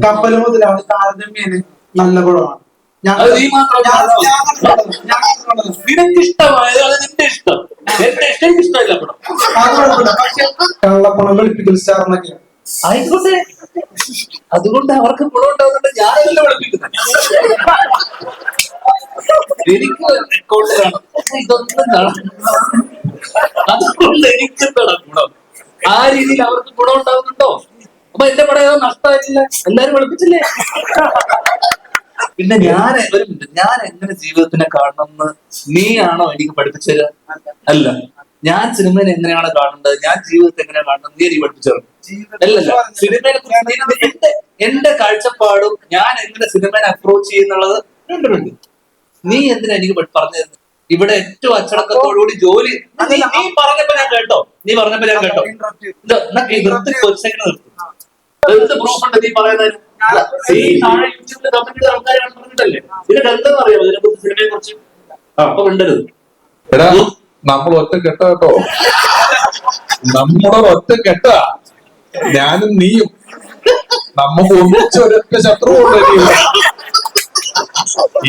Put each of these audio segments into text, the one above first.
കപ്പൽ മുതലാണ് താരതമ്യേന നല്ല കുളമാണ്. നിനക്ക് ഇഷ്ടമായത് അത് നിന്റെ ഇഷ്ടം, എന്റെ ഇഷ്ടം ഇഷ്ടമില്ല പടം. പക്ഷെ കള്ളപ്പണം വെളുപ്പിക്കൽ സ്റ്റാർ എന്നൊക്കെയാണ്. ആയിക്കോട്ടെ, അതുകൊണ്ട് അവർക്ക് ഗുണം ഉണ്ടാവുന്നുണ്ട്. ഞാനല്ല വിളിപ്പിക്കുന്നത്, എനിക്ക് റെക്കോർഡ് കാണും, ഇതൊന്നും കാണാം. അതുകൊണ്ട് എനിക്ക് ഗുണം ആ രീതിയിൽ അവർക്ക് ഗുണം ഉണ്ടാവുന്നുണ്ടോ? അപ്പൊ എന്റെ പടം ഏതോ നഷ്ടമായിട്ടില്ല, എല്ലാരും വിളിപ്പിച്ചില്ലേ? പിന്നെ ഞാൻ എങ്ങനെ ജീവിതത്തിനെ കാണണമെന്ന് നീയാണോ എനിക്ക് പഠിപ്പിച്ചു തരാ? അല്ല, ഞാൻ സിനിമയിൽ എങ്ങനെയാണ് കാണേണ്ടത്, ഞാൻ ജീവിതത്തെ എങ്ങനെയാണ് കാണുന്നത് നീ എനിക്ക് പഠിപ്പിച്ചു തരണം. അല്ലല്ല, സിനിമയെ കുറിച്ച് എന്റെ കാഴ്ചപ്പാടും ഞാൻ എങ്ങനെ സിനിമയെ അപ്രോച്ച് ചെയ്യുന്നുള്ളത് രണ്ടുണ്ട്. നീ എന്തിനാ എനിക്ക് പറഞ്ഞു തരുന്നത്? ഇവിടെ ഏറ്റവും അച്ചടക്കത്തോടുകൂടി ജോലി നീ പറഞ്ഞപ്പോ ഞാൻ കേട്ടോ, ഒരു സെക്കൻഡ് നിർത്തും. എന്ത് പ്രൂഫ് ഉണ്ട് നീ പറയുന്നത്? യൂട്യൂബിൽ കമന്റ് ആൾക്കാർ പറഞ്ഞിട്ടല്ലേ? ഇതിന്റെ എന്താ പറയാ ഇതിനെ കുറിച്ച്, സിനിമയെ കുറിച്ച്? അപ്പൊ മിണ്ടരുത്. എടാ, നമ്മൾ ഒറ്റ കെട്ട കേട്ടോ, നമ്മുടെ ഒറ്റ കെട്ട, ഞാനും നീയും നമുക്ക് ഒന്നിച്ച ഒരൊറ്റ ശത്രുവുണ്ട്.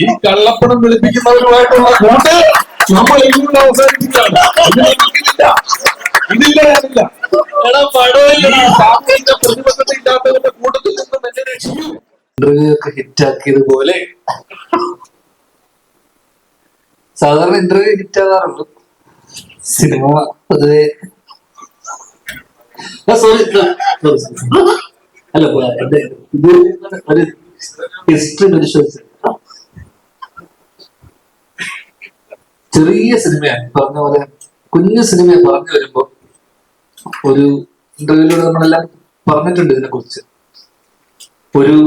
ഈ കള്ളപ്പണം വിളിപ്പിക്കുന്നവരുമായിട്ടുള്ള കൂട്ട് നമ്മൾ എങ്ങനെ അവസാനിപ്പിക്കുകയാണ്? ഇതില്ല പ്രതിബദ്ധത ഇല്ലാത്തവരുടെ കൂട്ടത്തിൽ നിന്നും എന്നെ രക്ഷിക്കൂ. ഹിറ്റാക്കിയതുപോലെ സാധാരണ ഇന്റർവ്യൂ ഹിറ്റാകാറുള്ളൂ, സിനിമ പൊതുവെ അല്ല ഇത് ഒരു ഹിസ്റ്ററി പരിശോധിച്ച ചെറിയ സിനിമയാണ്. പറഞ്ഞ പോലെ കുഞ്ഞു സിനിമയെ പറഞ്ഞു വരുമ്പോ ഒരു ഇന്റർവ്യൂവിലൂടെ നമ്മളെല്ലാം പറഞ്ഞിട്ടുണ്ട് ഇതിനെ കുറിച്ച്. ഒരു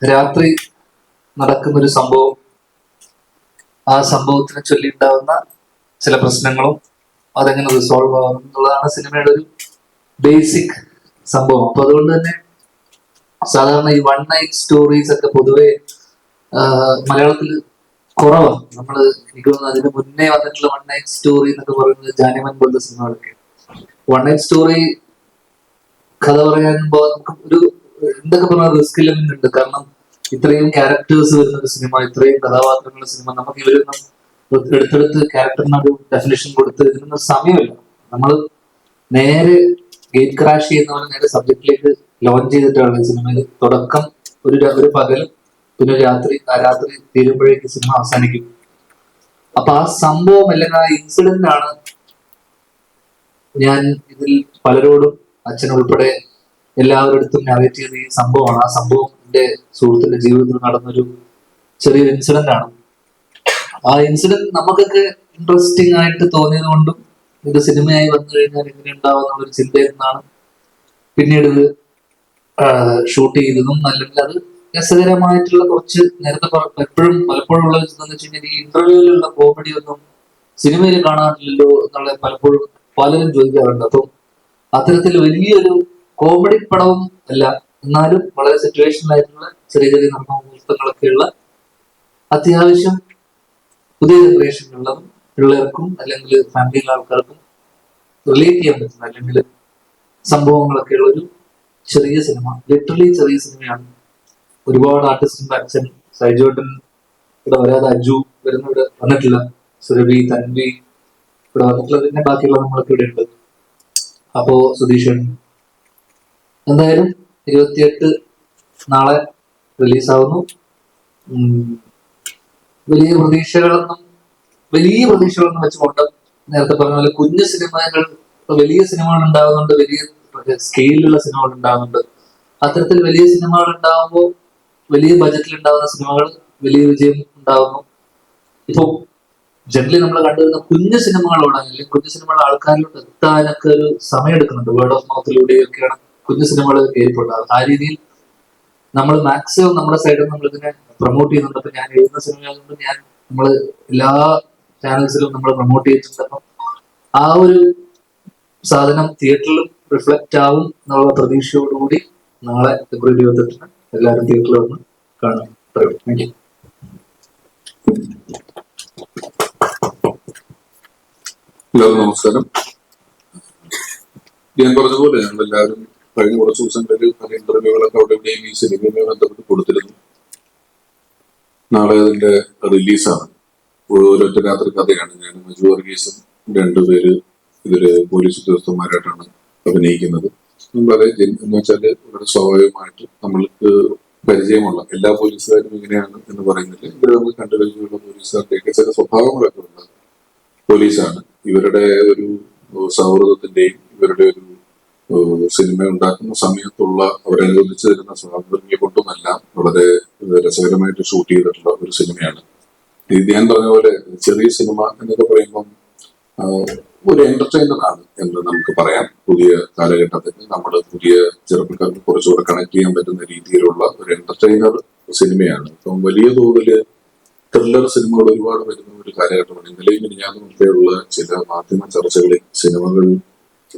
രാത്രി നടക്കുന്ന ഒരു സംഭവം, ആ സംഭവത്തിനെ ചൊല്ലിണ്ടാവുന്ന ചില പ്രശ്നങ്ങളും അതെങ്ങനെ റിസോൾവ് ആകും എന്നുള്ളതാണ് സിനിമയുടെ ഒരു ബേസിക് സംഭവം. അപ്പൊ അതുകൊണ്ട് തന്നെ സാധാരണ ഈ വൺ നൈറ്റ് സ്റ്റോറീസ് ഒക്കെ പൊതുവെ മലയാളത്തിൽ കുറവാണ്. നമ്മള് എനിക്ക് തോന്നുന്നു അതിന് മുന്നേ വന്നിട്ടുള്ള വൺ നൈറ്റ് സ്റ്റോറി എന്നൊക്കെ പറയുന്നത് ജാനിമൻ പോലത്തെ സിനിമകളൊക്കെ. വൺ നൈറ്റ് സ്റ്റോറി കഥ പറയാനുമ്പോ നമുക്ക് ഒരു എന്തൊക്കെ പറഞ്ഞാൽ റിസ്ക് എലമെന്റ് ഉണ്ട്. കാരണം ഇത്രയും ക്യാരക്ടേഴ്സ് വരുന്ന ഒരു സിനിമ, ഇത്രയും കഥാപാത്രങ്ങളുടെ സിനിമ, നമുക്ക് ഇവരൊന്നും എടുത്തെടുത്ത് ക്യാരക്ടറിനൊരു ഡെഫിനേഷൻ കൊടുത്ത് ഇതിനൊന്നും സമയമില്ല. നമ്മൾ നേരെ ഗേറ്റ് ക്രാഷ് ചെയ്യുന്ന പോലെ നേരെ സബ്ജക്റ്റിലേക്ക് ലോഞ്ച് ചെയ്തിട്ടാണ് ഈ സിനിമയിൽ തുടക്കം. ഒരു പകലും പിന്നെ ഒരു രാത്രി, ആ രാത്രി തീരുമ്പോഴേക്ക് സിനിമ അവസാനിക്കും. അപ്പൊ ആ സംഭവം അല്ലെങ്കിൽ ആ ഇൻസിഡന്റ് ആണ് ഞാൻ ഇതിൽ പലരോടും, അച്ഛനുൾപ്പെടെ എല്ലാവരുടെ നറേറ്റ് ചെയ്ത ഈ സംഭവമാണ്. ആ സംഭവം എന്റെ സുഹൃത്തിന്റെ ജീവിതത്തിൽ നടന്നൊരു ചെറിയൊരു ഇൻസിഡന്റ് ആണ്. ആ ഇൻസിഡന്റ് നമുക്കൊക്കെ ഇൻട്രസ്റ്റിംഗ് ആയിട്ട് തോന്നിയത് കൊണ്ടും ഇത് സിനിമയായി വന്നു കഴിഞ്ഞാൽ എങ്ങനെ ഉണ്ടാവും എന്നുള്ളൊരു ചിന്തയിൽ നിന്നാണ് പിന്നീട് ഇത് ഷൂട്ട് ചെയ്തതും. അല്ലെങ്കിൽ അത് രസകരമായിട്ടുള്ള കുറച്ച് നേരത്തെ എപ്പോഴും പലപ്പോഴും ഉള്ള ചിന്ത വെച്ച് കഴിഞ്ഞാൽ ഈ ഇന്റർവ്യൂവിലുള്ള കോമഡി ഒന്നും സിനിമയിൽ കാണാറില്ലല്ലോ എന്നുള്ള പലപ്പോഴും പലരും ചോദിക്കാറുണ്ട്. അപ്പം അത്തരത്തിൽ വലിയൊരു കോമഡി പടവും അല്ല, എന്നാലും വളരെ സിറ്റുവേഷണൽ ആയിട്ടുള്ള ചെറിയ ചെറിയ മുഹൂർത്തങ്ങളൊക്കെയുള്ള അത്യാവശ്യം പുതിയ ജനറേഷനിലുള്ളതും പിള്ളേർക്കും അല്ലെങ്കിൽ ഫാമിലിയിലെ ആൾക്കാർക്കും റിലേറ്റ് ചെയ്യാൻ പറ്റുന്ന അല്ലെങ്കിൽ സംഭവങ്ങളൊക്കെ ഉള്ള ഒരു ചെറിയ സിനിമ. ലിറ്ററലി ചെറിയ സിനിമയാണ്. ഒരുപാട് ആർട്ടിസ്റ്റിന്റെ അച്ഛൻ സൈജോട്ടൻ ഇവിടെ വരാതെ, അജു വരുന്ന ഇവിടെ വന്നിട്ടില്ല, സുരഭി, തൻവി ഇവിടെ വന്നിട്ടുള്ള, പിന്നെ ബാക്കിയുള്ള നമ്മളൊക്കെ ഇവിടെ ഉണ്ട്. അപ്പോ സുധീഷൻ എന്തായാലും 28 നാളെ റിലീസാവുന്നു. വലിയ പ്രതീക്ഷകളൊന്നും വെച്ചുകൊണ്ട് നേരത്തെ പറഞ്ഞ പോലെ കുഞ്ഞു സിനിമകൾ, വലിയ സിനിമകൾ ഉണ്ടാകുന്നുണ്ട്, വലിയ സ്കെയിലുള്ള സിനിമകൾ ഉണ്ടാകുന്നുണ്ട്. അത്തരത്തിൽ വലിയ സിനിമകൾ ഉണ്ടാകുമ്പോൾ, വലിയ ബജറ്റിൽ ഉണ്ടാകുന്ന സിനിമകൾ വലിയ വിജയം ഉണ്ടാകുന്നു. ഇപ്പൊ ജനറലി നമ്മൾ കണ്ടുവരുന്ന കുഞ്ഞു സിനിമകളോട്, അല്ലെങ്കിൽ കുഞ്ഞു സിനിമകൾ ആൾക്കാരിലോട്ട് എത്താനൊക്കെ ഒരു സമയം എടുക്കുന്നുണ്ട്. വേർഡ് ഓഫ് മൗത്തിലൂടെയൊക്കെയാണ് കുഞ്ഞു സിനിമകൾ കയറിപ്പോണ്ടാകുന്നത്. ആ രീതിയിൽ നമ്മൾ മാക്സിമം നമ്മുടെ സൈഡിൽ നമ്മൾ ഇതിനെ പ്രൊമോട്ട് ചെയ്യുന്നുണ്ട്. അപ്പൊ ഞാൻ എഴുതുന്ന സിനിമകളുണ്ട്, നമ്മൾ എല്ലാ ചാനൽസിലും നമ്മൾ പ്രൊമോട്ട് ചെയ്തിട്ടുണ്ട്. അപ്പം ആ ഒരു സാധനം തിയേറ്ററിലും റിഫ്ലക്റ്റ് ആവും എന്നുള്ള പ്രതീക്ഷയോടുകൂടി നാളെ ഫെബ്രുവരി 28 എല്ലാവരും തിയേറ്ററിൽ വന്ന് കാണാം. Thank you. എല്ലാവർക്കും നമസ്കാരം. ഞാൻ പറഞ്ഞതുപോലെ ഞങ്ങളെല്ലാവരും കഴിഞ്ഞ കുറച്ച് ദിവസങ്ങളിൽ പല ഇന്റർവ്യൂകളൊക്കെ അവിടെ ഇവിടെയും ഈ സിനിമയുമായി ബന്ധപ്പെട്ട് കൊടുത്തിരുന്നു. നാളെ അതിന്റെ റിലീസാണ്. ഒരൊറ്റ രാത്രി കഥയാണ്. ഞാൻ മഞ്ജു വർഗീസും രണ്ടുപേര് ഇതില് പോലീസ് ഉദ്യോഗസ്ഥന്മാരായിട്ടാണ് അഭിനയിക്കുന്നത്. വളരെ എന്ന് വെച്ചാല് വളരെ സ്വാഭാവികമായിട്ട് നമ്മൾക്ക് പരിചയമുള്ള എല്ലാ പോലീസുകാരും ഇങ്ങനെയാണ് എന്ന് പറയുന്നില്ല. ഇവര് നമ്മൾ കണ്ടുപരിചയമുള്ള പോലീസുകാരുടെയൊക്കെ ചില സ്വഭാവങ്ങളൊക്കെ ഉണ്ട്. പോലീസാണ് ഇവരുടെ ഒരു സൗഹൃദത്തിന്റെയും ഇവരുടെ ഒരു സിനിമ ഉണ്ടാക്കുന്ന സമയത്തുള്ള അവരനുവദിച്ചു തരുന്ന സ്വാതന്ത്ര്യം കൊണ്ടുമെല്ലാം വളരെ രസകരമായിട്ട് ഷൂട്ട് ചെയ്തിട്ടുള്ള ഒരു സിനിമയാണ്. ഇത് ഞാൻ പറഞ്ഞ പോലെ ചെറിയ സിനിമ എന്നൊക്കെ പറയുമ്പം ഒരു എന്റർടൈനർ ആണ് എന്ന് നമുക്ക് പറയാം. പുതിയ കാലഘട്ടത്തിൽ നമ്മൾ പുതിയ ചെറുപ്പക്കാർക്ക് കുറച്ചുകൂടെ കണക്ട് ചെയ്യാൻ പറ്റുന്ന രീതിയിലുള്ള ഒരു എന്റർടൈനർ സിനിമയാണ്. ഇപ്പം വലിയ തോതില് ത്രില്ലർ സിനിമകൾ ഒരുപാട് വരുന്ന ഒരു കാലഘട്ടമാണ്. ഇന്നലെയും മിനിഞ്ഞാന്നുമൊക്കെയുള്ള ചില മാധ്യമ ചർച്ചകളിൽ സിനിമകൾ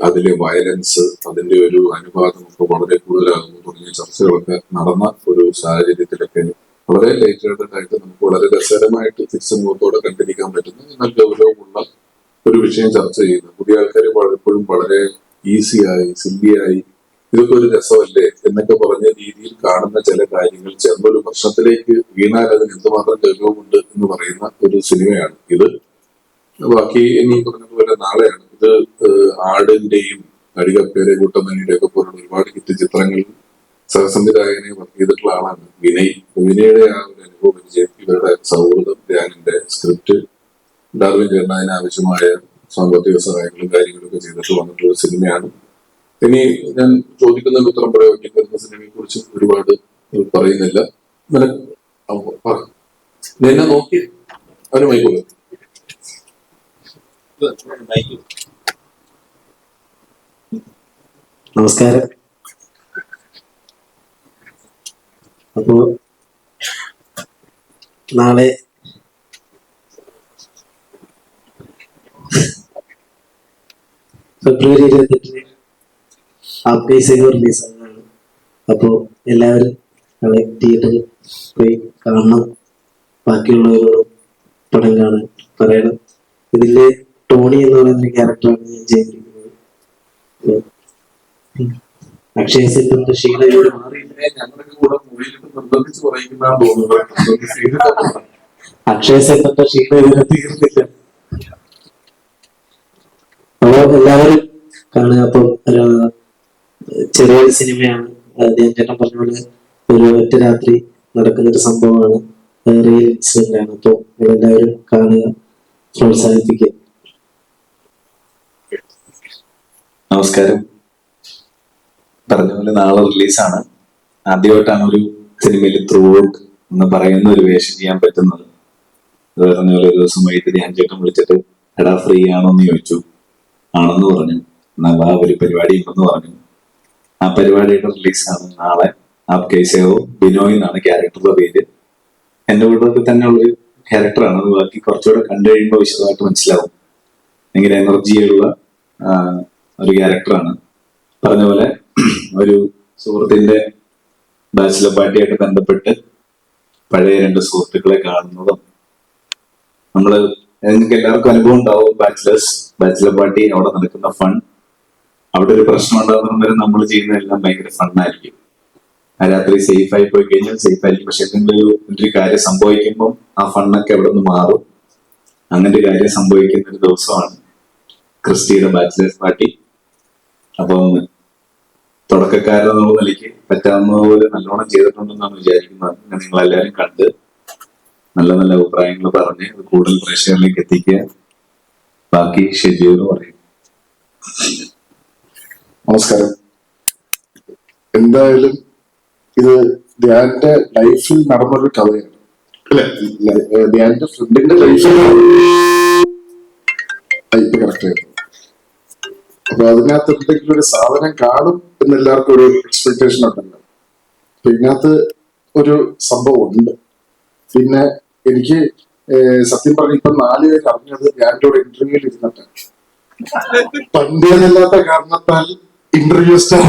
അതിലെ വയലൻസ് അതിന്റെ ഒരു അനുപാതം ഒക്കെ വളരെ കൂടുതലാകുന്നു തുടങ്ങിയ ചർച്ചകളൊക്കെ നടന്ന ഒരു സാഹചര്യത്തിലൊക്കെ വളരെ ലൈറ്റേർഡ് ആയിട്ട് നമുക്ക് വളരെ രസകരമായിട്ട് തിരുസമൂഹത്തോടെ കണ്ടിരിക്കാൻ പറ്റുന്ന എന്നാൽ ഗൗരവമുള്ള ഒരു വിഷയം ചർച്ച ചെയ്യുന്നത്. പുതിയ ആൾക്കാർ പലപ്പോഴും വളരെ ഈസിയായി സില്ലിയായി ഇതൊക്കെ ഒരു രസമല്ലേ എന്നൊക്കെ പറഞ്ഞ രീതിയിൽ കാണുന്ന ചില കാര്യങ്ങൾ ചെന്നൊരു പ്രശ്നത്തിലേക്ക് വീണാൽ അതിന് എന്തുമാത്രം ഗൗരവമുണ്ട് എന്ന് പറയുന്ന ഒരു സിനിമയാണ് ഇത്. ബാക്കി ഇനി പറഞ്ഞതുപോലെ നാളെയാണ് ഇത്. ആടിന്റെയും അടികപ്പേരെ കൂട്ടമണിയുടെ ഒക്കെ പോലുള്ള ഒരുപാട് ഹിറ്റ് ചിത്രങ്ങൾ സഹസംവിധായകനെ വർക്ക് ചെയ്തിട്ടുള്ള ആളാണ് വിനയ്. വിനയുടെ ആ ഒരു അനുഭവ പരിചയം, ഇവരുടെ സൗഹൃദം, ധ്യാനിന്റെ സ്ക്രിപ്റ്റ്, ഡാർവിൻ ചേട്ടൻ അതിനാവശ്യമായ സാമ്പത്തിക സഹായങ്ങളും കാര്യങ്ങളൊക്കെ ചെയ്തിട്ട് വന്നിട്ടുള്ള ഒരു സിനിമയാണ്. ഇനി ഞാൻ ചോദിക്കുന്നതിന് ഉത്തരം പറയാൻ പറ്റുന്ന സിനിമയെ കുറിച്ച് ഒരുപാട് പറയുന്നില്ല. നിന്നെ നോക്കി അവന് മൈക്കുള്ളൂ. നമസ്കാരം. അപ്പോ നാളെ ഫെബ്രുവരി 28 ആപ്കെ സേവ റിലീസാണ്. അപ്പോ എല്ലാവരും നാളെ തിയേറ്ററിൽ പോയി കാണണം. ബാക്കിയുള്ളവരോട് പടം കാണാൻ പറയണം. ഇതിലെ ടോണി എന്ന് പറയുന്ന ക്യാരക്ടറാണ് ഞാൻ ചെയ്തിരിക്കുന്നത്. അക്ഷയ് സെന്ററിന്റെ ക്ഷീണയോട് അക്ഷയ് സെന്ററിന്റെ ക്ഷീണം ഇതിനെ തീർന്നില്ല. അപ്പൊ എല്ലാവരും കാണുക. അപ്പൊ ചെറിയൊരു സിനിമയാണ്. ഞാൻ ചേട്ടൻ പറഞ്ഞ പോലെ ഒരു ഒറ്റ രാത്രി നടക്കുന്ന ഒരു സംഭവമാണ്. റിയൽ ഇൻസിഡന്റ് ആണ്. അപ്പൊ എല്ലാവരും കാണുക, പ്രോത്സാഹിപ്പിക്കുക. നമസ്കാരം. പറഞ്ഞ പോലെ നാളെ റിലീസാണ്. ആദ്യമായിട്ടാണ് ഒരു സിനിമയിൽ ത്രൂ ഔട്ട് എന്ന് പറയുന്ന ഒരു വേഷം ചെയ്യാൻ പറ്റുന്നത്. അത് പറഞ്ഞ പോലെ ഒരു ദിവസം വൈകിട്ട് ധ്യാൻ ചേട്ടൻ വിളിച്ചിട്ട് എടാ ഫ്രീ ആണോ എന്ന് ചോദിച്ചു. ആണെന്ന് പറഞ്ഞു. എന്നാൽ ആ ഒരു പരിപാടി ഉണ്ടെന്ന് പറഞ്ഞു. ആ പരിപാടിയുടെ റിലീസാണ് നാളെ. ആപ്കെ സേവോ ബിനോയ് എന്നാണ് ക്യാരക്ടറുടെ പേര്. എന്റെ കൂട്ടത്തിൽ തന്നെ ഉള്ളൊരു ക്യാരക്ടറാണ്. അത് ബാക്കി കുറച്ചുകൂടെ കണ്ടു കഴിയുമ്പോൾ വിശദമായിട്ട് മനസ്സിലാവും. ഭയങ്കര എനർജിയുള്ള ഒരു ക്യാരക്ടറാണ്. പറഞ്ഞ പോലെ ഒരു സുഹൃത്തിന്റെ ബാച്ചിലർ പാർട്ടിയായിട്ട് ബന്ധപ്പെട്ട് പഴയ രണ്ട് സുഹൃത്തുക്കളെ കാണുന്നതും, നമ്മള് നിങ്ങൾക്ക് എല്ലാവർക്കും അനുഭവം ഉണ്ടാവും. ബാച്ചിലർ പാർട്ടി, അവിടെ നടക്കുന്ന ഫൺ, അവിടെ ഒരു പ്രശ്നം ഉണ്ടാകുന്ന വരെ നമ്മൾ ചെയ്യുന്നതെല്ലാം ഭയങ്കര ഫണ്ണായിരിക്കും. ആ രാത്രി സേഫ് ആയി പോയി കഴിഞ്ഞാൽ സേഫ് ആയിരിക്കും. പക്ഷെ എന്തെങ്കിലും ഒരു കാര്യം സംഭവിക്കുമ്പോൾ ആ ഫണ്ണൊക്കെ അവിടെ നിന്ന് മാറും. അങ്ങനെ ഒരു കാര്യം സംഭവിക്കുന്ന ഒരു ദിവസമാണ് ക്രിസ്റ്റിയുടെ ബാച്ചിലർ പാർട്ടി. അപ്പം തുടക്കക്കാരെന്നുള്ള നിലയ്ക്ക് പറ്റാവുന്ന പോലെ നല്ലോണം ചെയ്തിട്ടുണ്ടെന്നാണ് വിചാരിക്കുന്നത്. നിങ്ങൾ എല്ലാവരും കണ്ട് നല്ല നല്ല അഭിപ്രായങ്ങൾ പറഞ്ഞ് അത് കൂടുതൽ പ്രേക്ഷകരിലേക്ക് എത്തിക്കുക. ബാക്കി ഷെഡ്യൂൾ പറയും. നമസ്കാരം. എന്തായാലും ഇത് ധ്യാന്റെ ലൈഫിൽ നടന്നൊരു കഥയാണ് അല്ലെ? ധ്യാന്റെ ഫ്രണ്ടിന്റെ ലൈഫിൽ ടൈപ്പ് കറക്റ്റ് ആയിരുന്നു. അപ്പൊ അതിനകത്ത് എന്തെങ്കിലും ഒരു സാധനം കാണും എന്ന് എല്ലാവർക്കും ഒരു എക്സ്പെക്ടേഷൻ ഉണ്ടല്ലോ. അപ്പൊ ഇതിനകത്ത് ഒരു സംഭവം ഉണ്ട്. പിന്നെ എനിക്ക് സത്യം പറഞ്ഞ ഇപ്പൊ 4 പേര് അറിഞ്ഞത് ധ്യാന്റെ ഒരു ഇന്റർവ്യൂവിൽ ഇരുന്നിട്ടാണ്. പണ്ടേതല്ലാത്ത കാരണത്താൽ ഇന്റർവ്യൂ സ്റ്റാർ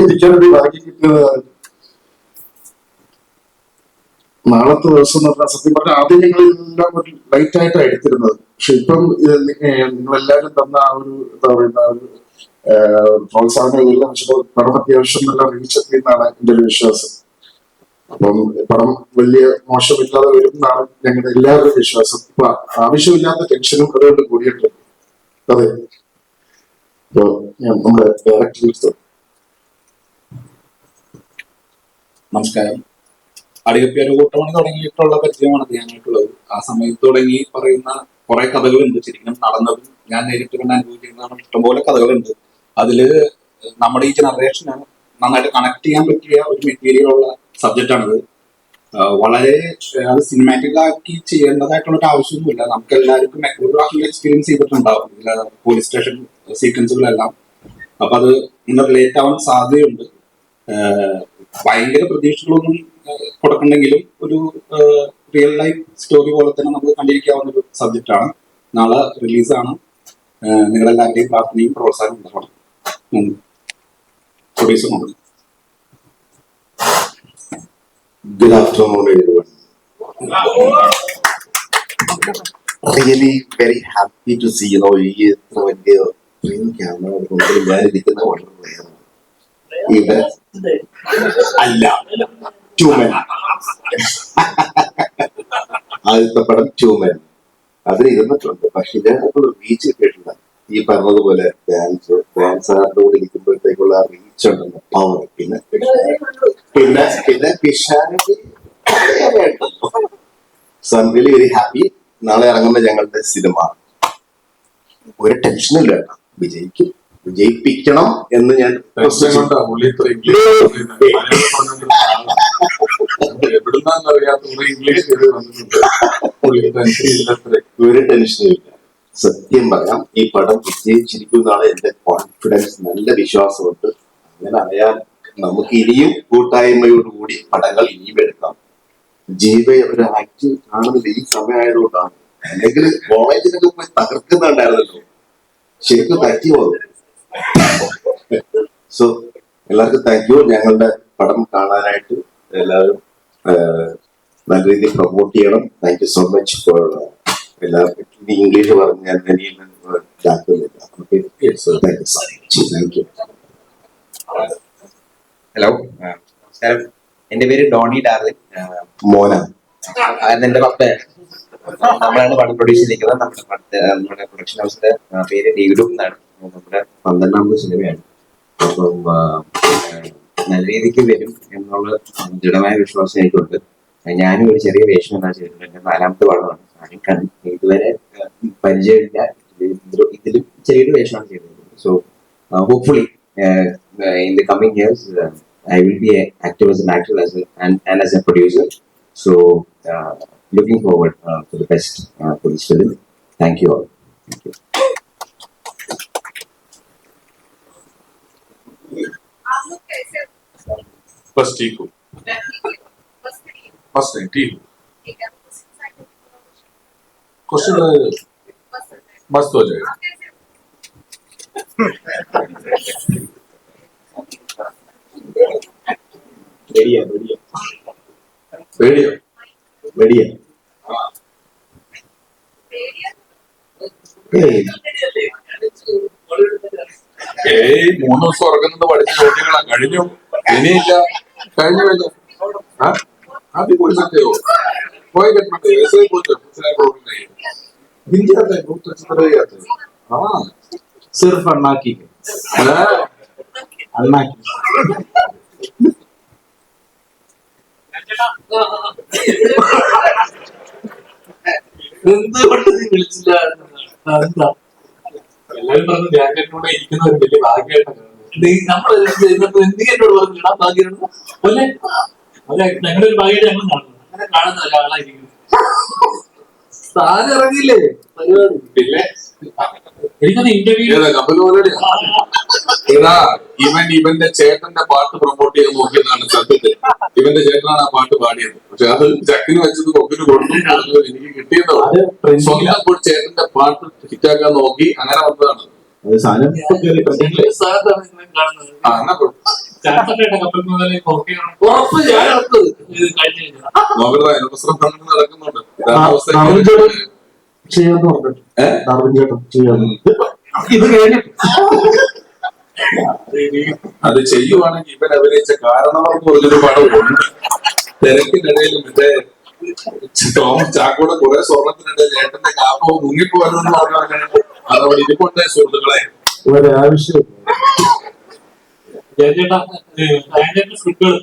ഇരിക്കാനൊരു ഭാഗ്യം കിട്ടിയതാണ്. നാളത്തെ ദിവസം എന്ന് പറഞ്ഞാൽ സത്യം പറഞ്ഞാൽ ആദ്യം ഞങ്ങളെല്ലാം ഒരു ലൈറ്റ് ആയിട്ടാണ് എടുത്തിരുന്നത്. പക്ഷെ ഇപ്പം നിങ്ങളെല്ലാരും തന്ന ആ ഒരു എന്താ പറയുന്ന പ്രോത്സാഹനം എല്ലാം പടം അത്യാവശ്യം നല്ല റീച്ച് എത്തിയെന്നാണ് എന്റെ ഒരു വിശ്വാസം. അപ്പം പടം വലിയ മോശമില്ലാതെ വരും എന്നാണ് ഞങ്ങളുടെ എല്ലാവരുടെയും വിശ്വാസം. ഇപ്പൊ ആവശ്യമില്ലാത്ത ടെൻഷനും അതുകൊണ്ട് കൂടിയിട്ടുണ്ട്. അതെ, ഇപ്പൊ ഞാൻ നമ്മുടെ ഡയറക്ടർ. നമസ്കാരം. അടിയപ്പിയൊരു കൂട്ടമണി തുടങ്ങിയിട്ടുള്ള പരിചയമാണ് ഞാനായിട്ടുള്ളത്. ആ സമയത്ത് തുടങ്ങി പറയുന്ന കുറെ കഥകളുണ്ട്. ശരിക്കും നടന്നതും ഞാൻ നേരിട്ട് കണ്ട് അനുഭവിച്ചിരുന്നതാണ്. ഇഷ്ടംപോലെ കഥകളുണ്ട്. അതില് നമ്മുടെ ഈ ജനറേഷന് നന്നായിട്ട് കണക്ട് ചെയ്യാൻ പറ്റിയ ഒരു മെറ്റീരിയൽ ഉള്ള സബ്ജക്റ്റ് ആണിത്. വളരെ അത് സിനിമാറ്റിക് ആക്കി ചെയ്യേണ്ടതായിട്ടുള്ള ഒരു ആവശ്യമൊന്നുമില്ല. നമുക്ക് എല്ലാവർക്കും മെക്രോഗ്രാഫിക് എക്സ്പീരിയൻസ് ചെയ്തിട്ടുണ്ടാവും ഇതിലെ പോലീസ് സ്റ്റേഷൻ സീക്വൻസുകളെല്ലാം. അപ്പൊ അത് ഇന്ന് റിലേറ്റ് ആവാൻ സാധ്യതയുണ്ട്. ഭയങ്കര പ്രതീക്ഷകളൊന്നും കൊടുക്കണ്ടെങ്കിലും ഒരു റിയൽ ലൈഫ് സ്റ്റോറി പോലെ തന്നെ നമുക്ക് കണ്ടിരിക്കാവുന്ന ഒരു സബ്ജക്റ്റ് ആണ്. നാളെ റിലീസാണ്. നിങ്ങളെല്ലാവരുടെയും പ്രാർത്ഥനയും പ്രോത്സാഹനം ഉണ്ടാവണം. Producer Good afternoon, everyone. Really very happy to see, ഈ ഇത്ര വലിയ ക്യാമറ മുമ്പിൽ ഞാനിരിക്കുന്ന വളരെ റെയറാണ്. ഇവിടെ അല്ല, ട്യൂമൻ. ആദ്യത്തെ പടം ട്യൂമൻ, അതിൽ ഇരുന്നിട്ടുണ്ട്. പക്ഷെ ഇതിനകത്തുള്ള റീച്ച് കിട്ടിയിട്ടില്ല. ഈ പറഞ്ഞതുപോലെ ഡാൻസാറിന്റെ കൂടെ ഇരിക്കുമ്പോഴത്തേക്കുള്ള റീച്ച് ഉണ്ടല്ലോ, പവർ. പിന്നെ പിന്നെ Pisharody. So I am really very happy. നാളെ ഇറങ്ങുന്ന ഞങ്ങളുടെ സിനിമ ഒരു ടെൻഷനും ഇല്ല കേട്ടോ, വിജയിക്കും, വിജയിപ്പിക്കണം എന്ന് ഞാൻ ഒരു ടെൻഷനും ഇല്ല. സത്യം പറയാം, ഈ പടം വിജയിച്ചിരിക്കുന്നതാണ് എന്റെ കോൺഫിഡൻസ്. നല്ല വിശ്വാസമുണ്ട്. അങ്ങനെ അറിയാൻ നമുക്ക് ഇനിയും കൂട്ടായ്മയോടുകൂടി പടങ്ങൾ ഇനിയും എടുക്കാം. ജീവ ഒരു ആക്ട് കാണുന്നില്ല ഈ സമയമായതുകൊണ്ടാണ്. അല്ലെങ്കിൽ കോളേജിലൊക്കെ പോയി തകർക്കുന്നുണ്ടായിരുന്നല്ലോ, ശരിക്കും പറ്റി പോകും. സോ എല്ലാവർക്കും താങ്ക് യു. ഞങ്ങളുടെ പടം കാണാനായിട്ട് എല്ലാവരും നല്ല രീതിയിൽ പ്രൊമോട്ട് ചെയ്യണം. Thank you so much for എല്ലാവർക്കും. ഇനി ഇംഗ്ലീഷ് പറഞ്ഞ് ഞാൻ ഇതാക്കുന്നില്ല. Thank you. ഹലോ, നമസ്കാരം. എന്റെ പേര് ഡോണി ഡാർലിൻ. മോന എന്റെ പപ്പയാണ്. നമ്മളാണ് പടം പ്രൊഡ്യൂസ് ചെയ്തിരിക്കുന്നത്. നമ്മുടെ പ്രൊഡക്ഷൻ ഹൗസിന്റെ പേര് ഡേവിഡും എന്നാണ്. നമ്മുടെ 12ാമത് സിനിമയാണ്. അപ്പം നല്ല രീതിക്ക് വരും എന്നുള്ള ദൃഢമായ വിശ്വാസം എനിക്കുണ്ട്. ഞാനും ഒരു ചെറിയ വേഷം എന്നാ ചെയ്തിട്ടുണ്ട്. എന്റെ 4ാമത്തെ പടമാണ്. ഇതുവരെ പരിചയമില്ല. ഇതിലും ചെറിയൊരു വേഷമാണ് ചെയ്തിട്ടുള്ളത്. So hopefully in the coming years I will be active as an actor and as a producer. So looking forward to the best for this film. Thank you all. Thank you. बस ठीक हो, बस नहीं ठीक हो. Question मस्त हो जाएगा. बढ़िया बढ़िया बढ़िया बढ़िया. ഏയ് 3 ദിവസം ഉറങ്ങുന്നത് പഠിച്ച ചോദ്യങ്ങളാ. കഴിഞ്ഞു, ഇനിയില്ല, കഴിഞ്ഞില്ല. ആദ്യം പോയി സത്യോ कोई घटना नहीं, ऐसे ही बोलते दूसरा प्रॉब्लम नहीं है. हिंदी आता है, बहुत अच्छी तरह ही आता है. हाँ, सिर्फ अन्ना की अन्ना की എന്തുകൊണ്ട് നീ വിളിച്ചില്ല? എല്ലാവരും പറഞ്ഞു ധ്യാനൂടെ ഇരിക്കുന്ന ഒരു വലിയ ഭാഗ്യമായിട്ടാണ്. നീ നമ്മൾ എന്ത് എന്നോട് പറഞ്ഞു ഇടാൻ ഭാഗ്യമുണ്ട് അല്ലെ? ഞങ്ങളുടെ ഒരു ഭാഗ്യമായിട്ട് ഞങ്ങൾ കാണുന്നു. അങ്ങനെ കാണുന്ന ഒരാളായിരിക്കും. താൻ ഇറങ്ങിയില്ലേ പരിപാടി? പിന്നെ എനിക്കത് ഇന്റർവ്യൂ ഇതാ ഇവന്റെ ചേട്ടന്റെ പാട്ട് പ്രൊമോട്ട് ചെയ്ത് നോക്കിയതാണ് സത്യത്തിൽ. ഇവന്റെ ചേട്ടനാണ് ആ പാട്ട് പാടിയത്. പക്ഷെ അത് ചക്കിന് വെച്ചത് കൊക്കിന് കൊടുത്തു. എനിക്ക് കിട്ടിയതോ സ്വന്തം ചേട്ടന്റെ പാട്ട് ഹിറ്റാക്കാൻ നോക്കി, അങ്ങനെ വന്നതാണ്. ഉറപ്പ് ഞാൻ ഇറക്കുന്നത് നടക്കുന്നുണ്ട്. ചെയ്യാന്ന് പറഞ്ഞിട്ട് ഇത് കഴിഞ്ഞിട്ട് അത് ചെയ്യുവാണെങ്കിൽ ഇവൻ അഭിനയിച്ച കാരണവർക്ക് പറഞ്ഞൊരു പടം ഉണ്ട്. തിരക്കിനിടയിൽ മറ്റേ ടോം ചാക്കോടെ കുറെ സ്വർണത്തിനിടയിൽ ഏട്ടന്റെ കാപ്പോ മുങ്ങിപ്പോയെന്ന് പറഞ്ഞാൽ അതവിടെ ഇരിപ്പുണ്ടേ സുഹൃത്തുക്കളെ. ഒരാവശ്യം സ്ക്രിപ്റ്റുകൾ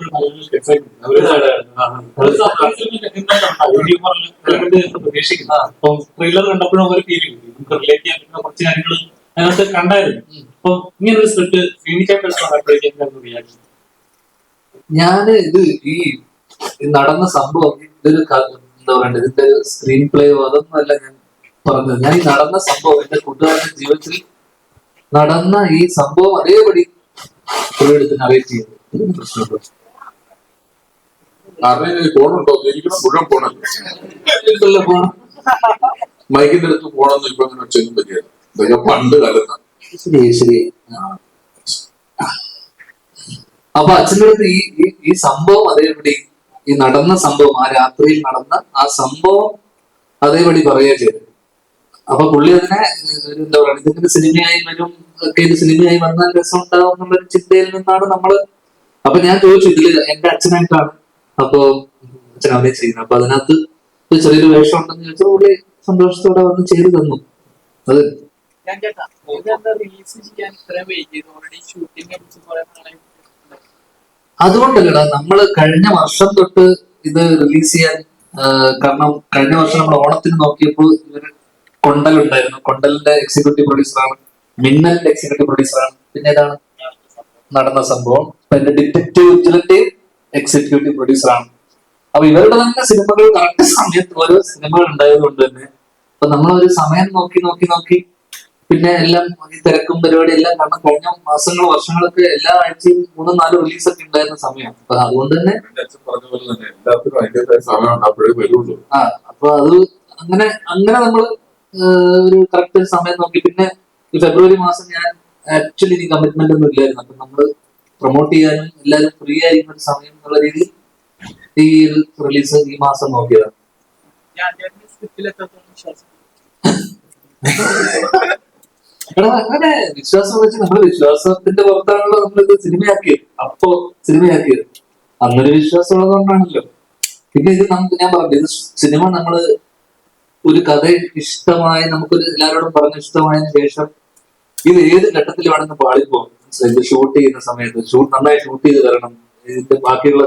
പ്രതീക്ഷിക്കുന്ന അപ്പം ട്രെയിലർ കണ്ടപ്പോഴും ഒരു ഫീൽ കിട്ടി, നമുക്ക് റിലേറ്റ് ചെയ്യാൻ പറ്റുന്ന കുറച്ച് കാര്യങ്ങൾ അതിനകത്ത് കണ്ടായിരുന്നു. അപ്പൊ ഇങ്ങനെ ഒരു സ്ക്രിപ്റ്റ് ക്ലിനിക്കാൻ റിയാക്ഷൻ? ഇത് ഈ നടന്ന സംഭവം ഇതൊരു എന്താ പറയണ്ടത്, ഇതിന്റെ സ്ക്രീൻ പ്ലേയോ അതൊന്നും അല്ല ഞാൻ പറഞ്ഞത്. ഞാൻ ഈ നടന്ന സംഭവം എന്റെ കൂട്ടുകാരന്റെ ജീവിതത്തിൽ നടന്ന ഈ സംഭവം അതേപടി പുള്ളിയെടുത്ത് നറേറ്റ് ചെയ്തു. പ്രശ്നമുണ്ടോ? അറിയാൻ ഫോണുണ്ടോ? എനിക്ക് മുഴുവൻ ഫോണല്ലോ. പോണം മൈക്കിന്റെ അടുത്ത് പോണെന്ന് ഇപ്പൊ അങ്ങനെ ചെല്ലും പറ്റിയത്. ഇതൊക്കെ പണ്ട് കാലത്താണ്. ശരി. അപ്പൊ അച്ഛൻ്റെ അടുത്ത് ഈ സംഭവം അതേപടി, ഈ നടന്ന സംഭവം, ആ രാത്രിയിൽ നടന്ന ആ സംഭവം അതേപടി പറയുക ചെയ്തു. അപ്പൊ പുള്ളി അതിനെ എന്താ പറയുക, ഇതിന്റെ സിനിമയായി വരും ഒക്കെ, ഇത് സിനിമയായി വന്നാൽ രസം ഉണ്ടാവും എന്നുള്ളൊരു ചിന്തയിൽ നിന്നാണ് നമ്മള്. അപ്പൊ ഞാൻ ചോദിച്ചു, ഇതില് എന്റെ അച്ഛനായിട്ടാണ് അപ്പൊ അച്ഛൻ അഭിനയം ചെയ്യുന്നത്, അപ്പൊ അതിനകത്ത് ചെറിയൊരു വേഷം ഉണ്ടെന്ന് ചോദിച്ചാൽ പുള്ളി സന്തോഷത്തോടെ വന്ന് ചെയ്തു തന്നു. അത് അതുകൊണ്ടല്ലടാ നമ്മള് കഴിഞ്ഞ വർഷം തൊട്ട് ഇത് റിലീസ് ചെയ്യാൻ, കാരണം കഴിഞ്ഞ വർഷം നമ്മൾ ഓണത്തിന് നോക്കിയപ്പോൾ ഇവര് കൊണ്ടലുണ്ടായിരുന്നു. കൊണ്ടലിന്റെ എക്സിക്യൂട്ടീവ് പ്രൊഡ്യൂസറാണ്, മിന്നലിന്റെ എക്സിക്യൂട്ടീവ് പ്രൊഡ്യൂസറാണ്, പിന്നെ ഏതാണ് നടന്ന സംഭവം, പിന്നെ ഡിറ്റക്റ്റീവ് വിജിലന്റെ എക്സിക്യൂട്ടീവ് പ്രൊഡ്യൂസറാണ്. അപ്പൊ ഇവരുടെ തന്നെ സിനിമകൾ കറക്റ്റ് സമയത്ത് ഓരോ സിനിമകൾ ഉണ്ടായതുകൊണ്ട് തന്നെ അപ്പൊ നമ്മളൊരു സമയം നോക്കി പിന്നെ എല്ലാം ഈ തിരക്കും പരിപാടി എല്ലാം, കാരണം കഴിഞ്ഞ മാസങ്ങളോ വർഷങ്ങളൊക്കെ എല്ലാ ആഴ്ചയും 3-4 റിലീസൊക്കെ ഉണ്ടായിരുന്ന സമയമാണ്. അപ്പൊ അതുകൊണ്ട് തന്നെ അച്ഛൻ പറഞ്ഞ പോലെ തന്നെ എല്ലാത്തിനും അതിന്റേതായ സമയം അപ്പോഴേ വരുള്ളൂ. അപ്പൊ അത് അങ്ങനെ നമ്മള് ഒരു കറക്റ്റ് സമയം നോക്കി. പിന്നെ ഈ ഫെബ്രുവരി മാസം ഞാൻ ആക്ച്വലി ഇനി കമ്മിറ്റ്മെന്റ് ഒന്നും ഇല്ലായിരുന്നു. അപ്പൊ നമ്മള് പ്രൊമോട്ട് ചെയ്യാനും എല്ലാവരും ഫ്രീ ആയിരുന്ന ഒരു സമയം എന്നുള്ള രീതിയിൽ ഈ റിലീസ് ഈ മാസം നോക്കിയതാണ്. അങ്ങനെ വിശ്വാസം വെച്ച് നമ്മള് വിശ്വാസത്തിന്റെ പുറത്താണല്ലോ നമ്മളിത് സിനിമയാക്കിയത്. അപ്പോ സിനിമയാക്കിയത് അന്നൊരു വിശ്വാസം ഉള്ളത് കൊണ്ടാണല്ലോ. പിന്നെ ഇത് നമുക്ക്, ഞാൻ പറഞ്ഞു, ഇത് സിനിമ നമ്മള് ഒരു കഥ ഇഷ്ടമായി നമുക്കൊരു എല്ലാവരോടും പറഞ്ഞ് ഇഷ്ടമായതിനു ശേഷം ഇത് ഏത് ഘട്ടത്തിൽ വേണമെന്ന് പാളിപ്പോകും. ഇത് ഷൂട്ട് ചെയ്യുന്ന സമയത്ത് നന്നായി ഷൂട്ട് ചെയ്ത് വരണം, ഇതിന്റെ ബാക്കിയുള്ള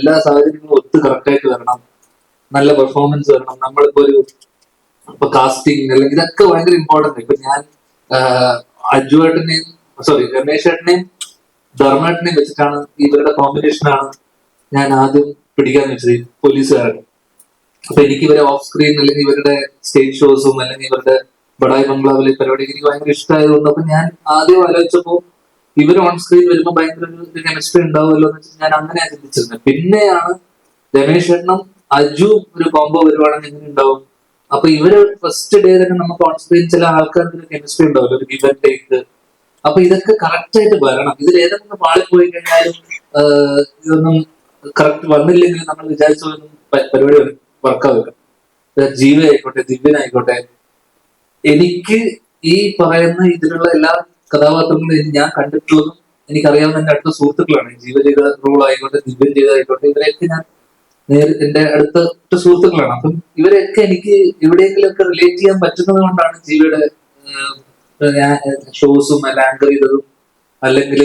എല്ലാ സാഹചര്യങ്ങളും കറക്റ്റ് ആയിട്ട് വരണം, നല്ല പെർഫോമൻസ് വരണം. നമ്മളിപ്പോ ഇപ്പൊ കാസ്റ്റിംഗ് അല്ലെങ്കിൽ ഇതൊക്കെ ഭയങ്കര ഇമ്പോർട്ടന്റ്. ഇപ്പൊ ഞാൻ രമേശ് ഏട്ടനെയും ധർമ്മേട്ടനെയും വെച്ചിട്ടാണ്, ഇവരുടെ കോമ്പിനേഷനാണ് ഞാൻ ആദ്യം പിടിക്കാന്ന് വെച്ചത്, പോലീസുകാരൻ. അപ്പൊ എനിക്ക് ഇവരെ ഓഫ് സ്ക്രീൻ അല്ലെങ്കിൽ ഇവരുടെ സ്റ്റേജ് ഷോസും അല്ലെങ്കിൽ ഇവരുടെ ബഡായി ബംഗ്ലാവിലെ പരിപാടി എനിക്ക് ഭയങ്കര ഇഷ്ടമായതുകൊണ്ട് അപ്പൊ ഞാൻ ആദ്യം ആലോചിച്ചപ്പോ ഇവർ ഓൺ സ്ക്രീൻ വരുമ്പോൾ ഭയങ്കര ഒരു കെമിസ്ട്രി ഉണ്ടാവുമല്ലോ എന്ന് വെച്ചാൽ ഞാൻ അങ്ങനെയാണ് ചിന്തിച്ചിരുന്നത്. പിന്നെയാണ് രമേശ് ഏട്ടനും അജു ഒരു കോംബോ വരുവാണെങ്കിൽ എങ്ങനെ ഉണ്ടാവും. അപ്പൊ ഇവര് ഫസ്റ്റ് ഡേ തന്നെ നമുക്ക് ഓൺ സ്ക്രീൻ ചില ആൾക്കാർക്ക് ഒരു കെമിസ്ട്രി ഉണ്ടാവില്ല, ഒരു ഗിവ് ആൻഡ് ടേക്ക്. അപ്പൊ ഇതൊക്കെ കറക്റ്റ് ആയിട്ട് വരണം. ഇതിൽ ഏതെങ്കിലും പാളിപ്പോയി കഴിഞ്ഞാലും ഇതൊന്നും കറക്റ്റ് വന്നില്ലെങ്കിൽ നമ്മൾ വിചാരിച്ചൊന്നും പരിപാടി വർക്കാവില്ല. ജീവ ആയിക്കോട്ടെ, ദിവ്യനായിക്കോട്ടെ, എനിക്ക് ഈ പറയുന്ന ഇതിലുള്ള എല്ലാ കഥാപാത്രങ്ങളും ഞാൻ കണ്ടിട്ടുള്ളതും എനിക്കറിയാവുന്ന എന്റെ അടുത്ത സുഹൃത്തുക്കളാണ്. ജീവ ചെയ്ത റോൾ ആയിക്കോട്ടെ, ദിവ്യൻ ചെയ്തായിക്കോട്ടെ, ഇവരെയൊക്കെ ഞാൻ എന്റെ അടുത്ത സുഹൃത്തുക്കളാണ്. അപ്പം ഇവരെയൊക്കെ എനിക്ക് എവിടെയെങ്കിലുമൊക്കെ റിലേറ്റ് ചെയ്യാൻ പറ്റുന്നത് കൊണ്ടാണ് ജീവയുടെ ഷോസും അല്ല ആങ്കർ ചെയ്തതും അല്ലെങ്കിൽ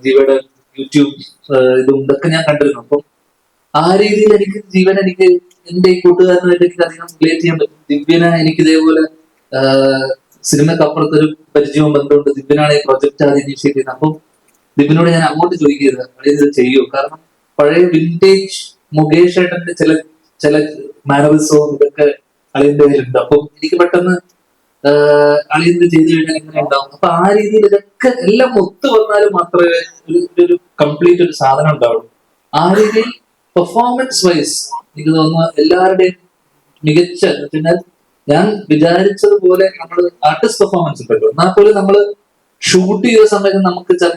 ജീവയുടെ യൂട്യൂബ് ഇതും ഇതൊക്കെ ഞാൻ കണ്ടിരുന്നു. അപ്പം ആ രീതിയിൽ എനിക്ക് ജീവൻ എനിക്ക് എന്റെ ഈ കൂട്ടുകാരനായിട്ട് എനിക്ക് അധികം റിലേറ്റ് ചെയ്യാൻ പറ്റും. ദിവ്യനെ എനിക്ക് ഇതേപോലെ സിനിമക്കപ്പുറത്ത് ഒരു പരിചയവും ബന്ധമുണ്ട്. ദിവ്യനാണ് ഈ പ്രൊജക്ട് ആദ്യം ഇനീഷ്യേറ്റ് ചെയ്യുന്നത്. അപ്പം ദിവ്യനോട് ഞാൻ അങ്ങോട്ട് ചോദിക്കരുത് ഇത് ചെയ്യുമോ, കാരണം പഴയ വിന്റേജ് മുകേഷ് ഏട്ടന്റെ ചില മാനറിസവും ഇതൊക്കെ അളിയന്റെ കയ്യിലുണ്ട്. അപ്പം എനിക്ക് പെട്ടെന്ന് അളിയന്ത് ചെയ്തു കഴിഞ്ഞാൽ എങ്ങനെ ഉണ്ടാവും. അപ്പൊ ആ രീതിയിൽ ഇതൊക്കെ എല്ലാം ഒത്തു വന്നാലും മാത്രമേ ഒരു കംപ്ലീറ്റ് ഒരു സാധനം ഉണ്ടാവുള്ളൂ. ആ രീതിയിൽ പെർഫോമൻസ് വൈസ് എനിക്ക് തോന്നുന്നു എല്ലാവരുടെയും മികച്ച, പിന്നെ ഞാൻ വിചാരിച്ചതുപോലെ നമ്മൾ ആർട്ടിസ്റ്റ് പെർഫോമൻസ് ഉണ്ടല്ലോ, എന്നാൽ പോലും നമ്മൾ ഷൂട്ട് ചെയ്ത സമയത്ത് നമുക്ക് ചില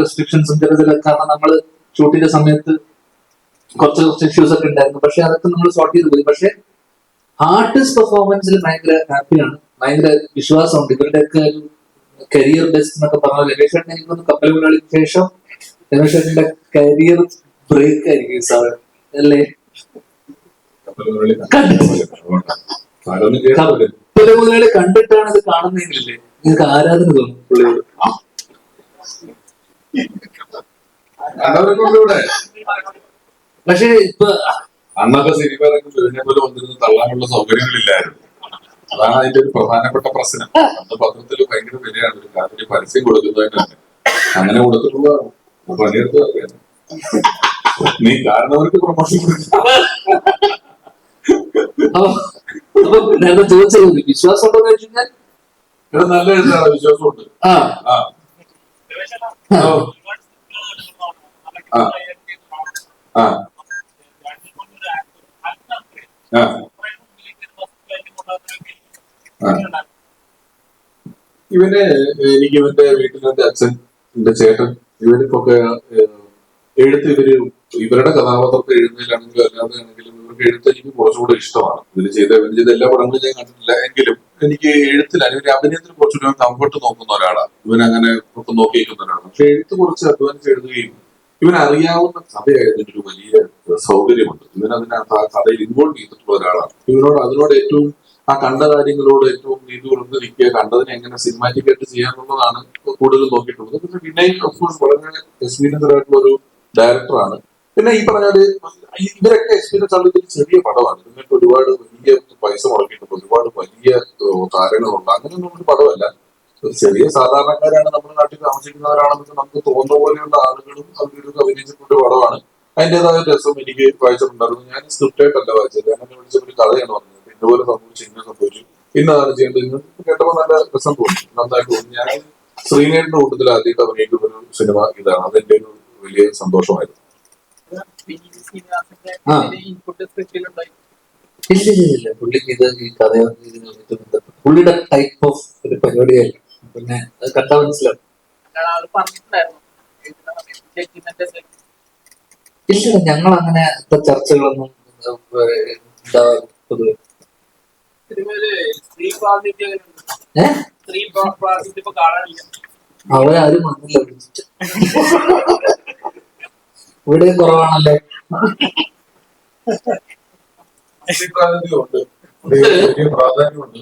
റെസ്ട്രിക്ഷൻസും ചില കാരണം നമ്മൾ ഷൂട്ട് ചെയ്ത സമയത്ത് കുറച്ച് ഇഷ്യൂസ് ഒക്കെ ഉണ്ടായിരുന്നു. പക്ഷെ അതൊക്കെ നമ്മൾ സോർട്ട് ചെയ്ത് പോയി. പക്ഷെ ആർട്ടിസ്റ്റ് പെർഫോമൻസിൽ ഭയങ്കര ഹാപ്പിയാണ്, ഭയങ്കര വിശ്വാസമുണ്ട്. ഇവരുടെയൊക്കെ കരിയർ ബെസ്റ്റ് എന്നൊക്കെ പറഞ്ഞ രമേശ് ചേട്ടൻ എനിക്കൊന്ന് കപ്പൽ തൊഴിലാളിക്ക് ശേഷം രമേശ് ചേട്ടന്റെ കരിയർ ബ്രേക്ക് ആയിരിക്കും സാർ അല്ലേ? കപ്പൽ മുതലാളി കണ്ടിട്ടാണ് ഇത് കാണുന്നതെങ്കിലല്ലേ നിങ്ങൾക്ക് ആരാധന തോന്നും പുള്ളിയോട്? പക്ഷെ ഇപ്പൊ അന്നത്തെ സിനിമ ഇതിനെ പോലെ വന്നിരുന്ന് തള്ളാനുള്ള സൗകര്യങ്ങളില്ലായിരുന്നു. അതാണ് അതിന്റെ ഒരു പ്രധാനപ്പെട്ട പ്രശ്നം. അന്ന് പത്രത്തിൽ ഭയങ്കര വിലയാണ് ഒരു കാര്യം പരസ്യം കൊടുക്കുന്നതായിട്ട് തന്നെ. അങ്ങനെ കൊടുത്തിട്ടുള്ളതാണ്. പണിയെടുത്ത് നീ കാരണവർക്ക് പ്രൊമോഷൻ അപ്പൊ നേരത്തെ ചോദിച്ചത് വിശ്വാസം ഉണ്ടോ എന്ന് വെച്ചാൽ ഇവിടെ നല്ല എഴുത്താണ്, വിശ്വാസമുണ്ട്. ആ ആ ആ ആ ആ ഇവന് എനിക്ക് ഇവന്റെ വീട്ടിൽ എന്റെ അച്ഛൻ, എന്റെ ചേട്ടൻ, ഇവർക്കൊക്കെ എഴുത്ത് ഇവരുടെ കഥാപാത്രത്തെ എഴുതുന്നതിലാണെങ്കിലും അല്ലാതെ ആണെങ്കിലും ഇവർക്ക് എഴുത്ത് എനിക്ക് കുറച്ചുകൂടെ ഇഷ്ടമാണ്. ഇവർ ചെയ്ത എല്ലാ പടങ്ങളും ഞാൻ കണ്ടിട്ടില്ല എങ്കിലും എനിക്ക് എഴുത്തിലാണ് ഇവര് അഭിനയത്തിന് കുറച്ചുകൂടെ കംഫർട്ട് നോക്കുന്ന ഒരാളാണ്. ഇവൻ അങ്ങനെ ഒക്കെ നോക്കിയിരിക്കുന്ന ഒരാളാണ്. പക്ഷെ എഴുത്ത് കുറച്ച് അധ്വാനിച്ച് എഴുതുകയും ഇവൻ അറിയാവുന്ന കഥയായതിന് ഒരു വലിയ സൗകര്യമുണ്ട്. ഇവൻ അതിനകത്ത് ആ കഥയിൽ ഇൻവോൾവ് ചെയ്തിട്ടുള്ള ഒരാളാണ്. അതിനോട് ഏറ്റവും ആ കണ്ട കാര്യങ്ങളോട് ഏറ്റവും നീതി ഉണർന്ന് നിൽക്കുക, കണ്ടതിനെ എങ്ങനെ സിനിമാറ്റിക് ആയിട്ട് ചെയ്യാന്നുള്ളതാണ് കൂടുതൽ നോക്കിയിട്ടുള്ളത്. പിന്നെ വിനയ് ഓഫ്കോഴ്സ് വളരെ എക്സ്പീരിയൻസ്ഡ് ആയിട്ടുള്ള ഒരു ഡയറക്ടറാണ്. പിന്നെ ഈ പറഞ്ഞാല് ഇവരൊക്കെ എക്സ്പീരിയൻസ് ആണെങ്കിൽ ചെറിയ പടമാണ്. ഇതിനൊക്കെ ഒരുപാട് വലിയ പൈസ മുടക്കിയിട്ടുണ്ട്, ഒരുപാട് വലിയ താരങ്ങളുണ്ട്. അങ്ങനെയൊന്നും ഒരു പടമല്ല. ഒരു ചെറിയ സാധാരണക്കാരാണ് നമ്മുടെ നാട്ടിൽ താമസിക്കുന്നവരാണെന്ന് നമുക്ക് തോന്നുന്ന പോലെയുള്ള ആളുകളും അവരൊക്കെ അഭിനയിച്ചിട്ടുള്ള ഒരു പടമാണ്. അതിൻ്റെതായ രസം എനിക്ക് വായിച്ചിട്ടുണ്ടായിരുന്നു. ഞാൻ സ്ക്രിപ്റ്റ് ആയിട്ടല്ല വായിച്ചത്, ഞാൻ എന്നെ വിളിച്ച ഒരു കഥയാണ് പറഞ്ഞത്. ഇതുപോലെ സംഭവിച്ചു, ഇങ്ങനെ സംഭവിച്ചു, ഇന്നതാണ് ചെയ്യേണ്ടത്. കേട്ടപ്പോൾ നല്ല രസം തോന്നി, നന്നായിട്ട് തോന്നി. ഞാൻ ശ്രീനേടിന്റെ കൂട്ടത്തിൽ ആദ്യമായിട്ട് അഭിനയിക്കുന്ന ഒരു സിനിമ ഇതാണ്. അതെന്റെ ഒരു വലിയ സന്തോഷമായിരുന്നു. ഇല്ല പുള്ളിക്ക് ഇത് ഈ കഥയോ ഇതിനായിട്ട് ബന്ധപ്പെട്ട് പുള്ളിയുടെ ടൈപ്പ് ഓഫ് ഒരു പരിപാടിയല്ല. പിന്നെ അത് കണ്ടാ മനസ്സിലാവും. ഇല്ല, ഞങ്ങൾ അങ്ങനെ ചർച്ചകളൊന്നും പൊതുവെ അവരാരും വന്നില്ല വിളിച്ചിട്ട്. ഇവിടെ കുറവാണല്ലോ. പ്രാധാന്യമുണ്ട്, വലിയ പ്രാധാന്യമുണ്ട്.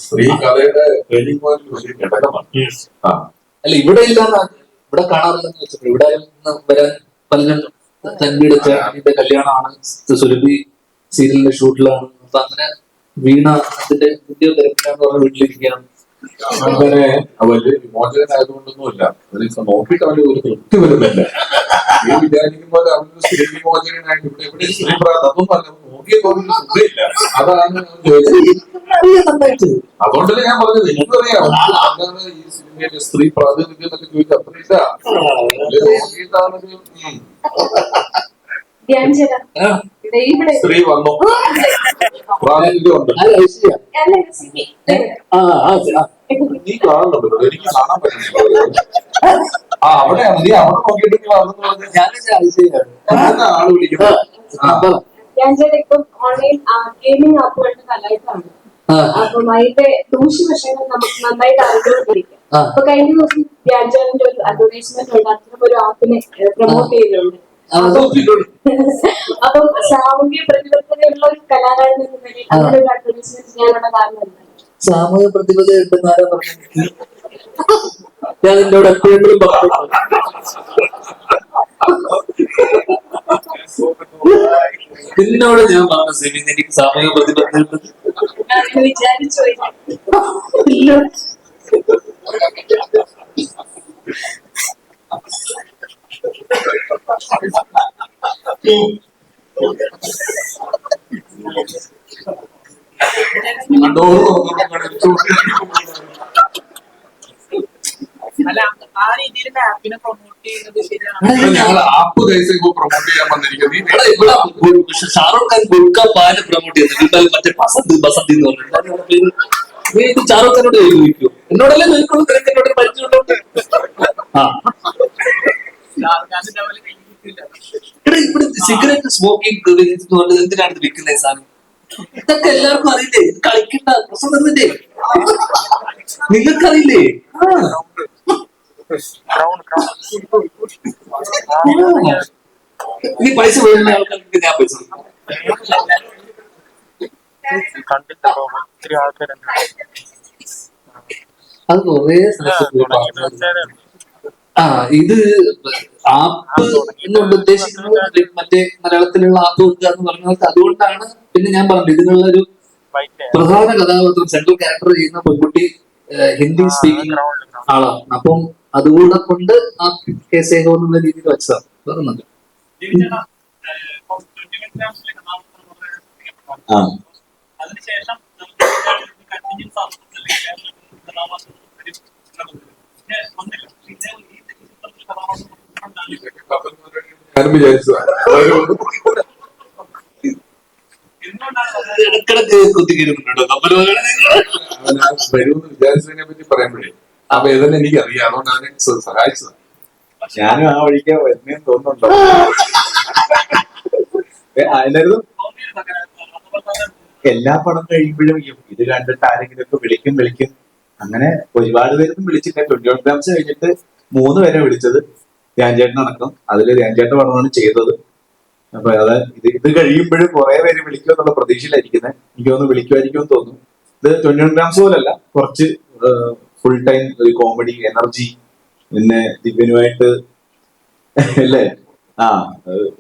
സ്ത്രീ കഥയുടെ ട്രെയിനിങ് പോയിന്റ് വലിയ ഘടകമാണ്. അല്ല ഇവിടെ ഇല്ലാന്ന് ഇവിടെ കാണാറില്ലെന്ന് വെച്ചിട്ട് ഇവിടെ വരാൻ പലരും തൻവീട് ചേട്ടന്റെ കല്യാണമാണ്, സുരഭി സീരിയലിന്റെ ഷൂട്ടിലാണ്. അപ്പൊ അങ്ങനെ വീണ അതിന്റെ പുതിയ തിരക്കിലാന്ന് പറഞ്ഞ വീട്ടിലിരിക്കുകയാണ്. അങ്ങനെ വലിയ വിമോചകനായതുകൊണ്ടൊന്നുമില്ല, അതിനൊക്കെ നോക്കിയിട്ട് അവന് ഒരു തൃപ്തി വരുന്നില്ല. ഈ വിചാരിക്കുമ്പോൾ അവനൊരു സ്ത്രീ വിമോചകനായിട്ട് ഇവിടെ എവിടെ സ്ത്രീ പ്രാധാന്യം നോക്കിയ തോന്നുന്ന സുഖമില്ല. അതാണ് ചോദിച്ചത്. അതുകൊണ്ടല്ലേ ഞാൻ പറഞ്ഞത്. എനിക്കറിയാം എന്താണ് ഈ സിനിമയിലെ സ്ത്രീ പ്രാതിനിധ്യം എന്നൊക്കെ ചോദിച്ചാൽ അത്രയില്ല. നോക്കിയിട്ടാണൊരു സ്ത്രീ വന്നു, പ്രാതിനിധ്യം ഉണ്ട്. നീ കാണുന്നുണ്ടോ? എനിക്ക് കാണാൻ പറ്റുന്നില്ല. അവിടെയാണ് നീ അവിടെ നോക്കിയിട്ട് ആള് വിളിക്കുന്നത്. ഇപ്പം ഓൺലൈൻ ഗെയിമിംഗ് ആപ്പുകളുടെ കലായിട്ടാണ്. അപ്പം അതിന്റെ ദൂഷ്യവശങ്ങൾ നമുക്ക് നന്നായിട്ട് അറിഞ്ഞുകൊണ്ടിരിക്കാം. അപ്പൊ കഴിഞ്ഞ ദിവസം വ്യാജാന്റെ ഒരു അഡ്വർടൈസ്മെന്റ് ഉണ്ട്, അത്തരം ഒരു ആപ്പിനെ പ്രൊമോട്ട് ചെയ്തിട്ടുണ്ട്. അപ്പം സാമൂഹ്യ പ്രതിബദ്ധതയുള്ള ഒരു കലാകാരൻ എന്ന നിലയിൽ അങ്ങനെ ഒരു അഡ്വർടൈസ്മെന്റ് ചെയ്യാനുള്ള കാരണം എന്താണ്? സാമൂഹ്യ പ്രതിബദ്ധത ഉണ്ടെന്ന് ആരാ പറഞ്ഞു? ഞാൻ എന്നോട് എപ്പോഴെങ്കിലും പറഞ്ഞു. എന്നോട് ഞാൻ പറഞ്ഞു സിനിമ എനിക്ക് സാമൂഹ്യ പ്രതിബദ്ധത ഉണ്ട് വിചാരിച്ചു. ഞങ്ങൾ ആപ്പ് കേസ് ഇപ്പൊ പ്രൊമോട്ട് ചെയ്യാൻ വന്നിരിക്കുന്നത്. ഷാറുഖ് ഖാൻ ഗുഡ്ക പാല് പ്രൊമോട്ട് ചെയ്യുന്നത് മറ്റേ ബസന്തി എന്ന് പറഞ്ഞിട്ട് ഷാറുഖ് ഖാനോട് ചോദിക്കൂ. എന്നോടല്ലേ ചോദിക്കുള്ളൂ, നിനക്ക് എന്നോട് പരിചയമുള്ളൂ. ഇവിടെ സിഗരറ്റ് സ്മോക്കിംഗ് എന്തിനാണ് ഇത് വിൽക്കുന്നത് സാധനം? ഇതൊക്കെ എല്ലാവർക്കും അറിയില്ലേ? ഇത് കളിക്കണ്ട പ്രശ്നമില്ലേ? നിങ്ങൾക്കറിയില്ലേ? ഇനി പൈസ വീഴുന്ന ആൾക്കാർക്ക് ഞാൻ പൈസ കൊടുക്കും. അത് കുറേ സ്ഥലത്ത് പോയി പറഞ്ഞു. ആ ഇത് ആപ്പ് എന്നുകൊണ്ട് ഉദ്ദേശിക്കുന്നത് മറ്റേ മലയാളത്തിലുള്ള ആപ്പ് വെക്കുക എന്ന് പറഞ്ഞത് അതുകൊണ്ടാണ്. പിന്നെ ഞാൻ പറഞ്ഞു ഇതിനുള്ള ഒരു പ്രധാന കഥാപാത്രം സെൻട്രൽ ക്യാരക്ടർ ചെയ്യുന്ന പെൺകുട്ടി ഹിന്ദി സ്പീക്കിംഗ് ആളാണ്. അപ്പം അതുകൂടെ കൊണ്ട് ആ കേസേഹോ എന്നുള്ള രീതിയിൽ വെച്ചതാണ്. പറയുന്നുണ്ട് അതിനുശേഷം ഞാനും വിചാരിച്ചതാ ഇടക്കിടക്ക് കുത്തിക്കിരുന്നുണ്ടോ കപ്പൽ വരുമെന്ന് വിചാരിച്ചതിനെ പറ്റി പറയുമ്പോഴേ ആ വേദന എനിക്ക് അറിയാം. അതുകൊണ്ട് അവനെ സഹായിച്ചതാണ്. ഞാനും ആ വഴിക്ക് വരുന്നേന്ന് തോന്നുന്നുണ്ടോ? അതിനായിരുന്നു എല്ലാ പടം കഴിയുമ്പോഴും ഇത് കണ്ടിട്ട് ആരെങ്കിലും ഒക്കെ വിളിക്കും. അങ്ങനെ ഒരുപാട് പേരൊന്നും വിളിച്ചില്ല. 21 ഗ്രാംസ് കഴിഞ്ഞിട്ട് 3 പേരെ വിളിച്ചത്, ധ്യാൻ ചേട്ടൻ അടക്കം. അതില് ധ്യാൻ ചേട്ടൻ പടമാണ് ചെയ്തത്. അപ്പൊ അത് ഇത് കഴിയുമ്പോഴും കുറെ പേര് വിളിക്കും എന്നുള്ള പ്രതീക്ഷയിലായിരിക്കുന്നത്. എനിക്ക് തോന്നുന്നു വിളിക്കുമായിരിക്കും തോന്നുന്നു. ഇത് 21 ഗ്രാംസ് പോലല്ല, കുറച്ച് ഫുൾ ടൈം ഒരു കോമഡി എനർജി, പിന്നെ ദിവ്യനുമായിട്ട് അല്ലേ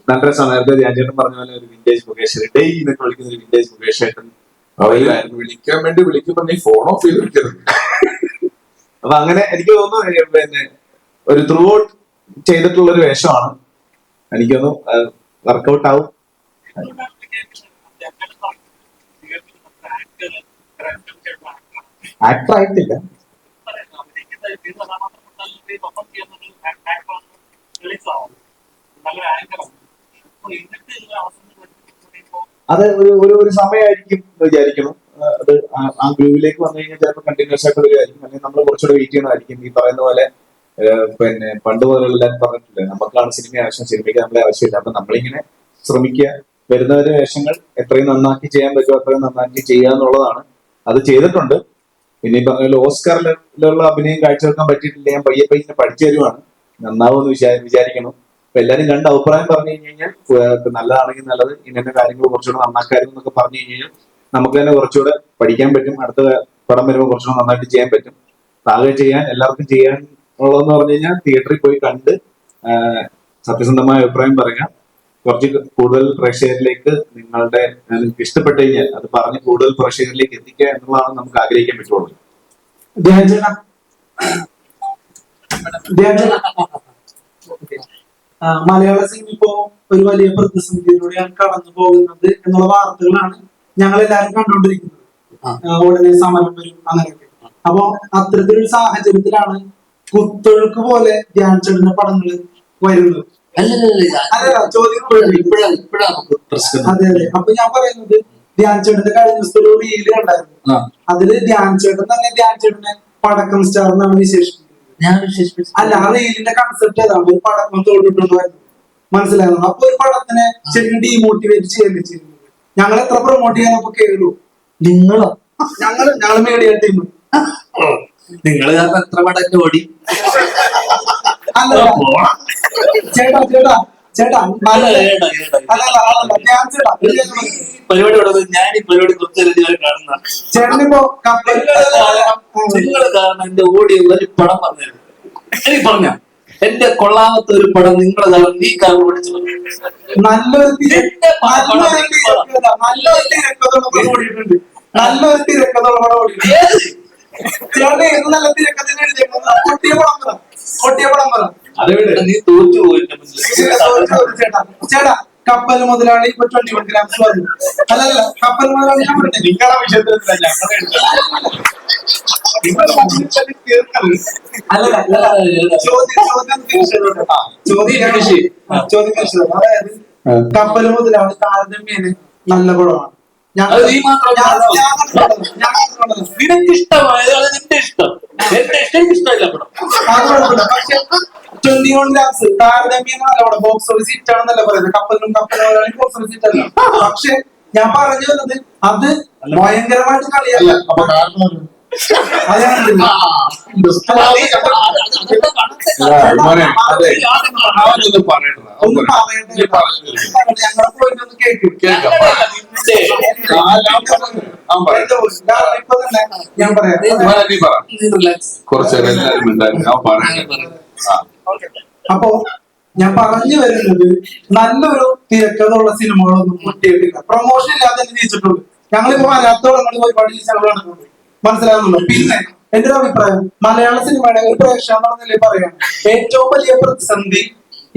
നല്ല രസമാണ്. നേരത്തെ ധ്യാൻ ചേട്ടൻ പറഞ്ഞ പോലെ ഒരു വിന്റേജ് മുകേഷ് ഡേ എന്നൊക്കെ വിളിക്കുന്ന ഒരു വിന്റേജ് മുകേഷ് ചേട്ടൻ വിളിക്കാൻ വേണ്ടി വിളിക്കുമ്പോ നീ ഫോൺ ഓഫ് ചെയ്ത് വിളിക്കരുത്. അപ്പൊ അങ്ങനെ എനിക്ക് തോന്നുന്നു പിന്നെ ഒരു ത്രൂ ഔട്ട് ചെയ്തിട്ടുള്ള ഒരു വേഷമാണ്. എനിക്കൊന്നും വർക്കൗട്ട് ആവും. ആക്ടർ ആയിട്ടില്ല. അത് ഒരു സമയമായിരിക്കും വിചാരിക്കണം. അത് ആ ഗ്രൂപ്പിലേക്ക് വന്നു കഴിഞ്ഞാൽ ചിലപ്പോൾ കണ്ടിന്യൂസ് ആയിട്ട് വരുമായിരിക്കും. അല്ലെങ്കിൽ നമ്മൾ കുറച്ചുകൂടെ വെയിറ്റ് ചെയ്യണമായിരിക്കും. ഈ പറയുന്ന പോലെ പിന്നെ പണ്ട് പോലെയുള്ള എല്ലാവരും പറഞ്ഞിട്ടില്ലേ, നമുക്കാണ് സിനിമ ആവശ്യം, സിനിമയ്ക്ക് നമ്മളെ ആവശ്യമില്ല. അപ്പൊ നമ്മളിങ്ങനെ ശ്രമിക്കുക, വരുന്നവരെ വേഷങ്ങൾ എത്രയും നന്നാക്കി ചെയ്യാൻ പറ്റുമോ അത്രയും നന്നാക്കി ചെയ്യുക എന്നുള്ളതാണ്. അത് ചെയ്തിട്ടുണ്ട്. പിന്നെ ഈ പറഞ്ഞ ഓസ്കാറിലുള്ള അഭിനയം കാഴ്ചവെക്കാൻ പറ്റിയിട്ടില്ല. ഞാൻ പയ്യെ പഠിച്ചു വരുവാണ്. നന്നാവുമെന്ന് വിചാരിക്കണം. അപ്പൊ എല്ലാരും കണ്ട് അഭിപ്രായം പറഞ്ഞു കഴിഞ്ഞാൽ നല്ലതാണെങ്കിൽ നല്ലത്, ഇന്ന കാര്യങ്ങൾ കുറച്ചുകൂടെ നന്നാക്കായിരുന്നു എന്നൊക്കെ പറഞ്ഞു കഴിഞ്ഞാൽ നമുക്ക് തന്നെ കുറച്ചുകൂടെ പഠിക്കാൻ പറ്റും. അടുത്ത പടം വരുമ്പോൾ കുറച്ചുകൂടെ നന്നായിട്ട് ചെയ്യാൻ പറ്റും. ആകെ ചെയ്യാൻ എല്ലാവർക്കും ചെയ്യാൻ ഉള്ളതെന്ന് പറഞ്ഞു കഴിഞ്ഞാൽ തിയേറ്ററിൽ പോയി കണ്ട് സത്യസന്ധമായ അഭിപ്രായം പറയാം. കുറച്ച് കൂടുതൽ പ്രേക്ഷകരിലേക്ക് നിങ്ങൾക്ക് ഇഷ്ടപ്പെട്ടു കഴിഞ്ഞാൽ അത് പറഞ്ഞ് കൂടുതൽ പ്രേക്ഷകരിലേക്ക് എത്തിക്കുക എന്നുള്ളതാണ് നമുക്ക് ആഗ്രഹിക്കാൻ പറ്റുള്ളൂ. മലയാള സിനിമ ഇപ്പോ ഒരു വലിയ പ്രതിസന്ധിയിലൂടെയാണ് കടന്നു പോകുന്നത് എന്നുള്ള വാർത്തകളാണ് ഞങ്ങൾ എല്ലാവരും കണ്ടുകൊണ്ടിരിക്കുന്നത്. ഉടനെ സമരം വരും അങ്ങനെയൊക്കെ. അപ്പൊ അത്തരത്തിലൊരു സാഹചര്യത്തിലാണ് കുത്തൊഴുക്ക് പോലെ ധ്യാൻ ചേട്ടന്റെ പടങ്ങള് വരുന്നത്. അതെ. അപ്പൊ ഞാൻ പറയുന്നത് ധ്യാൻ ചേട്ടന്റെ കഴിഞ്ഞ ദിവസത്തെ ഒരു റീല് കണ്ടായിരുന്നു. അതില് ധ്യാൻ ചേട്ടൻ തന്നെ ധ്യാൻ ചേട്ടനെ പടക്കം സ്റ്റാർ എന്നാണ് വിശേഷിപ്പിക്കുന്നത്. അല്ല, ആ റീലിന്റെ കൺസെപ്റ്റ് ഏതാണ്? ഒരു പടക്കം തോന്നിട്ടുണ്ടായിരുന്നു, മനസ്സിലായിരുന്നു. അപ്പൊ ഒരു പടത്തിനെ ശരിക്കും ഡീമോട്ടിവേറ്റ് ചെയ്യല്ലേ ചെയ്യുന്നത്. ഞങ്ങൾ എത്ര പ്രൊമോട്ട് ചെയ്യാനപ്പോ കേളൂ. ഞങ്ങള് മീഡിയ ടീം നിങ്ങൾ എത്ര പടം ഓടി. അല്ല ചേട്ടാ പരിപാടി ഞാൻ ഈ പരിപാടി കുറച്ച് കാണുന്ന ചേട്ടനിപ്പോ നിങ്ങൾ കാരണം എന്റെ ഓടിയ ഒരു പടം പറഞ്ഞിരുന്നു. എനിക്ക് പറഞ്ഞ എന്റെ കൊള്ളാമത്ത ഒരു പടം നിങ്ങളെ കാരണം നീ കാവ് പിടിച്ചു. നല്ലൊരു തിരക്കഥയുള്ള പടം ഓടിയിട്ടുണ്ട്. ചേട്ടൻ ഏത് നല്ല തിരക്കഥ കൊട്ടിയ പടം പറ. നീ തോറ്റു പോയിട്ട് ചേട്ടാ കപ്പൽ മുതലാളി ഇപ്പൊ 21 ഗ്രാംസ് പറഞ്ഞു. അല്ലല്ല, കപ്പൽ മുതലാളി നിങ്ങളെ വിഷയത്തിൽ അതായത് കപ്പൽ മുതലാളി താരതമ്യേന നല്ല പടമാണ്. നിനക്ക് ഇഷ്ടമായത് അത് നിന്റെ ഇഷ്ടം, എന്റെ ഇഷ്ടം ഇഷ്ടമില്ല പടം. പക്ഷെ 21 ഗ്രാംസ് താരതമ്യേന നല്ല പടം. ബോക്സ് ഓഫീസ് ഹിറ്റ് ആണെന്നല്ല പറയുന്നത്. കപ്പലും ബോക്സ് ഓഫീസ് ഹിറ്റ് അല്ല. പക്ഷെ ഞാൻ പറഞ്ഞു വരുന്നത് അത് ഭയങ്കരമായിട്ട് കളിയല്ല. അതാണ് ഒന്നും ഞങ്ങളെ പോയിട്ടൊന്ന് കേൾക്കും. ഇപ്പൊ തന്നെ ഞാൻ പറയാം. കുറച്ചേരം എല്ലാവരും ഉണ്ടായിരുന്നു ഞാൻ പറയാം. അപ്പോ ഞാൻ പറഞ്ഞു വരുന്നത് നല്ലൊരു തിരക്കഥയുള്ള സിനിമകളൊന്നും കിട്ടിയിട്ടില്ല. പ്രൊമോഷൻ ഇല്ലാതെ തന്നെ ജയിച്ചിട്ടുണ്ട്. ഞങ്ങളിപ്പോ വരാത്തോളം ഒരുപാട് ഞങ്ങൾ നടക്കുന്നുണ്ട്, മനസ്സിലാകുന്നുണ്ടോ? പിന്നെ എന്റെ ഒരു അഭിപ്രായം, മലയാള സിനിമയുടെ ഒരു പ്രേക്ഷകൻ എന്നുള്ള നിലയിൽ പറയാണ് ഏറ്റവും വലിയ പ്രതിസന്ധി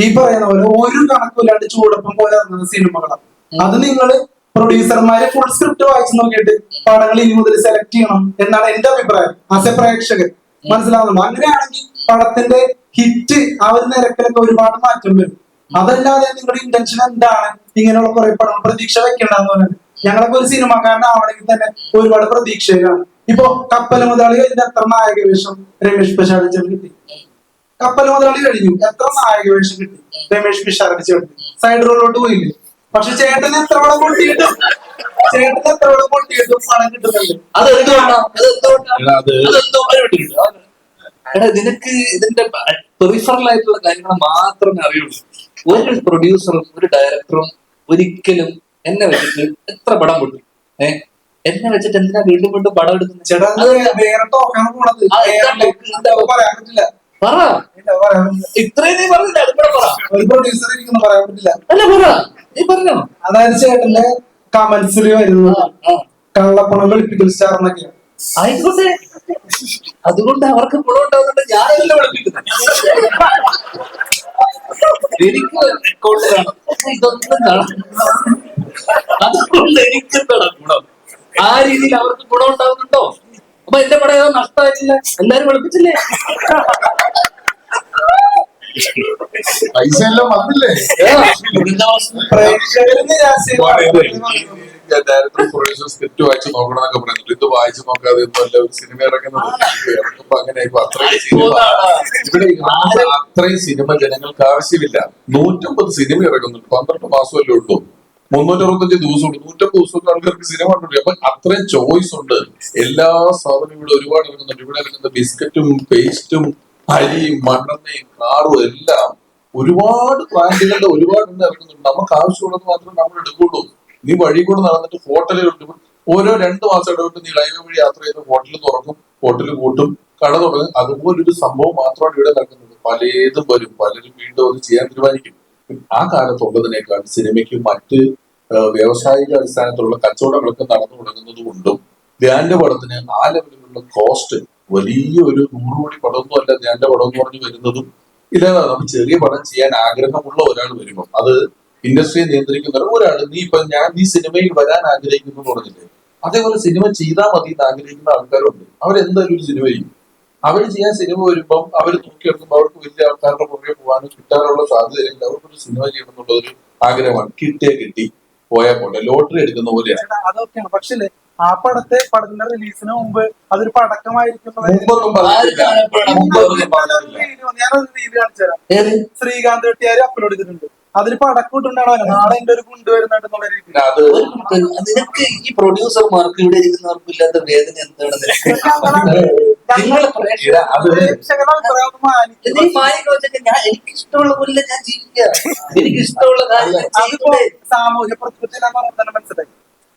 ഈ പറയുന്ന പോലെ ഒരു കണക്കില്ലാണ്ട് ചൂടപ്പം പോലെ ഇറങ്ങുന്ന സിനിമകളാണ്. അത് നിങ്ങള് പ്രൊഡ്യൂസർമാരെ ഫുൾ സ്ക്രിപ്റ്റ് വായിച്ചു നോക്കിയിട്ട് പടങ്ങൾ ഇനി മുതൽ സെലക്ട് ചെയ്യണം എന്നാണ് എന്റെ അഭിപ്രായം ആസ് എ പ്രേക്ഷകൻ, മനസ്സിലാവുന്നുണ്ടോ? അങ്ങനെയാണെങ്കിൽ പടത്തിന്റെ ഹിറ്റ് ആ ഒരു നിരക്കിലൊക്കെ ഒരുപാട് മാറ്റം വരും. അതല്ലാതെ നിങ്ങളുടെ ഇന്റൻഷൻ എന്താണ് ഇങ്ങനെയുള്ള കുറെ പടം പ്രതീക്ഷ വെക്കേണ്ടെന്ന് പറഞ്ഞത്? ഞങ്ങളൊക്കെ ഒരു സിനിമക്കാരനാവണമെങ്കിൽ തന്നെ ഒരുപാട് പ്രതീക്ഷയിലാണ്. ഇപ്പൊ കപ്പൽ മുതലാളി കഴിഞ്ഞ എത്ര നായക വേഷം രമേഷ് പിഷാരടിച്ചേട്ടൻ കിട്ടി? കപ്പൽ മുതലാളി കഴിഞ്ഞു, എത്ര നായക വേഷം കിട്ടി രമേഷ് പിഷാരടിച്ചേട്ടൻ? സൈഡ് റോളിലോട്ട് പോയില്ലേ? പക്ഷെ ചേട്ടന് എത്ര പടം പൊട്ടിയിട്ടും പണം കിട്ടുന്നുണ്ട്. എടാ നിനക്ക് ഇതിന്റെ പെറിഫറൽ ആയിട്ടുള്ള കാര്യങ്ങൾ മാത്രമേ അറിയുള്ളൂ. ഒരു പ്രൊഡ്യൂസറും ഒരു ഡയറക്ടറും ഒരിക്കലും എന്നെ വെച്ചിട്ട് എത്ര പടം പൊട്ടി, എന്നെ വെച്ചിട്ട് എന്തിനാ വീണ്ടും വീണ്ടും പടം എടുക്കുന്നത്? ചേട്ടാ വേറെ ടോക്കാണ് പോണത്. പറയാൻ പറ്റില്ല. പറ, ഇത്രയും നീ പറഞ്ഞില്ല, അതുകൂടെ പറ. ഒരു പ്രൊഡ്യൂസർ ഇരിക്കുന്നു പറയാൻ പറ്റില്ല. അല്ല പറ, നീ പറഞ്ഞോ. അതായത് ചേട്ടന്റെ കമന്റ്സിൽ വരുന്നത് കള്ളപ്പണം വെളുപ്പിക്കൽ സ്റ്റാർ എന്നൊക്കെയാണ്. ആയിക്കോട്ടെ, അതുകൊണ്ട് അവർക്ക് ഗുണം ഉണ്ടാവുന്നുണ്ട്. ഞാനല്ല വിളിപ്പിക്കുന്നത്, എനിക്ക് റെക്കോർഡ് കാണും, ഇതൊന്നും കാണും. അതുകൊണ്ട് എനിക്ക് ഗുണം. ആ രീതിയിൽ അവർക്ക് ഗുണം ഉണ്ടാവുന്നുണ്ടോ? അപ്പൊ എന്റെ പടം ഏതോ നഷ്ടമായിട്ടില്ല, എല്ലാരും വിളിപ്പിച്ചില്ലേ? പൈസ എല്ലാം വന്നില്ലേ? ഡയറക്ടർ പ്രൊഡ്യൂസർ സ്ക്രിപ്റ്റ് വായിച്ചു നോക്കണം എന്നൊക്കെ പറഞ്ഞിട്ട് ഇത് വായിച്ചു നോക്കാതെ ഒന്നുമല്ല ഒരു സിനിമ ഇറങ്ങുന്നത്. ഇറങ്ങുമ്പോ അങ്ങനെ അത്രയും സിനിമ ഇവിടെ അത്രയും സിനിമ ജനങ്ങൾക്ക് ആവശ്യമില്ല. 150 സിനിമ ഇറങ്ങുന്നുണ്ട്, 12 മാസമല്ലേ ഉള്ളൂ, 365 ദിവസമുണ്ട്, 150 ദിവസമൊക്കെ ആൾക്കാർക്ക് സിനിമ കണ്ടുപിടിക്കും. അപ്പൊ അത്രയും ചോയ്സ് ഉണ്ട്. എല്ലാ സാധനവും ഇവിടെ ഒരുപാട് ഇറങ്ങുന്നുണ്ട്. ഇവിടെ ഇറങ്ങുന്ന ബിസ്ക്കറ്റും പേസ്റ്റും അരിയും മണ്ണെണ്ണയും കാറും എല്ലാം ഒരുപാട് ബ്രാൻഡുകളുടെ ഒരുപാട് ഇറങ്ങുന്നുണ്ട്. നമുക്ക് ആവശ്യമുള്ളത് മാത്രമേ നമ്മൾ എടുക്കുള്ളൂ. നീ വഴി കൂടെ നടന്നിട്ട് ഹോട്ടലിൽ കിട്ടും. ഓരോ 2 മാസം ഇടവിട്ട് നീ ഹൈവേ വഴി യാത്ര ചെയ്ത് ഹോട്ടൽ തുറക്കും, ഹോട്ടൽ കൂട്ടും, കട തുടങ്ങും. അതുപോലൊരു സംഭവം മാത്രമാണ് ഇവിടെ നടക്കുന്നത്. പലതും വരും, പലരും വീണ്ടും അത് ചെയ്യാൻ തീരുമാനിക്കും. ആ കാലത്തുള്ളതിനേക്കാൾ സിനിമയ്ക്ക് മറ്റ് വ്യാവസായിക അടിസ്ഥാനത്തിലുള്ള കച്ചവടങ്ങളൊക്കെ നടന്നു തുടങ്ങുന്നത് കൊണ്ടും ധ്യാന്റെ പടത്തിന് ആ ലെവലിലുള്ള കോസ്റ്റ് വലിയ ഒരു 100 കോടി പടമൊന്നും അല്ല ധ്യാന്റെ പടം എന്ന് പറഞ്ഞ് വരുന്നതും ഇല്ല. നമുക്ക് ചെറിയ പടം ചെയ്യാൻ ആഗ്രഹമുള്ള ഒരാൾ വരുമ്പോൾ അത് ഇൻഡസ്ട്രിയെ നിയന്ത്രിക്കുന്ന ഒരാൾ, നീ സിനിമയിൽ വരാൻ ആഗ്രഹിക്കുന്നു എന്ന് പറഞ്ഞില്ലേ, അതേപോലെ സിനിമ ചെയ്താൽ മതി എന്ന് ആഗ്രഹിക്കുന്ന ആൾക്കാരുണ്ട്. അവരെന്തായാലും ഒരു സിനിമ ചെയ്യും. അവർ ചെയ്യാൻ സിനിമ വരുമ്പം അവർ നോക്കിയെടുക്കുമ്പോൾ അവർക്ക് വലിയ ആൾക്കാരുടെ പുറകെ പോകാനും കിട്ടാനുള്ള സാധ്യതയില്ല. അവർക്കൊരു സിനിമ ചെയ്യണം എന്നുള്ളൊരു ആഗ്രഹമാണ്. കിട്ടിയാ കിട്ടി, പോയാൽ പോട്ടെ, ലോട്ടറി എടുക്കുന്ന പോലെയാണ്. അതൊക്കെയാണ്. പക്ഷേ ആ പടത്തിന്റെ റിലീസിന് മുമ്പ് അതൊരു പടക്കമായിരിക്കും. ഞാനൊരു രീതി കാണിച്ചുതരാം. ശ്രീകാന്ത് വെട്ടിയാര് അപ്ലോഡ് ചെയ്തിട്ടുണ്ട്. അതിൽ പടക്കം ഇട്ടുണ്ടാണോ നാളെ എന്റെ ഒരു ഗുണ്ട് വരുന്നുണ്ടെന്നുള്ള രീതിയിൽ. നിനക്ക് ഈ പ്രൊഡ്യൂസർമാർക്ക് ഇവിടെ ഇരിക്കുന്നവർക്കും ഇല്ലാത്ത വേദന എന്താണ്? എനിക്ക് ഇഷ്ടമുള്ള പോലെ ഞാൻ ജീവിക്കുക, എനിക്ക് ഇഷ്ടമുള്ള കാര്യം സാമൂഹ്യ പ്രതിബദ്ധത മനസ്സിലായി.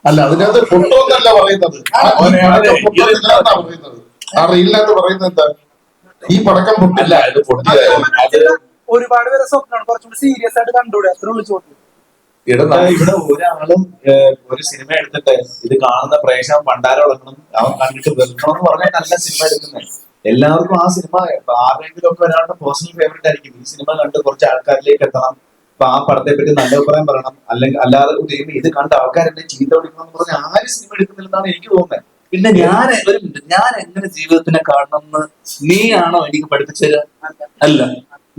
അല്ല, അതിനകത്ത് ഫോട്ടോ എന്നല്ല പറയുന്നത്, ആ റീലിനകത്ത് പറയുന്നത് എന്താ, ഈ പടക്കം പൊട്ടില്ല, ഇത് പൊട്ടില്ല. ഒരുപാട് പേരെ സ്വപ്നമാണ് കുറച്ചുകൂടി സീരിയസ് ആയിട്ട് കണ്ടുകൂടെ, അത്ര വിളിച്ചു നോക്കി. ഇവിടെ ഒരാളും ഒരു സിനിമ എടുത്തിട്ട് ഇത് കാണുന്ന പ്രേക്ഷകൻ പണ്ടാരം ഇളക്കണം, അവൻ കണ്ടിട്ട് വെറുക്കണം എന്ന് പറഞ്ഞാൽ നല്ല സിനിമ എടുക്കുന്നത്. എല്ലാവർക്കും ആ സിനിമ ആരെങ്കിലും ഒക്കെ ഒരാളുടെ പേഴ്സണൽ ഫേവറേറ്റ് ആയിരിക്കും. ഈ സിനിമ കണ്ട് കുറച്ച് ആൾക്കാരിലേക്ക് എത്തണം, അപ്പൊ ആ പടത്തെ പറ്റി നല്ല അഭിപ്രായം പറയണം. അല്ലെങ്കിൽ അല്ലാതെ ഇത് കണ്ട് ആൾക്കാരെന്നെ ചീത്ത വിളിക്കണം എന്ന് പറഞ്ഞാൽ ആരും സിനിമ എടുക്കുന്നില്ലെന്നാണ് എനിക്ക് തോന്നുന്നത്. പിന്നെ ഞാൻ എങ്ങനെ ജീവിതത്തിനെ കാണണമെന്ന് നീയാണോ എനിക്ക് പഠിപ്പിച്ചത്? അല്ല,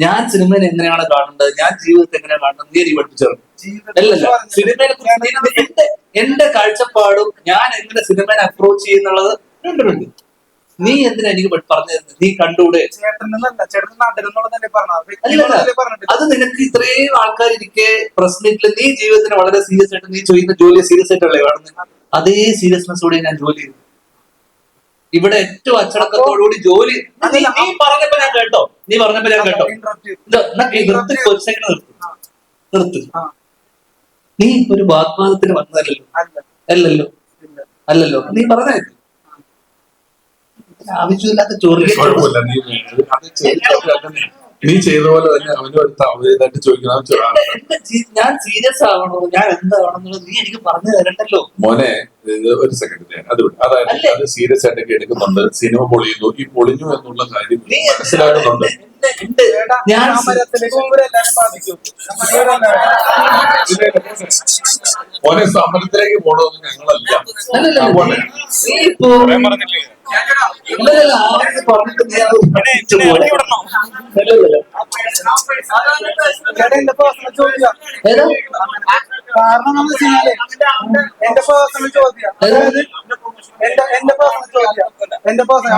ഞാൻ സിനിമയിൽ എങ്ങനെയാണ് കാണേണ്ടത്, ഞാൻ ജീവിതത്തെ എങ്ങനെയാണ് കാണുന്നത് നീ എനിക്ക് പഠിപ്പിച്ചത് അല്ലല്ല. സിനിമയെ കുറിച്ച് എന്റെ കാഴ്ചപ്പാടും ഞാൻ എങ്ങനെ സിനിമയെ അപ്രോച്ച് ചെയ്യുന്നുള്ളത് രണ്ടുണ്ട്. നീ എന്തിനാ എനിക്ക് പറഞ്ഞു തരുന്നത്? നീ കണ്ടൂടെ? അത് നിനക്ക് ഇത്രയും ആൾക്കാരിരിക്കെ പ്രസ് മീറ്റില് നീ ജീവിതത്തിന് വളരെ സീരിയസ് ആയിട്ട് നീ ചെയ്യുന്ന ജോലിയെ സീരിയസ് ആയിട്ടല്ലേ കാണുന്നത്? അതേ സീരിയസ്നെസ്സോടെ ഞാൻ ജോലി ചെയ്തു. ഇവിടെ ഏറ്റവും അച്ചടക്കത്തോടുകൂടി ജോലി നീ പറഞ്ഞപ്പോ ഞാൻ കേട്ടോ ഒരു സെക്കൻഡ് നിർത്ത്. നീ ഒരു വാഗ്വാദത്തിന് വന്നതല്ലോ അല്ലല്ലോ നീ പറഞ്ഞ ആവശ്യമില്ലാത്ത ചോദ്യം നീ ചെയ്ത പോലെ തന്നെ അവനും അടുത്ത് അവതായിട്ട് ചോദിക്കണം. ഞാൻ സീരിയസ് ആവണോ, ഞാൻ എന്താവണമെന്നുള്ളത് നീ എനിക്ക് പറഞ്ഞു തരണ്ടല്ലോ മോനെ. ഒരു സെക്കൻഡ്, അതായത് അത് സീരിയസ് ആയിട്ടൊക്കെ എടുക്കുന്നുണ്ട്. സിനിമ പൊളിയുന്നു, ഈ പൊളിഞ്ഞു എന്നുള്ള കാര്യം മനസ്സിലാക്കുന്നുണ്ട്. ഞാൻ മോനെ സമരത്തിലേക്ക് പോകണമെന്ന് ഞങ്ങളല്ല. കാരണം എന്ന് വെച്ചാല് എന്റെ പേഴ്സണൽ ചോദ്യം, അതായത് എന്റെ പേഴ്സണൽ ചോദ്യം, എന്റെ പേഴ്സണൽ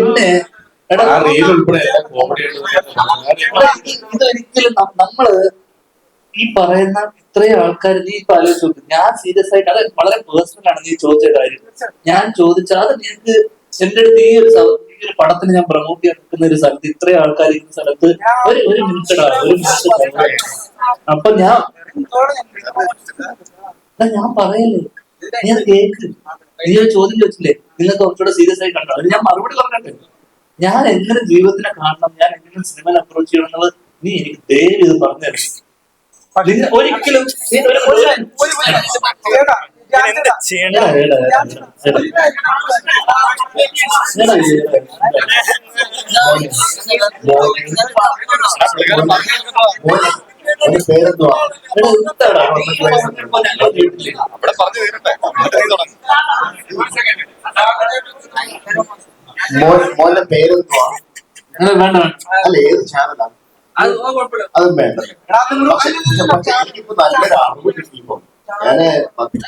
പിന്നെ ഇതൊരിക്കലും നമ്മള് ഈ പറയുന്ന ഇത്രയും ആൾക്കാർ നീ ഇപ്പൊ ആലോചിച്ചു. ഞാൻ സീരിയസ് ആയിട്ട് അത് വളരെ പേഴ്സണൽ ആണ് നീ ചോദിച്ച കാര്യം. ഞാൻ ചോദിച്ചാൽ അത് നിനക്ക് എന്റെ അടുത്ത് ഈ ഒരു പടത്തിന് ഞാൻ പ്രൊമോട്ട് ചെയ്യാൻ നിൽക്കുന്ന ഒരു സ്ഥലത്ത് ഇത്രയും ആൾക്കാർ ഇരിക്കുന്ന സ്ഥലത്ത് ഒരു മിനിറ്റ് അപ്പൊ ഞാൻ പറയല്ലേ, നീ അത് കേക്ക്. നീ ഒരു ചോദ്യം ചോദിച്ചില്ലേ, നിങ്ങൾക്ക് കുറച്ചുകൂടെ സീരിയസ് ആയി കണ്ടോ? അത് ഞാൻ മറുപടി പറഞ്ഞിട്ട് ഞാൻ എങ്ങനെ ജീവിതത്തിനെ കാണണം, ഞാൻ എങ്ങനെ സിനിമയിൽ അപ്രോച്ച് ചെയ്യണം എന്നുള്ളത് നീ എനിക്ക് ദയവ് ഇത് പറഞ്ഞു തരും. ഒരിക്കലും മോന്റെ പേരെന്തുവാ? വേണ്ട അല്ല, ഏത് ചാനലാണ്? അതും വേണ്ട. പക്ഷെ എനിക്കിപ്പോ നല്ലൊരു അറിവ് കിട്ടിയപ്പോ ഞാന് 40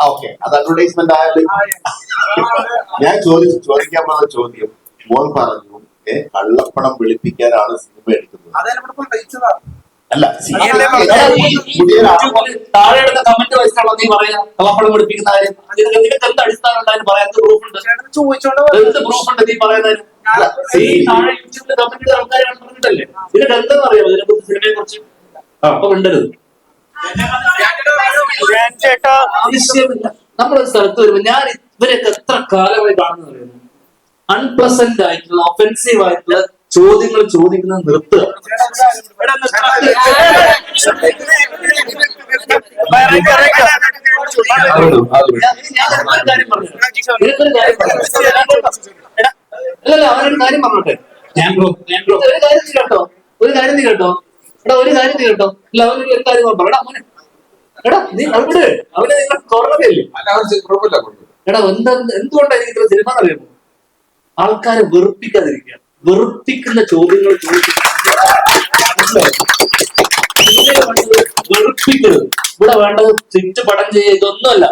ഓക്കെ, അത് അഡ്വർടൈസ്മെന്റ് ആയാലും ഞാൻ ചോദിക്കാൻ പോകുന്ന ചോദ്യം, മോൻ പറഞ്ഞു കള്ളപ്പണം വെളുപ്പിക്കാനാണ് സിനിമ എടുക്കുന്നത്. അല്ല, താഴെ കമന്റ് വയസ്സാണോ നീ പറയാ കള്ളപ്പണം പഠിപ്പിക്കുന്ന കാര്യം? നിനക്ക് എന്ത് അടിസ്ഥാനം ഉണ്ടായാലും പറയാൻ പ്രൂഫ് ഉണ്ട്? എന്ത് പ്രൂഫ് ഉണ്ട് നീ പറയുന്നതിന്? താഴെ യൂട്യൂബിൽ കമന്റ് ആൾക്കാരെ പറഞ്ഞിട്ടല്ലേ നിനക്ക് എന്താ പറയാ ഇതിനെ കുറിച്ച്, സിനിമയെ കുറിച്ച്? അപ്പൊ മിണ്ടരുത്. ആവശ്യമില്ല. നമ്മളൊരു സ്ഥലത്ത് വരുമ്പോ ഞാൻ ഇവരൊക്കെ എത്ര കാലമായി കാണുന്നത് അറിയുന്നു. അൺപ്ലസന്റ് ആയിട്ടുള്ള ഒഫൻസീവ് ആയിട്ടുള്ള ചോദ്യങ്ങൾ ചോദിക്കുന്നത് നിർത്തുക. അല്ലല്ല, അവരൊരു കാര്യം പറഞ്ഞോട്ടെ. ഒരു കാര്യം നീ കേട്ടോ എടാ, ഒരു കാര്യം നീ കേട്ടോ. അല്ല, അവനൊരു ഒരു കാര്യം പറഞ്ഞോ. മോനെ എടാ, നീ അവിടെ അവനെ നിങ്ങൾ കുറവല്ലേ? എടാ, എന്തുകൊണ്ടാണ് എനിക്ക് ഇത്ര സിനിമ അറിയുമോ? ആൾക്കാരെ വെറുപ്പിക്കാതിരിക്കുക. വെറുപ്പിക്കുന്ന ചോദ്യങ്ങൾ ചോദിക്കുക. വെറുപ്പിക്കരുത്. ഇവിടെ വേണ്ടത് ചുറ്റുപടം ചെയ്യുക, ഇതൊന്നുമല്ല.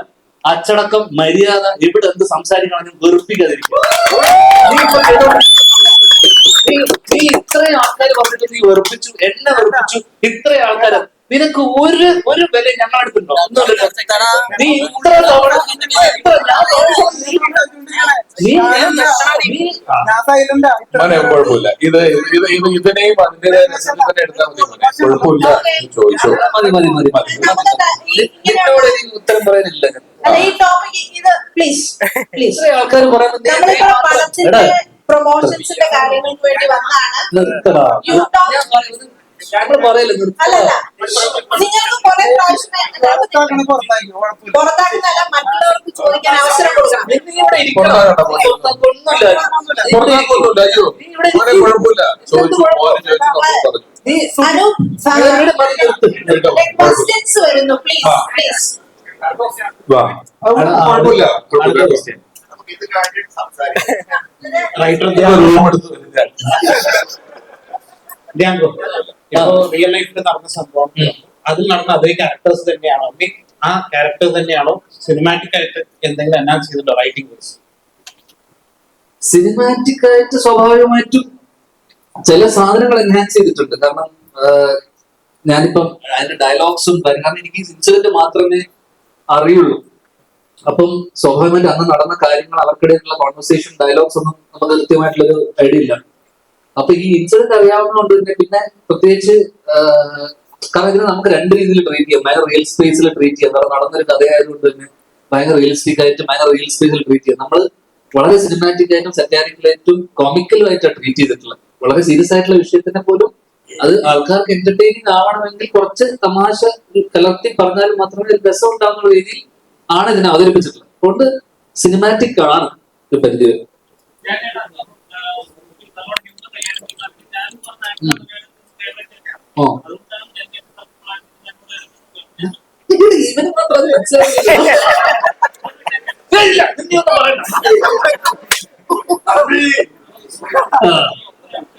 അച്ചടക്കം, മര്യാദ, ഇവിടെ എന്ത് സംസാരിക്കണമെങ്കിലും വെറുപ്പിക്കാതിരിക്കുക. നീ ഇത്രയും ആൾക്കാർ പറഞ്ഞിട്ട് നീ വെറുപ്പിച്ചു, എന്നെ വെറുപ്പിച്ചു. ഇത്രയും ആൾക്കാർ നിനക്ക് ഒരു വില ഞങ്ങളെടുത്തുണ്ടോ? നീ ഇത്ര തവണ കുഴപ്പമില്ല. ഇതിനെയും അതിന്റേതായ രസത്തിൽ തന്നെ എടുത്താൽ മതി. കുഴപ്പമില്ല, ചോദിച്ചോ. നിന്നോട് എനിക്ക് ഉത്തരം പറയാനില്ല. ഇത്ര ആൾക്കാർ പറയുന്നത് പ്രൊമോഷൻസിന്റെ കാര്യങ്ങൾക്ക് വേണ്ടി വന്നാണ്. ഞങ്ങൾ പറയല്ലേ, നിങ്ങൾക്ക് കുറെ പ്രാവശ്യം പുറത്താക്കുന്നല്ല, മറ്റുള്ളവർക്ക് ചോദിക്കാൻ അവസരം കൊടുക്കണം. ക്വസ്റ്റ്യൻസ് വരുന്നു, പ്ലീസ് പ്ലീസ്. ഇപ്പോ റിയൽ ലൈഫിൽ നടന്ന സംഭവം അതിൽ നടന്ന അതേ ക്യാരക്ടേഴ്സ് തന്നെയാണോ? ആ ക്യാരക്ടർ തന്നെയാണോ സിനിമാറ്റിക് ആയിട്ട് എന്തെങ്കിലും അനൗൺസ് ചെയ്തിട്ടുണ്ടോ റൈറ്റിംഗ് വൈസ്? സിനിമാറ്റിക് ആയിട്ട് സ്വാഭാവികമായിട്ടും ചില സാധനങ്ങൾ എൻഹാൻസ് ചെയ്തിട്ടുണ്ട്. കാരണം ഞാനിപ്പം അതിന്റെ ഡയലോഗ്സും കാരണം എനിക്ക് ഇൻസിഡന്റ് മാത്രമേ അറിയുള്ളൂ. അപ്പം സ്വാഭാവികമായിട്ട് അന്ന് നടന്ന കാര്യങ്ങൾ അവർക്കിടയിലുള്ള കോൺവെർസേഷൻ ഡയലോഗ്സ് ഒന്നും നമുക്ക് കൃത്യമായിട്ടുള്ളൊരു ഐഡിയ ഇല്ല. അപ്പൊ ഈ ഇൻസിഡന്റ് അറിയാവുന്നതുകൊണ്ട് തന്നെ പിന്നെ പ്രത്യേകിച്ച് കാരണം ഇതിനെ നമുക്ക് രണ്ട് രീതിയിൽ ട്രീറ്റ് ചെയ്യാം. ഭയങ്കര റിയൽ സ്പേസിൽ ട്രീറ്റ് ചെയ്യാം. കാരണം നടന്നൊരു കഥയായതുകൊണ്ട് തന്നെ ഭയങ്കര റിയലിസ്റ്റിക് ആയിട്ട് ഭയങ്കര റിയൽ സ്പേസിൽ ട്രീറ്റ് ചെയ്യാം. നമ്മൾ വളരെ സിനിമാറ്റിക് ആയിട്ടും സെറ്റാരിക്കലായിട്ടും കോമിക്കലും ആയിട്ടാണ് ട്രീറ്റ് ചെയ്തിട്ടുള്ളത്. വളരെ സീരിയസ് ആയിട്ടുള്ള വിഷയത്തിനെ പോലും അത് ആൾക്കാർക്ക് എന്റർടൈനിങ് ആവണമെങ്കിൽ കുറച്ച് തമാശ കലർത്തി പറഞ്ഞാൽ മാത്രമേ ഒരു രസം ഉണ്ടാകുന്ന രീതിയിൽ ആണ് ഇതിനെ അവതരിപ്പിച്ചിട്ടുള്ളത്. അതുകൊണ്ട് സിനിമാറ്റിക് ആണ് ഒരു പരിധി വരെ. ഇവന് മാത്രം അത് മനസ്സിലാക്കില്ല.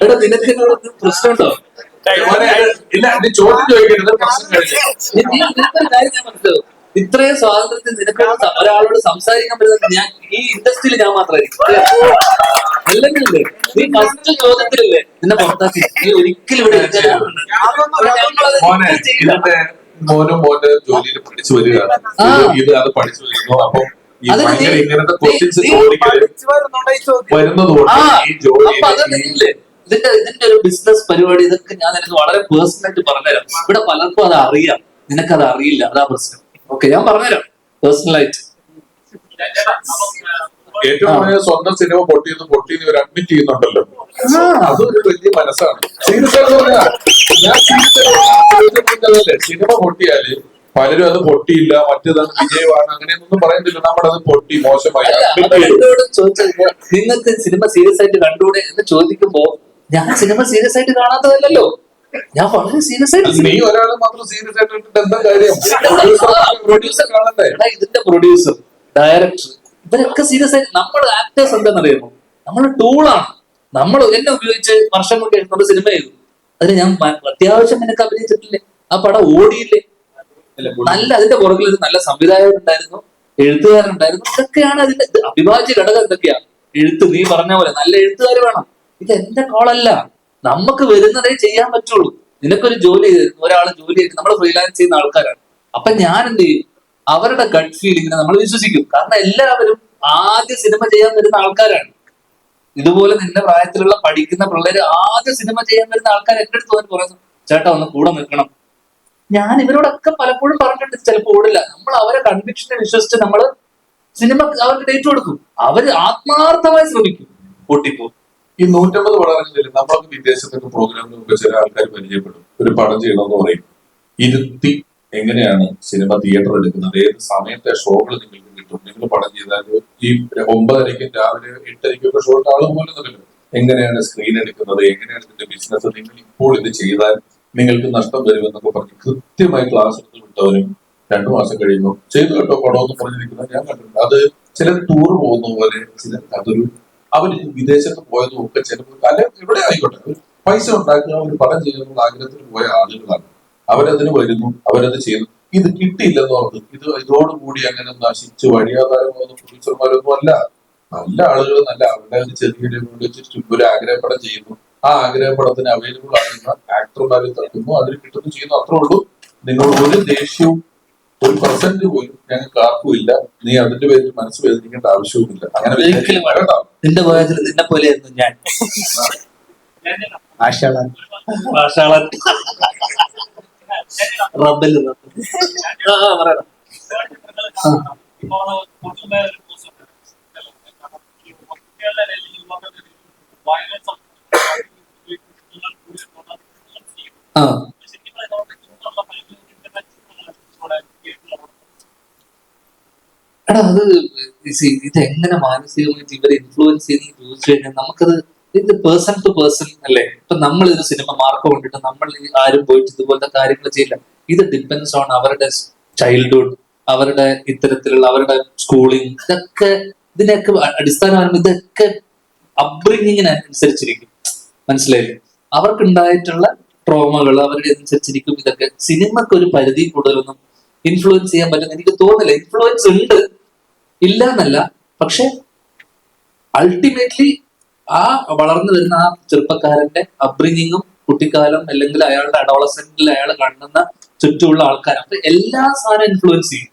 എടാ നിനക്ക് എന്നോട് പ്രശ്നമുണ്ടോ? ഇല്ല, ചോദ്യം ചോദിക്കരുത്, പ്രശ്നം കഴിഞ്ഞു. നിനക്കൊരു കാര്യം ഞാൻ മനസ്സിലാവും. ഇത്രയും സ്വാതന്ത്ര്യത്തിൽ നിനക്ക് ഒരാളോട് സംസാരിക്കാൻ പറ്റുന്നത് ഞാൻ ഈ ഇൻഡസ്ട്രിയിൽ ഞാൻ മാത്രമായിരിക്കും. അല്ലെങ്കിലല്ലേ നീ ഫസ്റ്റ് ചോദ്യത്തിലല്ലേ നിന്നെ പുറത്താക്കി. നീ ഒരിക്കലും ഇവിടെ മോനും മോന്റെ ജോലിയിൽ പഠിച്ചു വരികയാണ്. ഇത് അത് പഠിച്ചു വരുന്നു. അപ്പം ഈ ഭയങ്കര ഇങ്ങനത്തെ ക്വസ്റ്റ്യൻസ് വരുന്നതുകൊണ്ട് ഈ ജോലി ഇതിന്റെ ഒരു ബിസിനസ് പരിപാടി ഇതൊക്കെ ഞാൻ നിനക്ക് വളരെ പേഴ്സണൽ ആയിട്ട് പറഞ്ഞുതരാം. ഇവിടെ പലർക്കും അത് അറിയാം, നിനക്കത് അറിയില്ല, അതാ പ്രശ്നം. ഓക്കെ, ഞാൻ പറഞ്ഞുതരാം പേഴ്സണൽ ആയിട്ട്. ഏറ്റവും കൂടുതൽ സ്വന്തം സിനിമ പൊട്ടിയെന്ന് ഇവർ അഡ്മിറ്റ് ചെയ്യുന്നുണ്ടല്ലോ. അതൊരു വലിയ മനസ്സാണ്. സീരിയസ് ആയിട്ട് പറഞ്ഞാൽ ഞാൻ സീരിയസ് സിനിമ പൊട്ടിയാല് പലരും അത് പൊട്ടിയില്ല, മറ്റേതാണ് വിജയമാണ്, അങ്ങനെയൊന്നും പറയുന്നില്ല. നമ്മളത് പൊട്ടി മോശമായി. നിങ്ങൾക്ക് സിനിമ സീരിയസ് ആയിട്ട് കണ്ടുകൂടെ എന്ന് ചോദിക്കുമ്പോ ഞാൻ സിനിമ സീരിയസ് ആയിട്ട് കാണാത്തതല്ലോ. ഞാൻ വളരെ സീരിയസ് ആയിട്ട്. നീ ഒരാളെ മാത്രം സീരിയസ് ആയിട്ട് എന്താ കാര്യം? പ്രൊഡ്യൂസർ കാണണ്ടേ? ഇതിന്റെ പ്രൊഡ്യൂസർ, ഡയറക്ടർ, ഇവരൊക്കെ സീരിയസ് ആയിട്ട്. നമ്മൾ ആക്ടേഴ്സ് എന്താണെന്നറിയുമോ? നമ്മൾ ടൂളാണ്. നമ്മൾ എന്നെ ഉപയോഗിച്ച് വർഷം കൊണ്ട് എഴുതുന്നത് സിനിമ ചെയ്തു. അതിന് ഞാൻ അത്യാവശ്യം നിനക്ക് അഭിനയിച്ചിട്ടില്ലേ? ആ പടം ഓടിയില്ലേ? നല്ല അതിന്റെ പുറകിൽ ഒരു നല്ല സംവിധായകൻ ഉണ്ടായിരുന്നു, എഴുത്തുകാരുണ്ടായിരുന്നു. ഇതൊക്കെയാണ് അതിന്റെ അവിഭാജ്യ ഘടകം. എന്തൊക്കെയാ? എഴുത്ത്, നീ പറഞ്ഞ പോലെ നല്ല എഴുത്തുകാർ വേണം. ഇത് എന്റെ കോളല്ല. നമുക്ക് വരുന്നതേ ചെയ്യാൻ പറ്റുള്ളൂ. നിനക്കൊരു ജോലി ഒരാൾ ജോലി ചെയ്ത് നമ്മൾ ഫ്രീലാൻസ് ചെയ്യുന്ന ആൾക്കാരാണ്. അപ്പൊ ഞാൻ എന്ത് ചെയ്യും? അവരുടെ ഗട്ട് ഫീലിങ്ങിനെ നമ്മൾ വിശ്വസിക്കും. കാരണം എല്ലാവരും ആദ്യ സിനിമ ചെയ്യാൻ വരുന്ന ആൾക്കാരാണ്. ഇതുപോലെ നിന്റെ പ്രായത്തിലുള്ള പഠിക്കുന്ന പിള്ളേര് ആദ്യ സിനിമ ചെയ്യാൻ വരുന്ന ആൾക്കാർ എന്റെ അടുത്ത് പോകാൻ പറയുന്നു, ചേട്ടാ ഒന്ന് കൂടെ നിൽക്കണം. ഞാൻ ഇവരോടൊക്കെ പലപ്പോഴും പറഞ്ഞിട്ടുണ്ട്, ചിലപ്പോൾ ഓടില്ല. നമ്മൾ അവരെ കൺവിക്ഷനെ വിശ്വസിച്ച് നമ്മൾ സിനിമ അവർക്ക് ഡേറ്റ് കൊടുക്കും. അവര് ആത്മാർത്ഥമായി ശ്രമിക്കും, പൊട്ടിപ്പോ. ഈ 150 പടങ്ങളിൽ നമ്മളൊക്കെ വിദേശത്തൊക്കെ പ്രോഗ്രാമിലൊക്കെ ചില ആൾക്കാർ പരിചയപ്പെടും. ഒരു പടം ചെയ്യണമെന്ന് പറയും. ഇരുത്തി എങ്ങനെയാണ് സിനിമ തിയേറ്റർ എടുക്കുന്നത്, ഏത് സമയത്തെ ഷോകൾ നിങ്ങൾക്ക് കിട്ടും, നിങ്ങൾ പടം ചെയ്താൽ ഈ 9:30 രാവിലെ 8:30 ഷോ ആള് പോലും നിൽക്കില്ല. എങ്ങനെയാണ് സ്ക്രീൻ എടുക്കുന്നത്, എങ്ങനെയാണ് ഇതിന്റെ ബിസിനസ്, നിങ്ങൾ ഇപ്പോൾ ഇത് ചെയ്താൽ നിങ്ങൾക്ക് നഷ്ടം വരുമെന്നൊക്കെ പറഞ്ഞ് കൃത്യമായി ക്ലാസ് എടുത്ത് വിട്ടവരും 2 മാസം കഴിയുന്നു ചെയ്തു കേട്ടോ പടം എന്ന് പറഞ്ഞിരിക്കുന്നത് ഞാൻ കണ്ടിട്ടുണ്ട്. അത് ചിലർ ടൂർ പോകുന്ന പോലെ, ചിലർക്ക് അതൊരു അവര് വിദേശത്ത് പോയതും ഒക്കെ ചിലപ്പോൾ അല്ലെ എവിടെ ആയിക്കോട്ടെ പൈസ ഉണ്ടാക്കുക, ഒരു പടം ചെയ്യുന്ന ആഗ്രഹത്തിന് പോയ ആളുകളാണ്. അവരതിന് വരുന്നു, അവരത് ചെയ്യുന്നു. ഇത് കിട്ടിയില്ലെന്ന് ഓർത്ത് ഇതോടുകൂടി അങ്ങനെ നശിച്ച് വഴിയാതായ പ്രൊഡ്യൂസർമാരൊന്നും അല്ല. നല്ല ആളുകൾ നല്ല അവരുടെ ചെറിയൊരു ഒരു ആഗ്രഹപ്പടം ചെയ്യുന്നു. ആ ആഗ്രഹപ്പടത്തിന് അവൈലബിൾ ആകുന്ന ആക്ടർമാരെ തട്ടുന്നു, അതിൽ കിട്ടുന്നു, ചെയ്യുന്നു. അത്രേ ഉള്ളൂ. നിന്നോട് ഒരു ദേഷ്യവും ഒരു പെർസെന്റ് പോലും ഞങ്ങൾക്ക് ആർക്കും ഇല്ല. നീ അതിന്റെ പേരിൽ മനസ്സ് വേദനിക്കേണ്ട ആവശ്യവുമില്ല. അങ്ങനെ നിന്റെ പോയതിൽ നിന്നെ പോലെയായിരുന്നു ഞാൻ. എടാ അത് ഇതെങ്ങനെ മാനസികമായിട്ട് ഇവരെ ഇൻഫ്ലുവൻസ് ചെയ്യുന്ന ചോദിച്ചു കഴിഞ്ഞാൽ നമുക്കത് ഇത് പേഴ്സൺ ടു പേഴ്സൺ അല്ലേ. ഇപ്പൊ നമ്മൾ ഇത് സിനിമ മാർക്ക് കൊണ്ടിട്ട് നമ്മൾ ആരും പോയിട്ട് ഇതുപോലത്തെ കാര്യങ്ങൾ ചെയ്യില്ല. ഇത് ഡിപ്പെൻഡ്സ് ഓൺ അവരുടെ ചൈൽഡ്ഹുഡ്, അവരുടെ ഇത്തരത്തിലുള്ള അവരുടെ സ്കൂളിങ്, ഇതിനൊക്കെ അടിസ്ഥാനമാകുമ്പോൾ ഇതൊക്കെ അപ്ബ്രിങ്ങിങ്ങിനനുസരിച്ചിരിക്കും. മനസ്സിലായില്ലേ? അവർക്കുണ്ടായിട്ടുള്ള ട്രോമകൾ അവരുടെ അനുസരിച്ചിരിക്കും. ഇതൊക്കെ സിനിമക്ക് ഒരു പരിധി കൂടുതലൊന്നും ഇൻഫ്ലുവൻസ് ചെയ്യാൻ പറ്റുന്ന എനിക്ക് തോന്നില്ല. ഇൻഫ്ലുവൻസ് ഉണ്ട്, ഇല്ല എന്നല്ല, പക്ഷെ അൾട്ടിമേറ്റ്ലി ആ വളർന്നു വരുന്ന ആ ചെറുപ്പക്കാരന്റെ അപ്ബ്രിങ്ങിങ്ങും കുട്ടിക്കാലം അല്ലെങ്കിൽ അയാളുടെ അഡോളസെന്റിൽ അയാൾ കാണുന്ന ചുറ്റുമുള്ള ആൾക്കാർ, അപ്പൊ എല്ലാ സാധനം ഇൻഫ്ലുവൻസ് ചെയ്യും.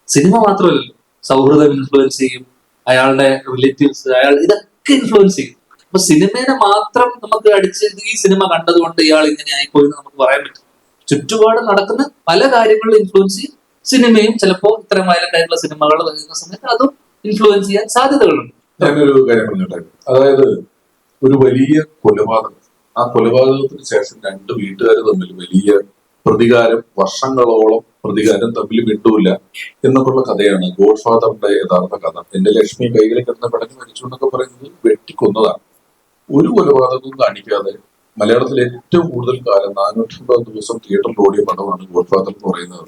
സിനിമ മാത്രമല്ലല്ലോ, സൗഹൃദം ഇൻഫ്ലുവൻസ് ചെയ്യും, അയാളുടെ റിലേറ്റീവ്സ്, ഇതൊക്കെ ഇൻഫ്ലുവൻസ് ചെയ്യും. അപ്പൊ സിനിമേനെ മാത്രം നമുക്ക് അടിച്ച് ഈ സിനിമ കണ്ടതുകൊണ്ട് ഇയാൾ ഇങ്ങനെ ആയിപ്പോയി എന്ന് നമുക്ക് പറയാൻ പറ്റും. ചുറ്റുപാട് നടക്കുന്ന പല കാര്യങ്ങളും ഇൻഫ്ലുവൻസ് ചെയ്യും. സിനിമയും ചിലപ്പോൾ ഇത്തരം വയലന്റ് ആയിട്ടുള്ള സിനിമകൾ വരുന്ന സമയത്ത് അതും ഇൻഫ്ലുവൻസ് ചെയ്യാൻ സാധ്യതകളുണ്ട്. ഞാനൊരു കാര്യം പറഞ്ഞോട്ടെ. അതായത് ഒരു വലിയ കൊലപാതകം, ആ കൊലപാതകത്തിന് ശേഷം രണ്ട് വീട്ടുകാർ തമ്മിൽ വലിയ പ്രതികാരം, വർഷങ്ങളോളം പ്രതികാരം തമ്മിൽ വിട്ടൂല എന്നൊക്കെയുള്ള കഥയാണ് ഗോഡ് ഫാദറിന്റെ യഥാർത്ഥ കഥ. എന്റെ ലക്ഷ്മി കൈകളിൽ കിടന്ന പടങ്ങി മരിച്ചു എന്നൊക്കെ പറയുന്നത് വെട്ടിക്കൊന്നതാണ്. ഒരു കൊലപാതകവും കാണിക്കാതെ മലയാളത്തിൽ ഏറ്റവും കൂടുതൽ കാലം 450 ദിവസം തിയേറ്ററിൽ ഓടിയ പടമാണ് ഗോഡ് ഫാദർ എന്ന് പറയുന്നത്.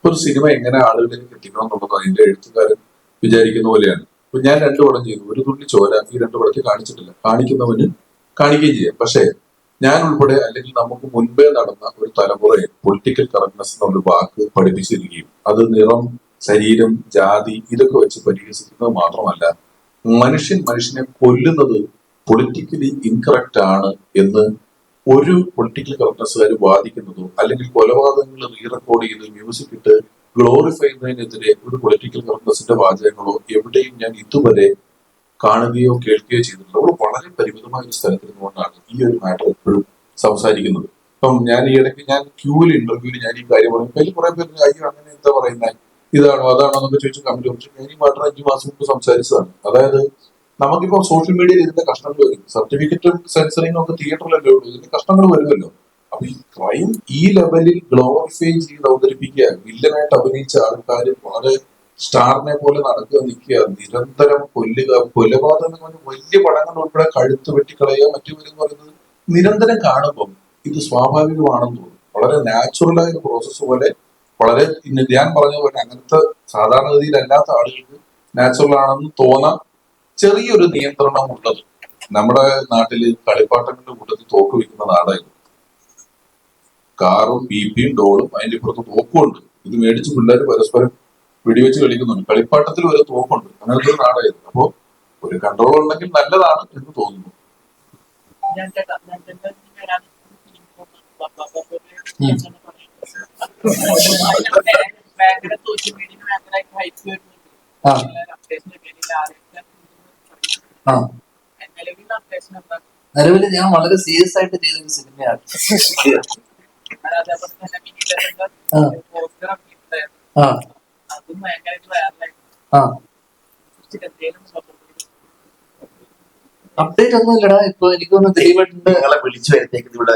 ഒരു സിനിമ എങ്ങനെ ആളുകളിലേക്ക് എത്തിക്കണം എന്നുള്ളത് അതിന്റെ എഴുത്തുകാരൻ വിചാരിക്കുന്ന പോലെയാണ്. അപ്പൊ ഞാൻ 2 പടം ചെയ്തു, ഒരു തുള്ളി ചോര ഈ 2 പടത്തിൽ കാണിച്ചിട്ടില്ല. കാണിക്കുന്നവന് കാണിക്കുകയും ചെയ്യാം. പക്ഷെ ഞാൻ ഉൾപ്പെടെ അല്ലെങ്കിൽ നമുക്ക് മുൻപേ നടന്ന ഒരു തലമുറയെ പൊളിറ്റിക്കൽ കറക്റ്റ്നെസ് എന്നൊരു വാക്ക് പഠിപ്പിച്ചിരിക്കുകയും അത് നിറം, ശരീരം, ജാതി ഇതൊക്കെ വെച്ച് പരിഹസിക്കുന്നത് മാത്രമല്ല, മനുഷ്യനെ കൊല്ലുന്നത് പൊളിറ്റിക്കലി ഇൻകറക്റ്റ് ആണ് എന്ന് ഒരു പൊളിറ്റിക്കൽ കറക്റ്റ്നെസ്സുകാർ വാദിക്കുന്നതോ അല്ലെങ്കിൽ കൊലപാതകങ്ങൾ റീ റെക്കോർഡ് ചെയ്ത് മ്യൂസിക് ഇട്ട് ഗ്ലോറിഫൈ ചെയ്യുന്നതിനെതിരെ ഒരു പൊളിറ്റിക്കൽ കറക്റ്റ്നെസിന്റെ വാചകങ്ങളോ എവിടെയും ഞാൻ ഇതുവരെ കാണുകയോ കേൾക്കുകയോ ചെയ്തിട്ടില്ല. നമ്മൾ വളരെ പരിമിതമായ ഒരു സ്ഥലത്തിരുന്നുകൊണ്ടാണ് ഈ ഒരു മാറ്റർ എപ്പോഴും സംസാരിക്കുന്നത്. ഇപ്പം ഞാൻ ഈ ഇടയ്ക്ക് ക്യൂവിൽ ഇന്റർവ്യൂവിൽ ഞാൻ ഈ കാര്യം പറഞ്ഞു. അതിൽ കുറെ പേര് അയ്യോ അങ്ങനെ എന്താ പറയുന്നത്, ഇതാണോ അതാണോ എന്നൊക്കെ ചോദിച്ചു കമന്റ് ചോദിച്ചു. ഞാൻ ഈ മാറ്റർ 5 മാസം മുമ്പ് സംസാരിച്ചതാണ്. അതായത് നമുക്കിപ്പോ സോഷ്യൽ മീഡിയയിൽ ഇതിന്റെ കഷ്ടങ്ങൾ വരും, സർട്ടിഫിക്കറ്റും സെൻസറിങ്ങും ഒക്കെ തിയേറ്ററിലല്ലേ ഉള്ളൂ, ഇതിന്റെ കഷ്ടങ്ങൾ വരുമല്ലോ. അപ്പൊ ഈ ക്രൈം ഈ ലെവലിൽ ഗ്ലോറിഫൈ ചെയ്ത് അവതരിപ്പിക്കുക, വില്ലനായിട്ട് അഭിനയിച്ച ആൾക്കാർ വളരെ സ്റ്റാറിനെ പോലെ നടക്കുക, നിൽക്കുക, നിരന്തരം കൊല്ലുക, കൊലപാതകം, വലിയ പടങ്ങൾ ഉൾപ്പെടെ കഴുത്ത് വെട്ടിക്കളയുക, മറ്റുവരെന്ന് പറയുന്നത് നിരന്തരം കാണുമ്പം ഇത് സ്വാഭാവികമാണെന്ന് തോന്നും. വളരെ നാച്ചുറലായ ഒരു പ്രോസസ്സ് പോലെ, വളരെ ഞാൻ പറഞ്ഞ പോലെ അങ്ങനത്തെ സാധാരണഗതിയിൽ അല്ലാത്ത ആളുകൾക്ക് നാച്ചുറൽ ആണെന്ന് തോന്നാം. ചെറിയൊരു നിയന്ത്രണം ഉള്ളത്. നമ്മുടെ നാട്ടില് കളിപ്പാട്ടങ്ങളുടെ കൂട്ടത്തിൽ തോക്ക് വെക്കുന്ന നാടായിരുന്നു. കാറും ബിപിയും ഡോളും അതിന്റെ ഇപ്പുറത്ത് തോക്കുമുണ്ട്. ഇത് മേടിച്ച് പിള്ളേർ പരസ്പരം വെടിവെച്ച് കളിക്കുന്നുണ്ട്. കളിപ്പാട്ടത്തിൽ ഒരു തോക്കുണ്ട്. അങ്ങനത്തെ ഒരു നാടായിരുന്നു. അപ്പോ ഒരു കൺട്രോൾ ഉണ്ടെങ്കിൽ നല്ലതാണ് എന്ന് തോന്നുന്നു. നിലവിൽ ഞാൻ വളരെ സീരിയസ് ആയിട്ട് ചെയ്തൊരു സിനിമയാണ്. അപ്ഡേറ്റ് ഒന്നും ഇല്ലടാ. ഇപ്പൊ എനിക്കൊന്ന് ദൈവമുണ്ട് വിളിച്ചു വരുത്തേക്കുന്നത്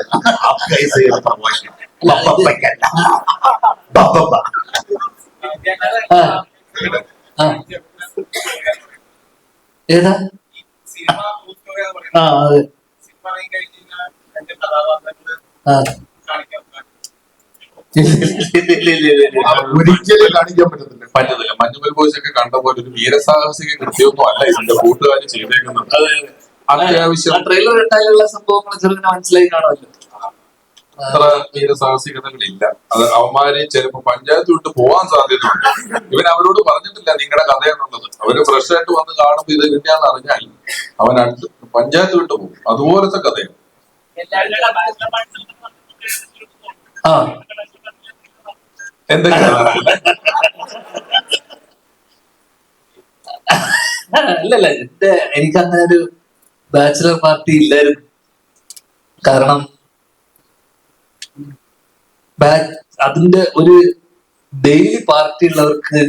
ഏതാ? അതെ. ഒരിക്കലും കാണിക്കാൻ പറ്റത്തില്ല. മഞ്ഞുമൽ ബോയ്സ് ഒക്കെ കണ്ട പോലെ ഒരു വീരസാഹസിക കൃത്യമൊന്നും അല്ല ഇതിന്റെ കൂട്ടുകാർ ചെയ്തേക്കുന്നത്. അത്യാവശ്യം ട്രെയിലർ ഉണ്ടായുള്ള സംഭവങ്ങൾ ചെറുതിനെ മനസ്സിലായി കാണുമല്ലോ. അത്ര വീരസാഹസികതകളില്ല. അത് അവന്മാര് ചിലപ്പോ പഞ്ചായത്ത് വിട്ട് പോവാൻ സാധ്യതയുണ്ട്. ഇവൻ അവരോട് പറഞ്ഞിട്ടില്ല നിങ്ങളുടെ കഥയാണുള്ളത്. അവര് ഫ്രഷ് ആയിട്ട് വന്ന് കാണുമ്പോ ഇത് കിട്ടിയാന്ന് അറിഞ്ഞാൽ അവൻ അടുത്ത് പഞ്ചായത്ത് വിട്ട് പോകും. അതുപോലത്തെ കഥയാണ്. എന്തൊക്കെയാണ് അല്ലല്ല, എനിക്ക് അങ്ങനെ ഒരു ബാച്ചിലർ പാർട്ടി ഇല്ലായിരുന്നു. കാരണം അതിന്റെ ഒരു ഡെയിലി പാർട്ടി ഉള്ളവർക്ക്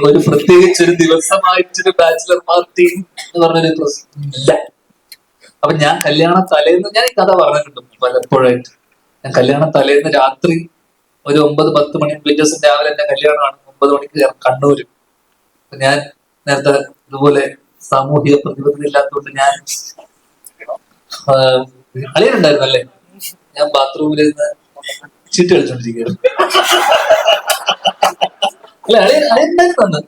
ഒരു പ്രത്യേകിച്ച് ഒരു ദിവസമായിട്ടൊരു ബാച്ചിലർ പാർട്ടി എന്ന് പറഞ്ഞൊരു പ്രശ്നം ഇല്ല. അപ്പൊ ഞാൻ കല്യാണ തലേന്ന് ഞാൻ ഈ കഥ പറഞ്ഞിട്ടുണ്ട് പലപ്പോഴായിട്ട്. ഞാൻ കല്യാണ തലേന്ന് രാത്രി ഒരു 9-10 മണി, പിറ്റേ ദിവസം രാവിലെ എന്റെ കല്യാണമാണ് 9 മണിക്ക് കണ്ണൂര്. ഞാൻ നേരത്തെ ഇതുപോലെ സാമൂഹിക പ്രതിബദ്ധത ഇല്ലാത്തതുകൊണ്ട് ഞാൻ അളിയനുണ്ടായിരുന്നല്ലേ, ഞാൻ ബാത്റൂമിലിരുന്ന് ചീട്ട് കളിച്ചോണ്ടിരിക്കുകയായിരുന്നു. അല്ല അളിയനുണ്ടായിരുന്നു.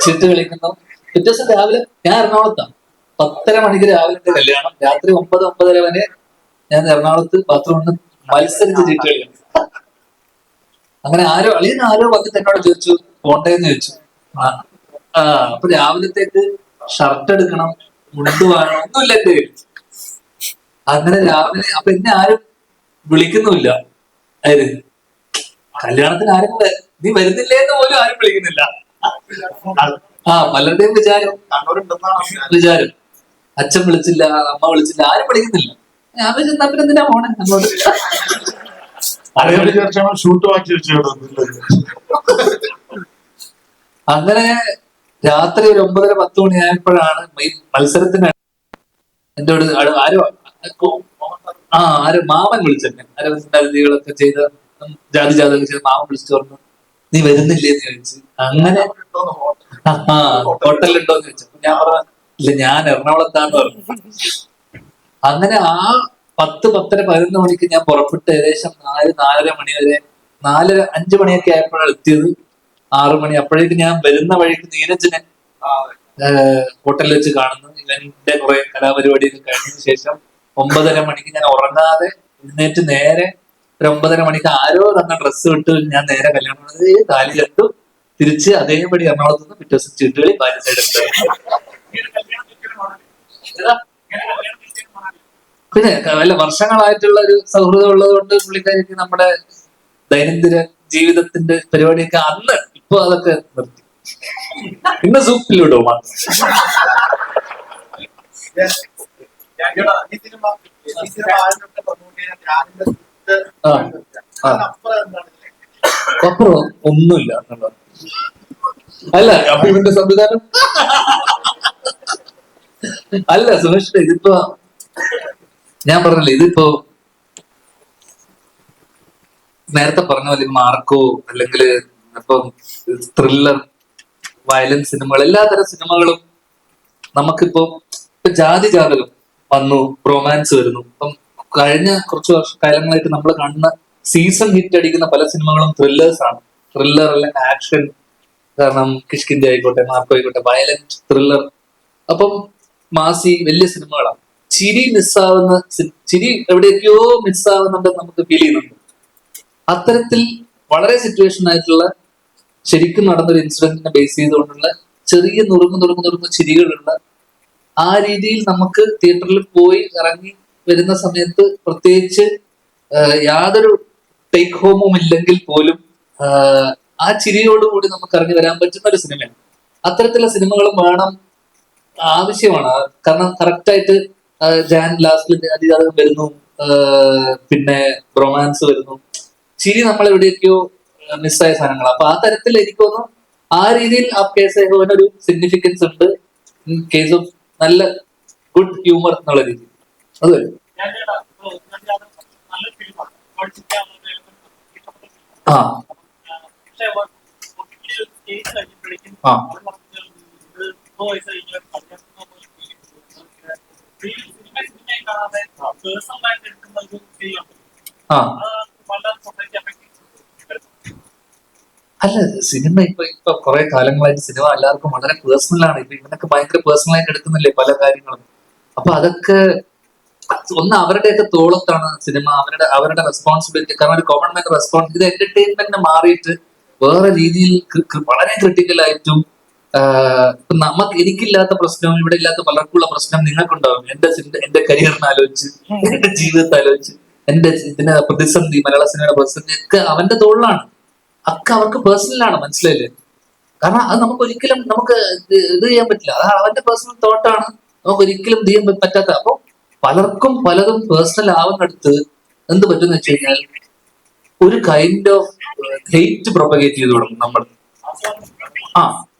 ചീട്ട് കളിക്കുന്നു. പിറ്റേ ദിവസം രാവിലെ ഞാൻ എറണാകുളത്താണ്. 10:30 മണിക്ക് രാവിലെ എന്റെ കല്യാണം. രാത്രി 9-9:30 വരെ ഞാൻ എറണാകുളത്ത് ബാത്റൂമിൽ നിന്ന് മത്സരിച്ച് ചീട്ട് കളിക്കണം. അങ്ങനെ ആരോ വന്നിട്ട് എന്നോട് ചോദിച്ചു പോണ്ടേന്ന് ചോദിച്ചു. അപ്പൊ രാവിലത്തേക്ക് ഷർട്ട് എടുക്കണം, മുണ്ട് വേണം, ഒന്നുമില്ല എന്റെ കയ്യിൽ. അങ്ങനെ രാവിലെ അപ്പൊ എന്നെ ആരും വിളിക്കുന്നുമില്ല. അതായത് കല്യാണത്തിന് ആരും നീ വരുന്നില്ലേ എന്ന് പോലും ആരും വിളിക്കുന്നില്ല. പലരുടെയും വിചാരം അച്ഛൻ വിളിച്ചില്ല, അമ്മ വിളിച്ചില്ല, ആരും വിളിക്കുന്നില്ല. ഞാൻ ചെന്നാ പിന്നെ എന്തിനാ പോണേ അങ്ങോട്ട്. അങ്ങനെ രാത്രി ഒരു 9:30-10 മണിയായപ്പോഴാണ് ഈ മത്സരത്തിന് എന്റെ ആരോ മാമൻ വിളിച്ചെന്നെ. അരവിന്ദ അതിഥികളൊക്കെ ചെയ്ത ജാതി ജാതകം ചെയ്ത മാമൻ വിളിച്ചിട്ട് പറഞ്ഞു നീ വരുന്നില്ലേന്ന് ചോദിച്ചു. അങ്ങനെ ഹോട്ടലിലുണ്ടോന്ന് ചോദിച്ചു. ഞാൻ പറഞ്ഞു ഇല്ല, ഞാൻ എറണാകുളത്താന്ന് പറഞ്ഞു. അങ്ങനെ ആ 10, 10:30, 11 മണിക്ക് ഞാൻ പുറപ്പെട്ട് ഏകദേശം 4-4:30 മണി വരെ 4-5 മണിയൊക്കെ ആയപ്പോഴാണ് എത്തിയത്. 6 മണി അപ്പോഴേക്ക് ഞാൻ വരുന്ന വഴിക്ക് നീരജിനെ ഹോട്ടലിൽ വെച്ച് കാണുന്നു. ഇവന്റെ കുറെ കലാപരിപാടിയൊക്കെ കഴിഞ്ഞതിന് ശേഷം 9:30 മണിക്ക് ഞാൻ ഉറങ്ങാതെ എഴുന്നേറ്റ് നേരെ ഒരു 9:30 മണിക്ക് ആരോ തന്ന ഡ്രസ്സ് വിട്ട് ഞാൻ നേരെ കല്യാണം കാലി കണ്ടു. തിരിച്ച് അതേപടി എറണാകുളത്ത് നിന്ന് പിറ്റേ ദിവസം ചീട്ടുകളി പാലി സൈഡ് ഉണ്ട്. പിന്നെ വല്ല വർഷങ്ങളായിട്ടുള്ള ഒരു സൗഹൃദം ഉള്ളത് കൊണ്ട് പുള്ളിക്കാരിക്ക് നമ്മുടെ ദൈനംദിന ജീവിതത്തിന്റെ പരിപാടിയൊക്കെ അന്ന്, ഇപ്പൊ അതൊക്കെ നിർത്തി. ഇന്ന് സൂപ്പിലിടോ മാത്രം. അപ്പുറം ഒന്നുമില്ല എന്നുള്ളത്. അല്ല അപ്പൊ ഇവന്റെ സംവിധാനം അല്ല സുമേഷ്, ഇതിപ്പോ ഞാൻ പറഞ്ഞില്ലേ, ഇതിപ്പോ നേരത്തെ പറഞ്ഞ പോലെ മാർക്കോ അല്ലെങ്കിൽ ഇപ്പം ത്രില്ലർ, വയലൻസ് സിനിമകൾ, എല്ലാതരം സിനിമകളും നമുക്കിപ്പോ ജാതി ജാതകം വന്നു, റൊമാൻസ് വരുന്നു. ഇപ്പം കഴിഞ്ഞ കുറച്ച് കാലങ്ങളായിട്ട് നമ്മൾ കാണുന്ന സീസൺ ഹിറ്റ് അടിക്കുന്ന പല സിനിമകളും ത്രില്ലേഴ്സ് ആണ്. ത്രില്ലർ അല്ലെങ്കിൽ ആക്ഷൻ, കാരണം കിഷ്കിന്റെ ആയിക്കോട്ടെ, മാർക്കോ ആയിക്കോട്ടെ, വയലന്റ് ത്രില്ലർ. അപ്പം മാസി വലിയ സിനിമകളാണ്. ചിരി എവിടെയൊക്കെയോ മിസ്സാവുന്നുണ്ടെന്ന് നമുക്ക് ഫീൽ ചെയ്യുന്നുണ്ട്. അത്തരത്തിൽ വളരെ സിറ്റുവേഷൻ ആയിട്ടുള്ള ശരിക്കും നടന്നൊരു ഇൻസിഡന്റിനെ ബേസ് ചെയ്തുകൊണ്ടുള്ള ചെറിയ നുറുങ്ങ് ചിരികളുള്ള ആ രീതിയിൽ നമുക്ക് തിയേറ്ററിൽ പോയി ഇറങ്ങി വരുന്ന സമയത്ത് പ്രത്യേകിച്ച് യാതൊരു ടേക്ക് ഹോമും ഇല്ലെങ്കിൽ പോലും ആ ചിരിയോടുകൂടി നമുക്ക് ഇറങ്ങി വരാൻ പറ്റുന്ന ഒരു സിനിമയാണ്. അത്തരത്തിലുള്ള സിനിമകളും വേണം, ആവശ്യമാണ്. കാരണം കറക്റ്റായിട്ട് ലാസ്റ്റിൽ അതിജാതകം വരുന്നു, പിന്നെ റൊമാൻസ് വരുന്നു, ചിരി നമ്മൾ എവിടെയൊക്കെയോ മിസ്സായ സാധനങ്ങൾ. അപ്പൊ ആ തരത്തിൽ എനിക്ക് തോന്നുന്നു ആ രീതിയിൽ ആ കേസ് ഒരു സിഗ്നിഫിക്കൻസ് ഉണ്ട് ഇൻ കേസ് ഓഫ് നല്ല ഗുഡ് ഹ്യൂമർ എന്നുള്ള രീതി. അത് അല്ല, സിനിമ ഇപ്പൊ കുറെ കാലങ്ങളായിട്ട് സിനിമ എല്ലാവർക്കും വളരെ പേഴ്സണൽ ആണ്. ഇപ്പൊ ഇവനൊക്കെ ഭയങ്കര പേഴ്സണൽ ആയിട്ട് എടുക്കുന്നില്ലേ പല കാര്യങ്ങളും. അപ്പൊ അതൊക്കെ ഒന്ന് അവരുടെയൊക്കെ തോളത്താണ് സിനിമ, അവരുടെ റെസ്പോൺസിബിലിറ്റി. കാരണം ഒരു കോമൺ മാൻ റെസ്പോൺസ്, ഇത് എന്റർടൈൻമെന്റിനെ മാറിയിട്ട് വേറെ രീതിയിൽ വളരെ ക്രിട്ടിക്കൽ ആയിട്ടും എനിക്കില്ലാത്ത പ്രശ്നവും ഇവിടെ ഇല്ലാത്ത പലർക്കുള്ള പ്രശ്നം നിങ്ങൾക്കുണ്ടാവും. എന്റെ കരിയറിനെ ആലോചിച്ച്, എന്റെ ജീവിതത്തെ ആലോചിച്ച്, എന്റെ ഇതിന് പ്രതിസന്ധി, മലയാള സിനിമയുടെ പ്രതിസന്ധി ഒക്കെ അവന്റെ തോളിലാണ്. ഒക്കെ അവർക്ക് പേഴ്സണലാണ്, മനസ്സിലായില്ലേ? കാരണം അത് നമുക്ക് ഒരിക്കലും ഇത് ചെയ്യാൻ പറ്റില്ല. അത് അവന്റെ പേഴ്സണൽ തോട്ടാണ്, നമുക്ക് ഒരിക്കലും ഇത് ചെയ്യാൻ പറ്റാത്ത. അപ്പൊ പലർക്കും പലതും പേഴ്സണൽ ആവുന്നിടത്ത് എന്ത് പറ്റുന്ന വെച്ച് കഴിഞ്ഞാൽ ഒരു കൈൻഡ് ഓഫ് ഹെയ്റ്റ് പ്രൊപ്പഗേറ്റ് ചെയ്ത് തുടങ്ങും നമ്മൾ.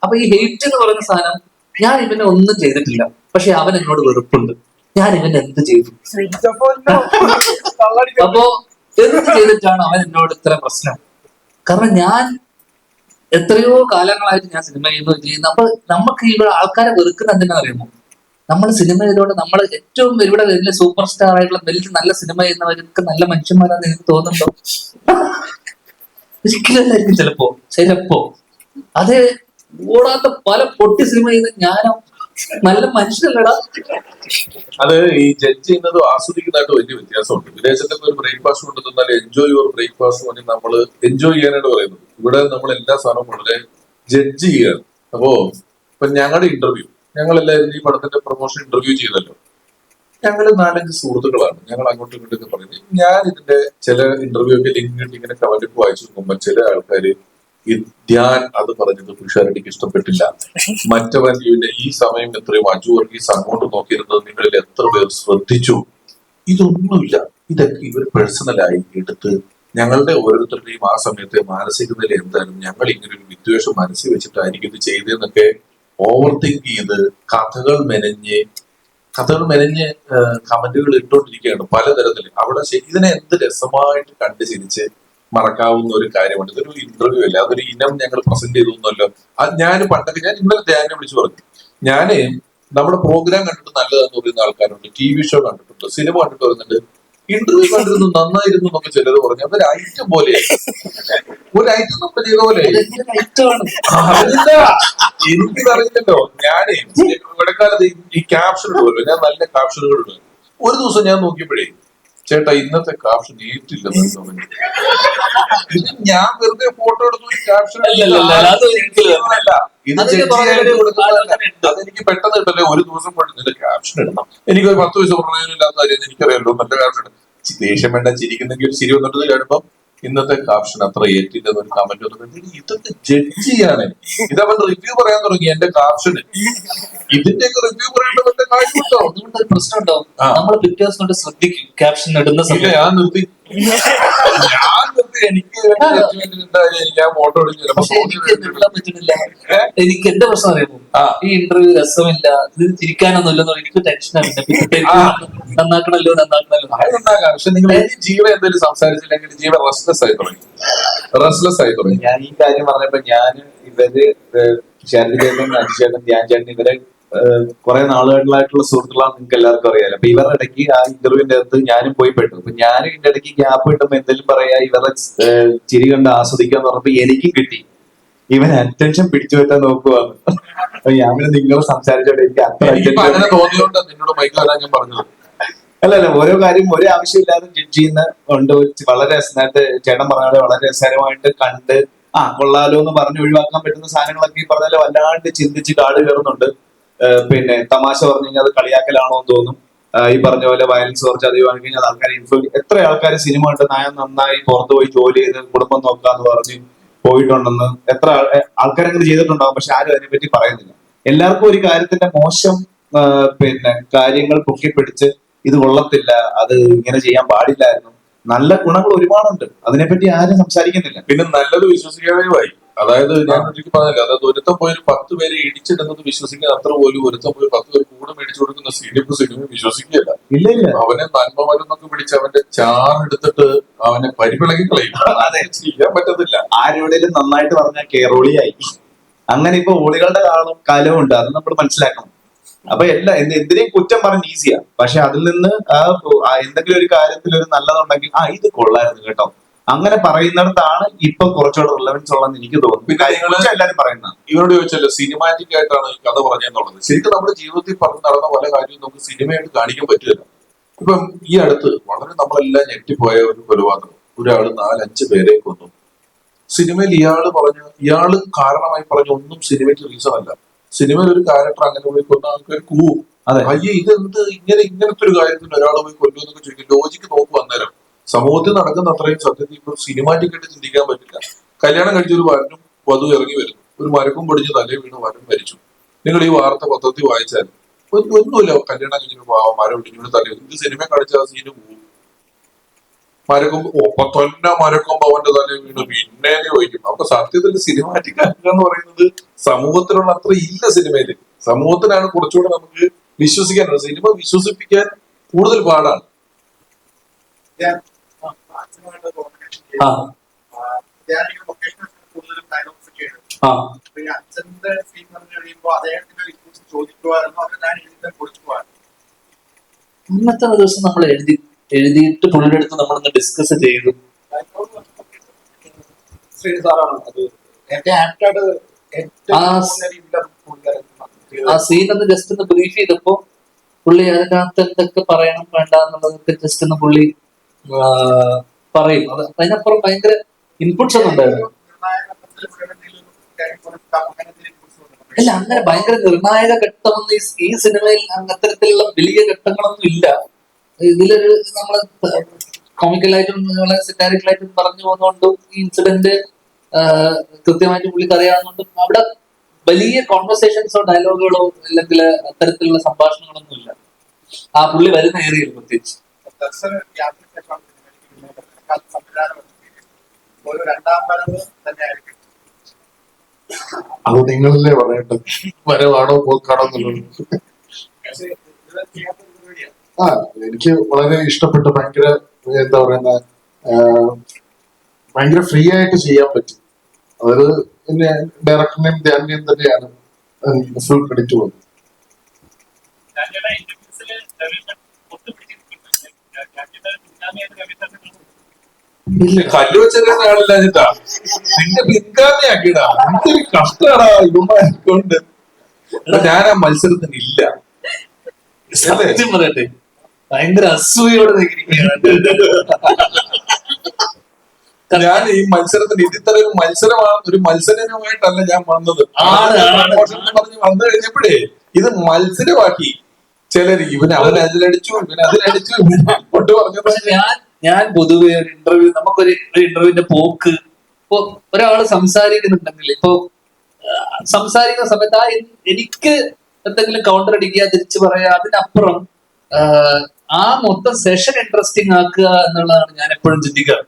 അപ്പൊ ഈ ഹെയ്റ്റ് എന്ന് പറയുന്ന സാധനം, ഞാൻ ഇവനെ ഒന്നും ചെയ്തിട്ടില്ല, പക്ഷെ അവൻ എന്നോട് വെറുപ്പുണ്ട്, ഞാൻ ഇവന് എന്ത് ചെയ്തു? അപ്പോ എന്ത് ചെയ്തിട്ടാണ് അവൻ എന്നോട് ഇത്ര പ്രശ്നം? കാരണം ഞാൻ എത്രയോ കാലങ്ങളായിട്ട് ഞാൻ സിനിമ ചെയ്യുന്നു. അപ്പൊ നമുക്ക് ഇവിടെ ആൾക്കാരെ വെറുക്കുന്ന എന്തിനാ അറിയുമോ? നമ്മൾ സിനിമ ചെയ്തുകൊണ്ട് നമ്മൾ ഏറ്റവും ഇവിടെ വലിയ സൂപ്പർ സ്റ്റാർ ആയിട്ടുള്ള വലിയ നല്ല സിനിമ ചെയ്യുന്നവർക്ക് നല്ല മനുഷ്യന്മാരാന്ന് എനിക്ക് തോന്നുന്നുണ്ടോ? ഒരിക്കലല്ലായിരിക്കും ചിലപ്പോ. അത് ഓടാത്ത പല പൊട്ടി സിനിമ ചെയ്യുന്ന ഞാനോ നല്ല മനുഷ്യനല്ലടാ. അത് ഈ ജഡ്ജ് ചെയ്യുന്നത് ആസ്വദിക്കുന്നതായിട്ട് വലിയ വ്യത്യാസമുണ്ട്. വിദേശത്തൊക്കെ ഒരു ബ്രേക്ക്ഫാസ്റ്റ് കൊണ്ട് തന്നാൽ എൻജോയ് യുവർ ബ്രേക്ക്ഫാസ്റ്റ് പറഞ്ഞ് നമ്മൾ എൻജോയ് ചെയ്യാനായിട്ട് പറയുന്നത്. ഇവിടെ നമ്മൾ എല്ലാ സാധനവും വളരെ ജഡ്ജ് ചെയ്യുകയാണ്. അപ്പോ ഇപ്പൊ ഞങ്ങളുടെ ഇന്റർവ്യൂ, ഞങ്ങളെല്ലാവരും ഈ പടത്തിന്റെ പ്രൊമോഷൻ ഇന്റർവ്യൂ ചെയ്തല്ലോ. ഞങ്ങൾ 4-5 സുഹൃത്തുക്കളാണ്. ഞങ്ങൾ അങ്ങോട്ടും ഇങ്ങോട്ടും പറയുന്നത്. ഞാൻ ഇതിന്റെ ചില ഇന്റർവ്യൂ ഒക്കെ ലിങ്ക് ഇട്ട് ഇങ്ങനെ കമന്റ് വായിച്ചു നോക്കുമ്പോൾ ചില ആൾക്കാര് ഈ ധ്യാൻ അത് പറഞ്ഞത് തുഷാരടിക്ക് ഇഷ്ടപ്പെട്ടില്ല, മറ്റവൻ ഇവന്റെ ഈ സമയം എത്രയും അജു വർഗീസ് അങ്ങോട്ട് നോക്കിയിരുന്നത് നിങ്ങളിൽ എത്ര പേർ ശ്രദ്ധിച്ചു. ഇതൊന്നുമില്ല. ഇതൊക്കെ ഇവർ പേഴ്സണലായി എടുത്ത് ഞങ്ങളുടെ ഓരോരുത്തരുടെയും ആ സമയത്തെ മാനസിക നില എന്തായാലും ഞങ്ങൾ ഇങ്ങനെ ഒരു വിദ്വേഷം മനസ്സിൽ വെച്ചിട്ടായിരിക്കും ഇത് ചെയ്തതെന്നൊക്കെ ഓവർ തിങ്ക് ചെയ്ത് കഥകൾ മെനഞ്ഞ് കമന്റുകൾ ഇട്ടുകൊണ്ടിരിക്കുകയാണ് പലതരത്തിൽ. അവിടെ ഇതിനെ എന്ത് രസമായിട്ട് കണ്ട് ചിരിച്ച് മറക്കാവുന്ന ഒരു കാര്യമാണ്. ഇതൊരു ഇന്റർവ്യൂ അല്ല, അതൊരു ഇനം ഞങ്ങൾ പ്രസന്റ് ചെയ്തൊന്നുമല്ലോ. അത് ഞാൻ പണ്ടൊക്കെ ഞാൻ ഇന്നലെ ധ്യാനെ വിളിച്ചു പറഞ്ഞു, ഞാന് നമ്മുടെ പ്രോഗ്രാം കണ്ടിട്ട് നല്ലതെന്ന് പറയുന്ന ആൾക്കാരുണ്ട്, TV ഷോ കണ്ടിട്ടുണ്ട്, സിനിമ കണ്ടിട്ട് പറയുന്നുണ്ട്, ഇന്റർവ്യൂ കണ്ടിരുന്നു നന്നായിരുന്നു എന്നൊക്കെ ചിലർ പറഞ്ഞു. അതൊരു ഐറ്റം പോലെ, ഒരു ഐറ്റം നമ്മൾ ചെയ്ത പോലെ എനിക്ക് അറിയില്ലല്ലോ. ഞാനേ ഇടക്കാലത്ത് ഈ ക്യാപ്ഷൻ ഇടുമല്ലോ, ഞാൻ നല്ല ക്യാപ്ഷനുകൾ ഇടും. ഒരു ദിവസം ഞാൻ നോക്കിയപ്പോഴേ ചേട്ടാ ഇന്നത്തെ ക്യാപ്ഷൻ ഏറ്റില്ലെന്ന് തോന്നി. ഇത് ഞാൻ വെറുതെ ഫോട്ടോ എടുത്ത് ഒരു ക്യാപ്ഷൻ അതെനിക്ക് പെട്ടെന്ന് കിട്ടല്ലേ. ഒരു ദിവസം പോയിട്ട് ക്യാപ്ഷൻ ഇടണം, എനിക്കൊരു 10 വയസ്സ് പറഞ്ഞില്ലാത്ത കാര്യം എനിക്കറിയാലോ. നല്ല ക്യാപ്ഷൻ ദേഷ്യം വേണ്ട, ചിരിക്കുന്നെങ്കിൽ ചിരി വന്നിട്ട് കാണുമ്പോ ഇന്നത്തെ ക്യാപ്ഷൻ അത്ര ഏറ്റില്ലെന്ന് ഒരു കമന്റ് വന്നിട്ട് ഇതൊക്കെ ജഡ്ജ് ചെയ്യാണ്. ഇതവൻ റിവ്യൂ പറയാൻ തുടങ്ങി എന്റെ ക്യാപ്ഷന്. ഇതിന്റെയൊക്കെ റിവ്യൂ പറയേണ്ടവന്റെ കാര്യം കേട്ടോ. അതുകൊണ്ട് ഒരു പ്രശ്നം ഉണ്ടാവും. നമ്മൾ പിറ്റേഴ്സ് കൊണ്ട് ശ്രദ്ധിക്കും ക്യാപ്ഷൻ ഇടുന്ന സമയത്ത്. ഞാൻ നിർത്തി എനിക്ക് ഞാൻ ഫോട്ടോ പറ്റുന്നില്ല. എനിക്ക് എന്റെ പ്രശ്നം അറിയുമോ, ഈ ഇന്റർവ്യൂ രസമില്ല, ഇത് ചിരിക്കാനൊന്നും ഇല്ലെന്നോ എനിക്ക് ടെൻഷനാണ്. നന്നാക്കണല്ലോ. പക്ഷെ നിങ്ങൾ ജീവൻ എന്തെങ്കിലും സംസാരിച്ചില്ലെങ്കിൽ ജീവൻ റെസ്റ്റ്ലെസ് ആയി തുടങ്ങി. ഞാൻ ഈ കാര്യം പറഞ്ഞപ്പോ ഇവര് ഷാരി ചേട്ടൻ, അജിചേട്ടൻ, ധ്യാൻ ചേട്ടൻ ഇവരെ കുറെ നാളുകളിലായിട്ടുള്ള സുഹൃത്തുക്കളാണ് നിങ്ങൾക്ക് എല്ലാവർക്കും അറിയാലോ. അപ്പൊ ഇവരുടെ ഇടയ്ക്ക് ആ ഇന്റർവ്യൂവിന്റെ അകത്ത് ഞാനും പോയി പെട്ടു. അപ്പൊ ഞാനും ഇതിന്റെ ഇടയ്ക്ക് ഗ്യാപ്പ് കിട്ടുമ്പോ എന്തെങ്കിലും പറയാ, ഇവരുടെ ചിരി കണ്ട് ആസ്വദിക്കാന്ന് പറഞ്ഞപ്പോ എനിക്കും കിട്ടി. ഇവൻ അറ്റൻഷൻ പിടിച്ചു വെട്ടാൻ നോക്കുവാണ്. അപ്പൊ ഞാൻ നിങ്ങൾ സംസാരിച്ചോട്ടെ എനിക്ക് അത്ര തോന്നിയോണ്ട് നിന്നോട് മൈക്ക് പറഞ്ഞത്. അല്ല ഓരോ കാര്യം ഒരു ആവശ്യമില്ലാതെ ജഡ്ജ് ചെയ്യുന്ന ഉണ്ട്. വളരെ നേരത്തെ ചേട്ടൻ പറഞ്ഞാൽ വളരെ രസകരമായിട്ട് കണ്ട് കൊള്ളാലോ എന്ന് പറഞ്ഞ് ഒഴിവാക്കാൻ പറ്റുന്ന സാധനങ്ങളൊക്കെ ഈ പറഞ്ഞാൽ വല്ലാണ്ട് ചിന്തിച്ച് കാട് കയറുന്നുണ്ട്. പിന്നെ തമാശ പറഞ്ഞു കഴിഞ്ഞാൽ അത് കളിയാക്കലാണോ എന്ന് തോന്നും. ഈ പറഞ്ഞ പോലെ വയലൻസ് കുറച്ച് അധികമായി കഴിഞ്ഞാൽ ആൾക്കാരെ എത്ര ആൾക്കാർ സിനിമ കണ്ട് നന്നായി പുറത്തു പോയി ജോലി ചെയ്ത് കുടുംബം നോക്കാന്ന് പറഞ്ഞ് പോയിട്ടുണ്ടെന്ന് എത്ര ആൾക്കാരങ്ങനെ ചെയ്തിട്ടുണ്ടാവും. പക്ഷെ ആരും അതിനെപ്പറ്റി പറയുന്നില്ല. എല്ലാവർക്കും ഒരു കാര്യത്തിന്റെ മോശം പിന്നെ കാര്യങ്ങൾ പൊക്കിപ്പിടിച്ച് ഇത് കൊള്ളത്തില്ല, അത് ഇങ്ങനെ ചെയ്യാൻ പാടില്ലായിരുന്നു. നല്ല ഗുണങ്ങൾ ഒരുപാടുണ്ട്, അതിനെപ്പറ്റി ആരും സംസാരിക്കുന്നില്ല. പിന്നെ നല്ലത് വിശ്വസിക്കാതെയുമായി. അതായത് ഞാൻ ഒരിക്കൽ പറഞ്ഞില്ല, അതായത് ഒരുത്തം പോയി 10 പേരെ ഇടിച്ചിടുന്നത് വിശ്വസിക്കാൻ അത്ര പോലും ഒരുത്തം പോയി 10 പേര് കൂടെ മേടിച്ചു കൊടുക്കുന്ന സിനിമ വിശ്വസിക്കുകയല്ല. ഇല്ല അവനെ നന്മമരുന്നൊക്കെ പിടിച്ച് അവന്റെ ചാറെടുത്തിട്ട് അവനെ പരിപിളകി കളയും. അതെ, ചെയ്യാൻ പറ്റത്തില്ല. ആരോടേലും നന്നായിട്ട് പറഞ്ഞാൽ കേറോളിയായി. അങ്ങനെ ഇപ്പൊ ഓളികളുടെ കാലമുണ്ട്, അത് നമ്മൾ മനസ്സിലാക്കണം. അപ്പൊ എന്തിനേയും കുറ്റം പറഞ്ഞ് ഈസിയാ. പക്ഷെ അതിൽ നിന്ന് എന്തെങ്കിലും ഒരു കാര്യത്തിൽ ഒരു നല്ലതുണ്ടെങ്കിൽ ഇത് കൊള്ളായിരുന്നു കേട്ടോ, അങ്ങനെ പറയുന്നിടത്താണ് ഇപ്പൊ കുറച്ചുകൂടെ റിലവൻസ് ഉള്ളതെന്ന് എനിക്ക് തോന്നുന്നു. പിന്നെ എല്ലാവരും പറയുന്ന ഇവരോട് ചോദിച്ചല്ലോ സിനിമാറ്റിക് ആയിട്ടാണ് ഈ കഥ പറഞ്ഞെന്നുള്ളത്. ശരിക്കും നമ്മുടെ ജീവിതത്തിൽ പറഞ്ഞു നടന്ന പല കാര്യവും നമുക്ക് സിനിമയായിട്ട് കാണിക്കാൻ പറ്റില്ല. ഇപ്പം ഈ അടുത്ത് വളരെ നമ്മളെല്ലാം ഞെട്ടിപ്പോയ ഒരു കൊലപാതകം, ഒരാള് 4-5 പേരെ കൊന്നു. സിനിമയിൽ ഇയാള് കാരണമായി പറഞ്ഞ ഒന്നും സിനിമയ്ക്ക് റീസൺ അല്ല. സിനിമയിൽ ഒരു ക്യാരക്ടർ അങ്ങനെ പോയി കൊന്ന ആൾക്കാർ കൂവും. അയ്യേ ഇതെന്ത് ഇങ്ങനത്തെ ഒരു കാര്യത്തിന് ഒരാൾ പോയി കൊല്ലുമെന്നൊക്കെ ചോദിക്കും. ലോജിക്ക് നോക്കും. അന്നേരം സമൂഹത്തിൽ നടക്കുന്ന അത്രയും സത്യത്തിൽ ഇപ്പൊ സിനിമാറ്റിക് ആയിട്ട് ചിന്തിക്കാൻ പറ്റില്ല. കല്യാണം കഴിച്ച ഒരു വരനും വധു ഇറങ്ങി വരുന്നു, ഒരു മരക്കും പൊടിഞ്ഞ് തലേ വീണ് വരൻ മരിച്ചു. നിങ്ങൾ ഈ വാർത്ത പത്രത്തിൽ വായിച്ചാൽ ഒന്നുമില്ല, കല്യാണം കഴിഞ്ഞിട്ട് മരം ഒടിഞ്ഞു തലേ. ഇത് സിനിമ കളിച്ച ആ സീന് പോവും. മരക്കൊമ്പ് അവന്റെ തലേ വീണ് പിന്നെ ചോദിക്കും. അപ്പൊ സത്യത്തിൽ സിനിമാറ്റിക് എന്ന് പറയുന്നത് സമൂഹത്തിലുള്ള അത്ര ഇല്ല സിനിമയില്. സമൂഹത്തിനാണ് കുറച്ചുകൂടെ നമുക്ക് വിശ്വസിക്കാനുള്ളത്. സിനിമ വിശ്വസിപ്പിക്കാൻ കൂടുതൽ പാടാണ്. ഇന്നത്തെ ദിവസം നമ്മൾ എഴുതിയിട്ട് പുള്ളിയുടെ അടുത്ത് നമ്മളൊന്ന് ഡിസ്കസ് ചെയ്തു. ആ സീൻ ഒന്ന് ജസ്റ്റ് ഒന്ന് ബ്രീഫ് ചെയ്തപ്പോ പുള്ളി അതിനകത്ത് എന്തൊക്കെ പറയണം വേണ്ട എന്നുള്ളതൊക്കെ ജസ്റ്റ് ഒന്ന് പുള്ളി പറയും. അത് അതിനപ്പുറം ഭയങ്കര ഇൻപുട്സ് ഒന്നും ഉണ്ടായിരുന്നു. അല്ല, അങ്ങനെ ഭയങ്കര നിർണായക ഘട്ടമൊന്നും ഈ സിനിമയിൽ അത്തരത്തിലുള്ള വലിയ ഘട്ടങ്ങളൊന്നും ഇല്ല. ഇതിലൊരു നമ്മള് കോമിക്കലായിട്ടും സെറ്റാരിക്കലായിട്ടും പറഞ്ഞു പോകുന്നതുകൊണ്ടും ഈ ഇൻസിഡന്റ് കൃത്യമായിട്ട് പുള്ളിക്ക് അറിയാവുന്നതുകൊണ്ടും അവിടെ വലിയ കോൺവെർസേഷൻസോ ഡയലോഗുകളോ അല്ലെങ്കിൽ അത്തരത്തിലുള്ള സംഭാഷണങ്ങളൊന്നും ഇല്ല ആ പുള്ളി വരുന്ന ഏരിയയിൽ പ്രത്യേകിച്ച്. അത് നിങ്ങളല്ലേ പറയേണ്ടത്, വരവാണോ പോക്കാണോ എന്നുള്ളത്. എനിക്ക് വളരെ ഇഷ്ടപ്പെട്ട, ഭയങ്കര എന്താ പറയുന്ന, ഭയങ്കര ഫ്രീ ആയിട്ട് ചെയ്യാൻ പറ്റി. അതായത് പിന്നെ ഡയറക്ടറിനെയും ധ്യാനിനെയും തന്നെയാണ് ഫുൾ ക്രെഡിറ്റ് പോകുന്നത്. കല്ലു വെച്ചറിയാളില്ല ചേട്ടാ, നിന്റെ പിൻഗാമിയാക്കിടാ. എന്തൊരു കഷ്ടാടാ ഇവന്മാരെക്കൊണ്ട്. ഞാൻ ആ മത്സരത്തിന് ഇല്ല. സത്യം പറയട്ടെ, ഭയങ്കര അസൂയോടെ ഞാൻ ഈ മത്സരത്തിന് ഇതിത്ര ഒരു മത്സരമാണ്, ഒരു മത്സരമായിട്ടല്ല ഞാൻ വന്നത്. പറഞ്ഞ് വന്നു കഴിഞ്ഞപ്പോഴേ ഇത് മത്സരമാക്കി ചിലര്. അവൻ അതിലടിച്ചു, അതിലടിച്ചു, കൊണ്ട് പറഞ്ഞു. ഞാൻ പൊതുവെ ഒരു ഇന്റർവ്യൂ, നമുക്കൊരു ഇന്റർവ്യൂവിന്റെ പോക്ക്, ഇപ്പൊ ഒരാള് സംസാരിക്കുന്നുണ്ടെങ്കിൽ, ഇപ്പൊ സംസാരിക്കുന്ന സമയത്ത് എനിക്ക് എന്തെങ്കിലും കൗണ്ടർ അടിക്കുക, തിരിച്ചു പറയുക, അതിനപ്പുറം ആ മൊത്തം സെഷൻ ഇൻട്രസ്റ്റിംഗ് ആക്കുക എന്നുള്ളതാണ് ഞാൻ എപ്പോഴും ചിന്തിക്കാറ്.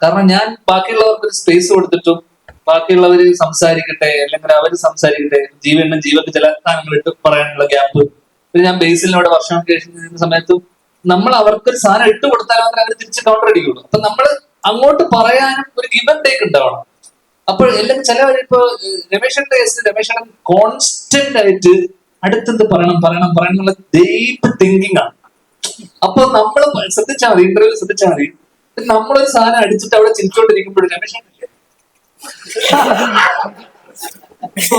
കാരണം ഞാൻ ബാക്കിയുള്ളവർക്ക് ഒരു സ്പേസ് കൊടുത്തിട്ടും ബാക്കിയുള്ളവര് സംസാരിക്കട്ടെ, അല്ലെങ്കിൽ അവര് സംസാരിക്കട്ടെ, ജീവക്ക് ചില സാധനങ്ങളിട്ട് പറയാനുള്ള ഗ്യാപ്പ്. പിന്നെ ഞാൻ ബേസിലിനോട് വർഷം ചെയ്യുന്ന സമയത്തും നമ്മൾ അവർക്കൊരു സാധനം ഇട്ട് കൊടുത്താൽ മാത്രമേ അവർ തിരിച്ച് കൗണ്ടർ അടിക്കുള്ളൂ. അപ്പൊ നമ്മൾ അങ്ങോട്ട് പറയാനും ഒരു ഗിവ് ആൻഡ് ടേക്ക് ഉണ്ടാവണം. അപ്പോൾ എല്ലാം ചിലവർ ഇപ്പൊ രമേശന്റെ കേസിൽ രമേശൻ കോൺസ്റ്റന്റ് ആയിട്ട് അടുത്തെന്ത് പറയണം എന്നുള്ള ഡീപ്പ് തിങ്കിങ് ആണ്. അപ്പൊ നമ്മൾ ശ്രദ്ധിച്ചാൽ മതി, ഇന്റർവ്യൂ ശ്രദ്ധിച്ചാൽ മതി, നമ്മളൊരു സാധനം അടിച്ചിട്ട് അവിടെ ചിരിച്ചോണ്ടിരിക്കുമ്പോഴും രമേശൻ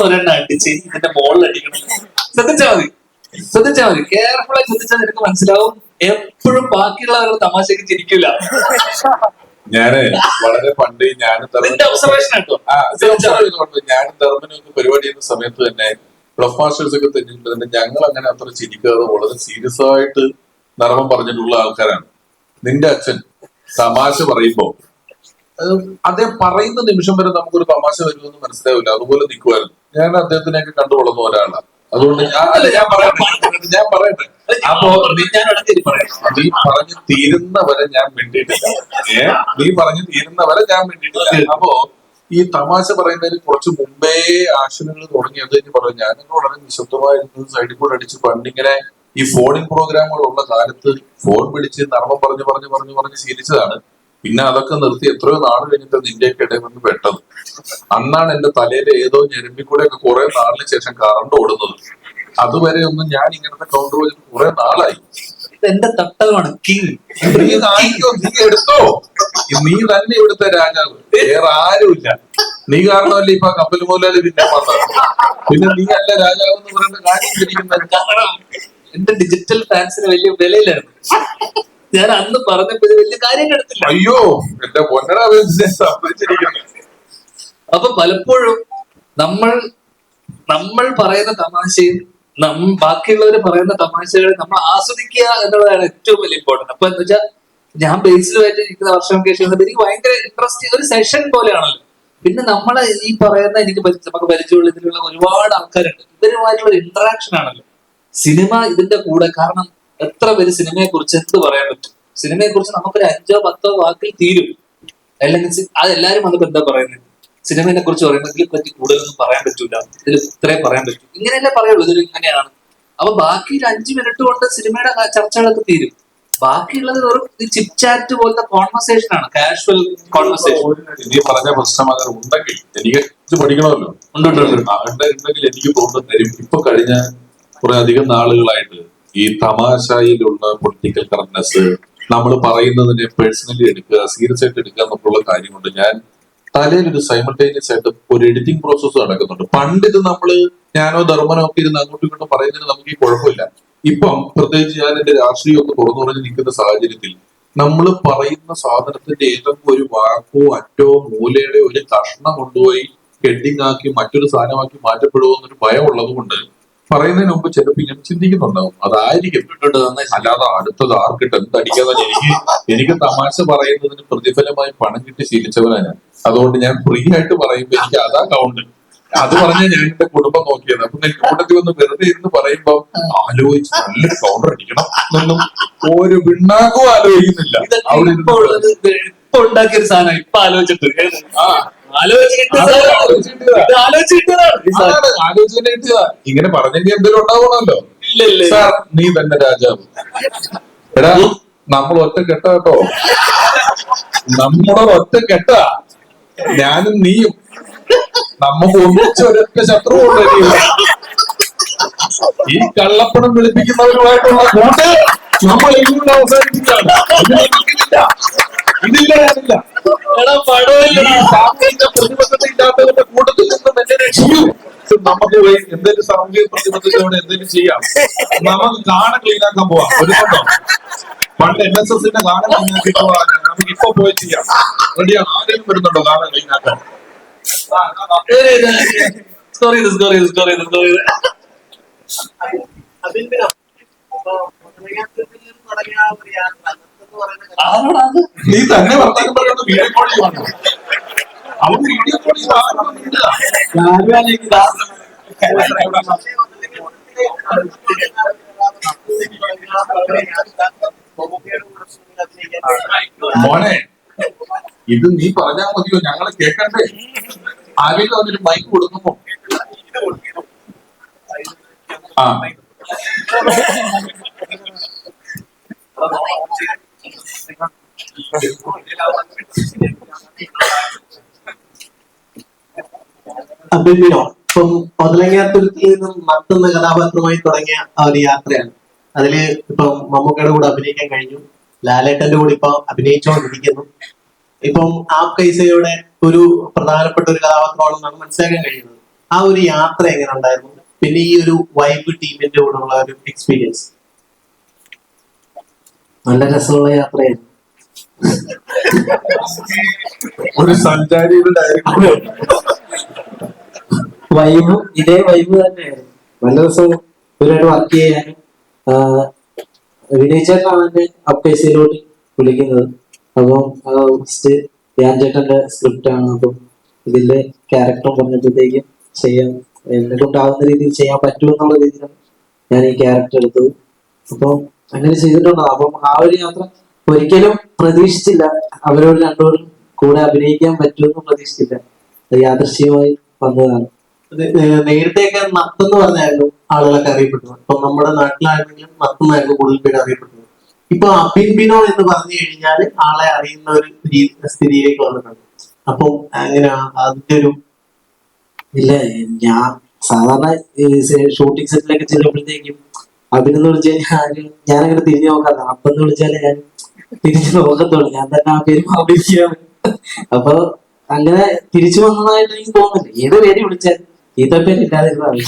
ഒരെണ്ണം അടിച്ച് ഇതിന്റെ മോളിൽ അടിക്കണം. ശ്രദ്ധിച്ചാൽ മതി, കെയർഫുൾ ആയി ശ്രദ്ധിച്ചാൽ നിനക്ക് മനസ്സിലാവും എപ്പോഴും ബാക്കിയുള്ളവരുടെ തമാശക്ക് ചിരിക്കില്ല. ഞാന് വളരെ പണ്ട് ഞാനും ധർമ്മനൊക്കെ പരിപാടി ചെയ്യുന്ന സമയത്ത് തന്നെ ബ്ലഫ് മാസ്റ്റേഴ്സ് ഒക്കെ തന്നെ ഞങ്ങൾ അങ്ങനെ അത്ര ചിരിക്കാതെ വളരെ സീരിയസ് ആയിട്ട് ധർമ്മം പറഞ്ഞിട്ടുള്ള ആൾക്കാരാണ്. നിന്റെ അച്ഛൻ തമാശ പറയുമ്പോ അദ്ദേഹം പറയുന്ന നിമിഷം വരെ നമുക്കൊരു തമാശ വരുമെന്ന് മനസ്സിലാവില്ല, അതുപോലെ നിൽക്കുമായിരുന്നു. ഞാൻ അദ്ദേഹത്തിനെയൊക്കെ കണ്ടു വളർന്ന ഒരാളാണ്. അതുകൊണ്ട് ഞാൻ പറയട്ടെ അപ്പോ നീ പറഞ്ഞു തീരുന്നവരെ ഞാൻ മിണ്ടിയിട്ടില്ല. നീ പറഞ്ഞു തീരുന്നവരെ ഞാൻ മിണ്ടിയിട്ടില്ല. അപ്പോ ഈ തമാശ പറയുന്നതിന് കുറച്ച് മുമ്പേ ആശുപത്രികൾ തുടങ്ങിയത് എന്ന് പറയും. ഞാനൊക്കെ വളരെ നിശബ്ദമായിരുന്നു, സൈഡിൽ കൂടെ അടിച്ച് പണ്ടിങ്ങനെ ഈ ഫോണിംഗ് പ്രോഗ്രാമുകളുള്ള കാലത്ത് ഫോൺ പിടിച്ച് നർമ്മം പറഞ്ഞ് ശീലിച്ചതാണ്. പിന്നെ അതൊക്കെ നിർത്തി എത്രയോ നാൾ കഴിഞ്ഞിട്ട് നിന്റെയൊക്കെ ഇടയിൽ വന്ന് പെട്ടത്. അന്നാണ് എന്റെ തലയിലെ ഏതോ ഞെരമ്പിൽ കൂടെ ഒക്കെ കുറെ നാളിന് ശേഷം കറണ്ട് ഓടുന്നത്. അതുവരെ ഒന്നും ഞാൻ ഇങ്ങനത്തെ കൗണ്ടർ വെച്ചിട്ട് കുറെ നാളായി. എന്റെ തട്ടമാണ്. നീ എടുത്തോ, നീ തന്നെ ഇവിടുത്തെ രാജാവ്, വേറെ ആരുമില്ല. നീ കാരണമല്ലേ ഇപ്പൊ കപ്പൽ മുതലാളി പിന്നെ വന്നത്. പിന്നെ നീ അല്ല രാജാവ് എന്ന് പറയുന്ന കാര്യം ഇരിക്കുന്നത്. എന്റെ ഡിജിറ്റൽ ഫാൻസിന് വലിയ വിലയിലായിരുന്നു. ഞാൻ അന്ന് പറഞ്ഞപ്പോ വലിയ കാര്യം എടുത്തില്ല. അയ്യോ എന്റെ പൊന്നട സംഭവിച്ചിരിക്കുന്നു. അപ്പൊ പലപ്പോഴും നമ്മൾ പറയുന്ന തമാശയും ബാക്കിയുള്ളവർ പറയുന്ന തമാശകളെ നമ്മൾ ആസ്വദിക്കുക എന്നുള്ളതാണ് ഏറ്റവും വലിയ ഇമ്പോർട്ടന്റ്. അപ്പൊ എന്താ വെച്ചാൽ ഞാൻ ബേസിലുമായിട്ട് ഇരിക്കുന്ന വർഷം കേസ് എനിക്ക് ഭയങ്കര ഇൻട്രസ്റ്റിംഗ് ഒരു സെഷൻ പോലെയാണല്ലോ. പിന്നെ നമ്മളെ ഈ പറയുന്ന നമുക്ക് പരിചയമുള്ള ഇതിലുള്ള ഒരുപാട് ആൾക്കാരുണ്ട്, ഇവരുമായിട്ടുള്ള ഇന്ററാക്ഷൻ ആണല്ലോ സിനിമ ഇതിന്റെ കൂടെ. കാരണം എത്ര പേര് സിനിമയെ കുറിച്ച് എന്ത് പറയാൻ പറ്റും? സിനിമയെ കുറിച്ച് നമുക്കൊരു 5-10 വാക്കിൽ തീരും. അല്ലെങ്കിൽ അതെല്ലാരും വന്നിപ്പോ എന്താ പറയുന്നത്, സിനിമയെ കുറിച്ച് പറയുമ്പോൾ ഇതിനെ പറ്റി കൂടുതലൊന്നും പറയാൻ പറ്റൂല, ഇതിൽ ഇത്രയും പറയാൻ പറ്റും, ഇങ്ങനെയല്ലേ പറയുള്ളൂ, ഇതൊരു ഇങ്ങനെയാണ്. അപ്പൊ ബാക്കി 5 മിനിറ്റ് കൊണ്ട് സിനിമയുടെ ചർച്ചകളൊക്കെ തീരും. ബാക്കിയുള്ളത് ഒരു ചിപ് ചാറ്റ് പോലത്തെ കോൺവെർസേഷൻ ആണ്, കാഷ്വൽ കോൺവെർസേഷൻ. നീ പറഞ്ഞ പ്രശ്നം അങ്ങനെ ഉണ്ടെങ്കിൽ എനിക്ക് ഇത് പഠിക്കണമല്ലോ. ഉണ്ടെങ്കിൽ എനിക്ക് തോന്നുന്നു തരും. ഇപ്പൊ കഴിഞ്ഞ കുറെ അധികം നാളുകളായിട്ട് ഈ തമാശയിലുള്ള പൊളിറ്റിക്കൽ കറക്റ്റ്നെസ്, നമ്മൾ പറയുന്നതിനെ പേഴ്സണലി എടുക്കുക, സീരിയസ് ആയിട്ട് എടുക്കുക എന്നൊക്കെയുള്ള കാര്യം കൊണ്ട് ഞാൻ തലയിൽ ഒരു സൈമൾട്ടേനിയസ് ആയിട്ട് ഒരു എഡിറ്റിംഗ് പ്രോസസ്സ് നടക്കുന്നുണ്ട്. പണ്ട് ഇത് നമ്മള് ഞാനോ ധർമ്മനോ ഒക്കെ ഇരുന്ന് അങ്ങോട്ടും ഇങ്ങോട്ടും പറയുന്നതിന് നമുക്ക് ഈ കുഴപ്പമില്ല. ഇപ്പം പ്രത്യേകിച്ച് ഞാൻ എന്റെ രാഷ്ട്രീയം ഒക്കെ തുറന്നു പറഞ്ഞ് നിൽക്കുന്ന സാഹചര്യത്തിൽ നമ്മൾ പറയുന്ന സാധനത്തിന്റെ ഏതെങ്കിലും ഒരു വാക്കോ അറ്റോ മൂലയുടെ ഒരു കഷ്ണം കൊണ്ടുപോയി ഹെഡിങ് ആക്കി മറ്റൊരു സാധനമാക്കി മാറ്റപ്പെടുമോ എന്നൊരു ഭയം ഉള്ളത് കൊണ്ട് പറയുന്നതിന് മുമ്പ് ചിലപ്പോൾ ഇങ്ങനെ ചിന്തിക്കുന്നുണ്ടാവും. അതായിരിക്കും. അല്ലാതെ അടുത്തത് ആർക്കിട്ട് എന്തടിക്കാതെ എനിക്ക് തമാശ പറയുന്നതിന് പ്രതിഫലമായി പണം കിട്ടി ശീലിച്ചവനാണ് ഞാൻ. അതുകൊണ്ട് ഞാൻ ഫ്രീ ആയിട്ട് പറയുമ്പോ എനിക്ക് അതാ കൗണ്ട്. അത് പറഞ്ഞാൽ ഞാൻ എന്റെ കുടുംബം നോക്കിയത്. അപ്പൊ ഞാൻ കൂട്ടത്തിൽ വന്ന് വെറുതെ ഇരുന്ന് പറയുമ്പോ ആലോചിച്ച് നല്ലൊരു കൗണ്ടർ അടിക്കണം എന്നൊന്നും ഒരു പിണ്ണാക്കും ആലോചിക്കുന്നില്ല. അവിടെ ഇപ്പൊ ഉണ്ടാക്കിയ ഒരു സാധനം ഇപ്പൊ ആലോചിച്ചിട്ട് ആലോചിച്ചിട്ട് കിട്ടിയതാ. ഇങ്ങനെ പറഞ്ഞെങ്കിൽ എന്തെങ്കിലും ഉണ്ടാവണമല്ലോ. സാർ നീ തന്നെ രാജാവ്. എടാ നമ്മൾ ഒറ്റ കെട്ട കേട്ടോ, നമ്മുടെ ഒറ്റ കെട്ട ഞാനും നീയും. നമുക്ക് ഒന്നിച്ച് ഒരൊറ്റ ശത്രുവുണ്ട്. ഈ കള്ളപ്പണം വെളുപ്പിക്കുന്നവരുമായിട്ടുള്ള കൂട്ട് നമ്മൾ എങ്ങോട്ട് അവസാനിപ്പിക്കുകയാണ്. ഇതില്ല ഞാനില്ല. സാമൂഹിക പ്രതിബദ്ധത ഇല്ലാത്തവരുടെ കൂട്ടത്തിൽ നിന്നും എങ്ങനെ ചെയ്യൂ. നമുക്ക് എന്തെങ്കിലും സാമൂഹിക പ്രതിബദ്ധതയോടെ എന്തെങ്കിലും ചെയ്യാം. നമുക്ക് കാണാൻ ക്ലീനാക്കാൻ പോവാം. ഒരു കണ്ടോ പണ്ട് NSSന്റെ കാണാൻ ക്ലീനാക്കി പോവാൻ നമുക്ക് ഇപ്പൊ പോയി ചെയ്യാം. റെഡിയാണ്? ആരെങ്കിലും വരുന്നുണ്ടോ കാണാൻ ക്ലീനാക്കാൻ? നീ തന്നെ വർത്താനം പറയുന്നത് വീഡിയോ കോൾ ചെയ്യുവാണ്. അവൻ വീഡിയോ കോൾ മോനെ, ഇത് നീ പറഞ്ഞാൽ മതിയോ? ഞങ്ങള് കേക്കണ്ടേ? ആരെങ്കിലും അതിന് മൈക്ക് കൊടുക്കുമ്പോ ആ അഭിനയോ ഇപ്പം ഒതലങ്ങാത്തുരുത്തിൽ നിന്നും മറ്റൊന്ന കഥാപാത്രമായി തുടങ്ങിയ ആ ഒരു യാത്രയാണ്. അതില് ഇപ്പം മമ്മൂക്കയുടെ കൂടെ അഭിനയിക്കാൻ കഴിഞ്ഞു, ലാലേട്ടന്റെ കൂടെ ഇപ്പൊ അഭിനയിച്ചുകൊണ്ടിരിക്കുന്നു. ഇപ്പം ആപ് കൈസയുടെ ഒരു പ്രധാനപ്പെട്ട ഒരു കഥാപാത്രമാണെന്നാണ് മനസ്സിലാക്കാൻ കഴിയുന്നത്. ആ ഒരു യാത്ര എങ്ങനെ ഉണ്ടായിരുന്നു? പിന്നെ ഈ ഒരു വൈബ് ടീമിന്റെ കൂടെ ഉള്ള ഒരു എക്സ്പീരിയൻസ്? നല്ല രസമുള്ള യാത്രയായിരുന്നു. ഒരു സഞ്ചാരിയുടെ ഡയറക്ടർ വൈബും ഇതേ വൈബ് തന്നെയായിരുന്നു. നല്ല രസം ഇവരായിട്ട് വർക്ക് ചെയ്യാനും. വിനയ് ചേട്ടനാണ് എന്നെ അപ്കൈസിലോട്ട് വിളിക്കുന്നത്. അപ്പം ഫസ്റ്റ് ധ്യാൻ ചേട്ടന്റെ സ്ക്രിപ്റ്റ് ആണ്. അപ്പം ഇതിന്റെ ക്യാരക്ടർ പറഞ്ഞപ്പോഴത്തേക്കും ചെയ്യാൻ എന്നെ കൊണ്ടാവുന്ന രീതിയിൽ ചെയ്യാൻ പറ്റുമെന്നുള്ള രീതിയിലാണ് ഞാൻ ഈ ക്യാരക്ടർ എടുത്തത്. അപ്പം അങ്ങനെ ചെയ്തിട്ടുണ്ടോ? അപ്പം ആ ഒരു യാത്ര ഒരിക്കലും പ്രതീക്ഷിച്ചില്ല. അവരോട് രണ്ടുപേരും കൂടെ അഭിനയിക്കാൻ പറ്റുമെന്ന് പ്രതീക്ഷിച്ചില്ല. അത് യാദൃശ്യമായി വന്നതാണ്. നേരത്തെയൊക്കെ നത്തെന്ന് പറഞ്ഞായിരുന്നു ആളുകളൊക്കെ അറിയപ്പെട്ടത്. ഇപ്പൊ നമ്മുടെ നാട്ടിലാണെങ്കിലും നത്തെന്നായിരുന്നു കൂടുതൽ പേര് അറിയപ്പെട്ടത്. ഇപ്പൊ അബിൻ ബിനോ എന്ന് പറഞ്ഞു കഴിഞ്ഞാൽ ആളെ അറിയുന്ന ഒരു സ്ഥിതിയിലേക്ക് വന്നിട്ടുണ്ട്. അപ്പം അങ്ങനെ അതിന്റെ ഒരു ഇല്ല. ഞാൻ സാധാരണ ഷൂട്ടിംഗ് സെറ്റിലൊക്കെ ചെല്ലുമ്പോഴത്തേക്കും അബിനെന്ന് വിളിച്ചു കഴിഞ്ഞാൽ ഞാനങ്ങനെ തിരിഞ്ഞു നോക്കാത്ത. അപ്പെന്ന് വിളിച്ചാലേ ഞാൻ തിരിച്ചു നോക്കത്തുള്ളൂ. ഞാൻ തന്നെ ആ പേര് മറന്നിരിക്കുകയാണ്. അപ്പൊ അങ്ങനെ തിരിച്ചു വന്നതായിട്ട് എനിക്ക് തോന്നുന്നില്ല. ഏത് പേര് വിളിച്ചാൽ ഈത്ത പേര് ഇല്ലാതിരുന്നാണ്.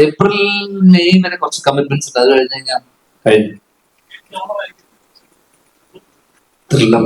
ഏപ്രിൽ മെയ് വരെ കുറച്ച് കമ്മിറ്റ്മെന്റ്സ് ഉണ്ട്. അത് കഴിഞ്ഞ് കഴിഞ്ഞാൽ കഴിഞ്ഞു. ത്രില്ലർ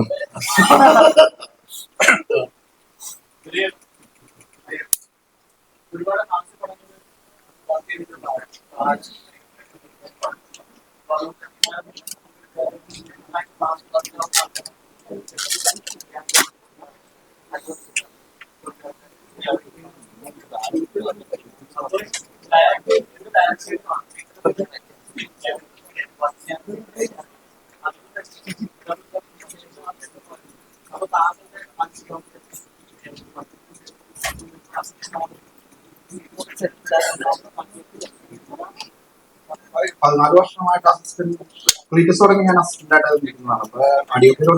പതിനാല് വർഷമായിട്ട് അസിസ്റ്റന്റ് ക്ലീറ്റസ് തുടങ്ങി ഞാൻ അസിസ്റ്റന്റ് ആയിട്ട് നിൽക്കുന്നതാണ്. അപ്പൊ അടിയന്തര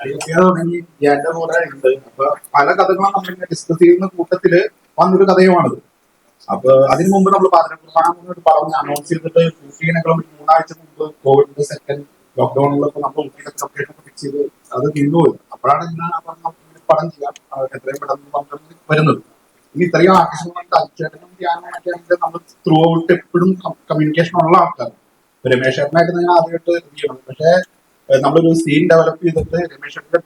തുടങ്ങി എന്റെ കൂടെ ഉണ്ട്. അപ്പൊ പല കഥകളും നമ്മൾ ഡിസ്കസ് ചെയ്യുന്ന കൂട്ടത്തില് വന്നൊരു കഥയുമാണിത്. അപ്പൊ അതിനു മുമ്പ് നമ്മൾ പാതിരക്കുർബാന പറഞ്ഞ് അനൗൺസ് ചെയ്തിട്ട് ഷൂട്ടിങ്ങിനേക്കാളും 3 ആഴ്ച മുമ്പ് കോവിഡിന്റെ സെക്കൻഡ് ലോക്ക്ഡൌണിലൊക്കെ നമ്മൾ ലൊക്കേഷൻ ഫിക്സ് ചെയ്ത് അത് നിന്നുപോയി. അപ്പോഴാണ് ഇങ്ങനെ പടം ചെയ്യാം എത്രയും പെട്ടെന്ന് പന്ത്രണ്ട് വരുന്നത്. ഇനി ഇത്രയും ആർട്ടിസ്റ്റുകളുണ്ട്, അച്ഛനും ധ്യാനമായിട്ട് നമ്മൾ ത്രൂ ഔട്ട് എപ്പോഴും കമ്മ്യൂണിക്കേഷൻ ഉള്ള ആൾക്കാർ. രമേശ് ചേട്ടനായിട്ട് ഞാൻ ആദ്യമായിട്ട് ചെയ്യണം. പക്ഷേ നമ്മളൊരു സീൻ ഡെവലപ്പ് ചെയ്തിട്ട് രമേശ് ചേട്ടൻ്റെ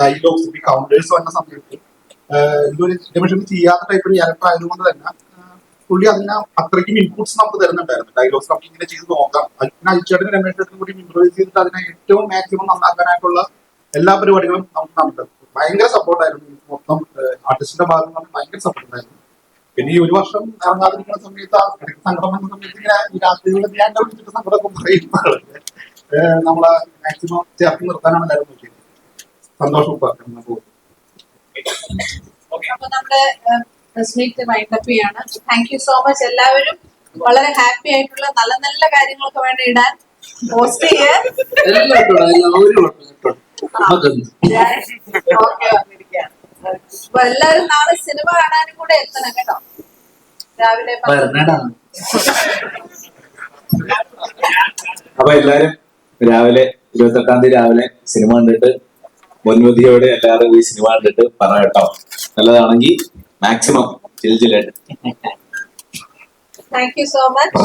ഡയലോഗ്സ് ഈ കൗണ്ടേഴ്സ് വന്ന സമയത്ത് ഇതൊരു രമേശ് ചേട്ടൻ ചെയ്യാത്ത ടൈപ്പ് ഒരു ക്യാരക്ടർ ആയതുകൊണ്ട് തന്നെ പുള്ളി അതിന് അത്രയ്ക്കും ഇൻപുട്സ് നമുക്ക് തരുന്നുണ്ടായിരുന്നു. ഡയലോഗ്സ് നമുക്ക് ഇങ്ങനെ ചെയ്ത് നോക്കാം. പിന്നെ അയച്ചേട്ടനും രമേശ് ചേട്ടനും കൂടി ഇംപ്രൂവൈസ് ചെയ്തിട്ട് അതിനെ ഏറ്റവും മാക്സിമം നന്നാക്കാനായിട്ടുള്ള എല്ലാ പരിപാടികളും നമുക്ക് നടത്തും. ഭയങ്കര സപ്പോർട്ടായിരുന്നു. മൊത്തം ആർട്ടിസ്റ്റിന്റെ ഭാഗത്ത് നിന്ന് ഭയങ്കര സപ്പോർട്ടായിരുന്നു. പിന്നെ ഈ ഒരു വർഷം ഇറങ്ങാതിരിക്കുന്ന സമയത്ത് സങ്കടം വന്ന സമയത്ത് ഇങ്ങനെ ഈ രാത്രികളിൽ ഞാൻ വിളിച്ചിട്ട് സങ്കടമൊക്കെ പറയുമ്പോൾ നമ്മളെ മാക്സിമം ചേർത്ത് നിർത്താനാണ് എല്ലാവരും നോക്കിയത്. സന്തോഷം പോകും. അപ്പൊ നമ്മുടെ പ്രസ് മീറ്റ് വൈൻഡപ്പ് ചെയ്യാണ്. Thank you so much. എല്ലാവരും വളരെ ഹാപ്പി ആയിട്ടുള്ള നല്ല നല്ല കാര്യങ്ങളൊക്കെ വേണ്ട ഇടാൻ പോസ്റ്റ് ചെയ്യാൻ ഓക്കെ വന്നിരിക്കുകയാണ്. അപ്പൊ എല്ലാവരും നാളെ സിനിമ കാണാനും കൂടെ എത്തണം കേട്ടോ. രാവിലെ അപ്പൊ എല്ലാരും രാവിലെ 28-ാം തീയതി രാവിലെ സിനിമ കണ്ടിട്ട് മുൻവിധിയോടെ എല്ലാവരും ഈ സിനിമ കണ്ടിട്ട് പറ കേട്ടോ. നല്ലതാണെങ്കിൽ മാക്സിമം ചിൽജിലായിട്ട്. Thank you so much.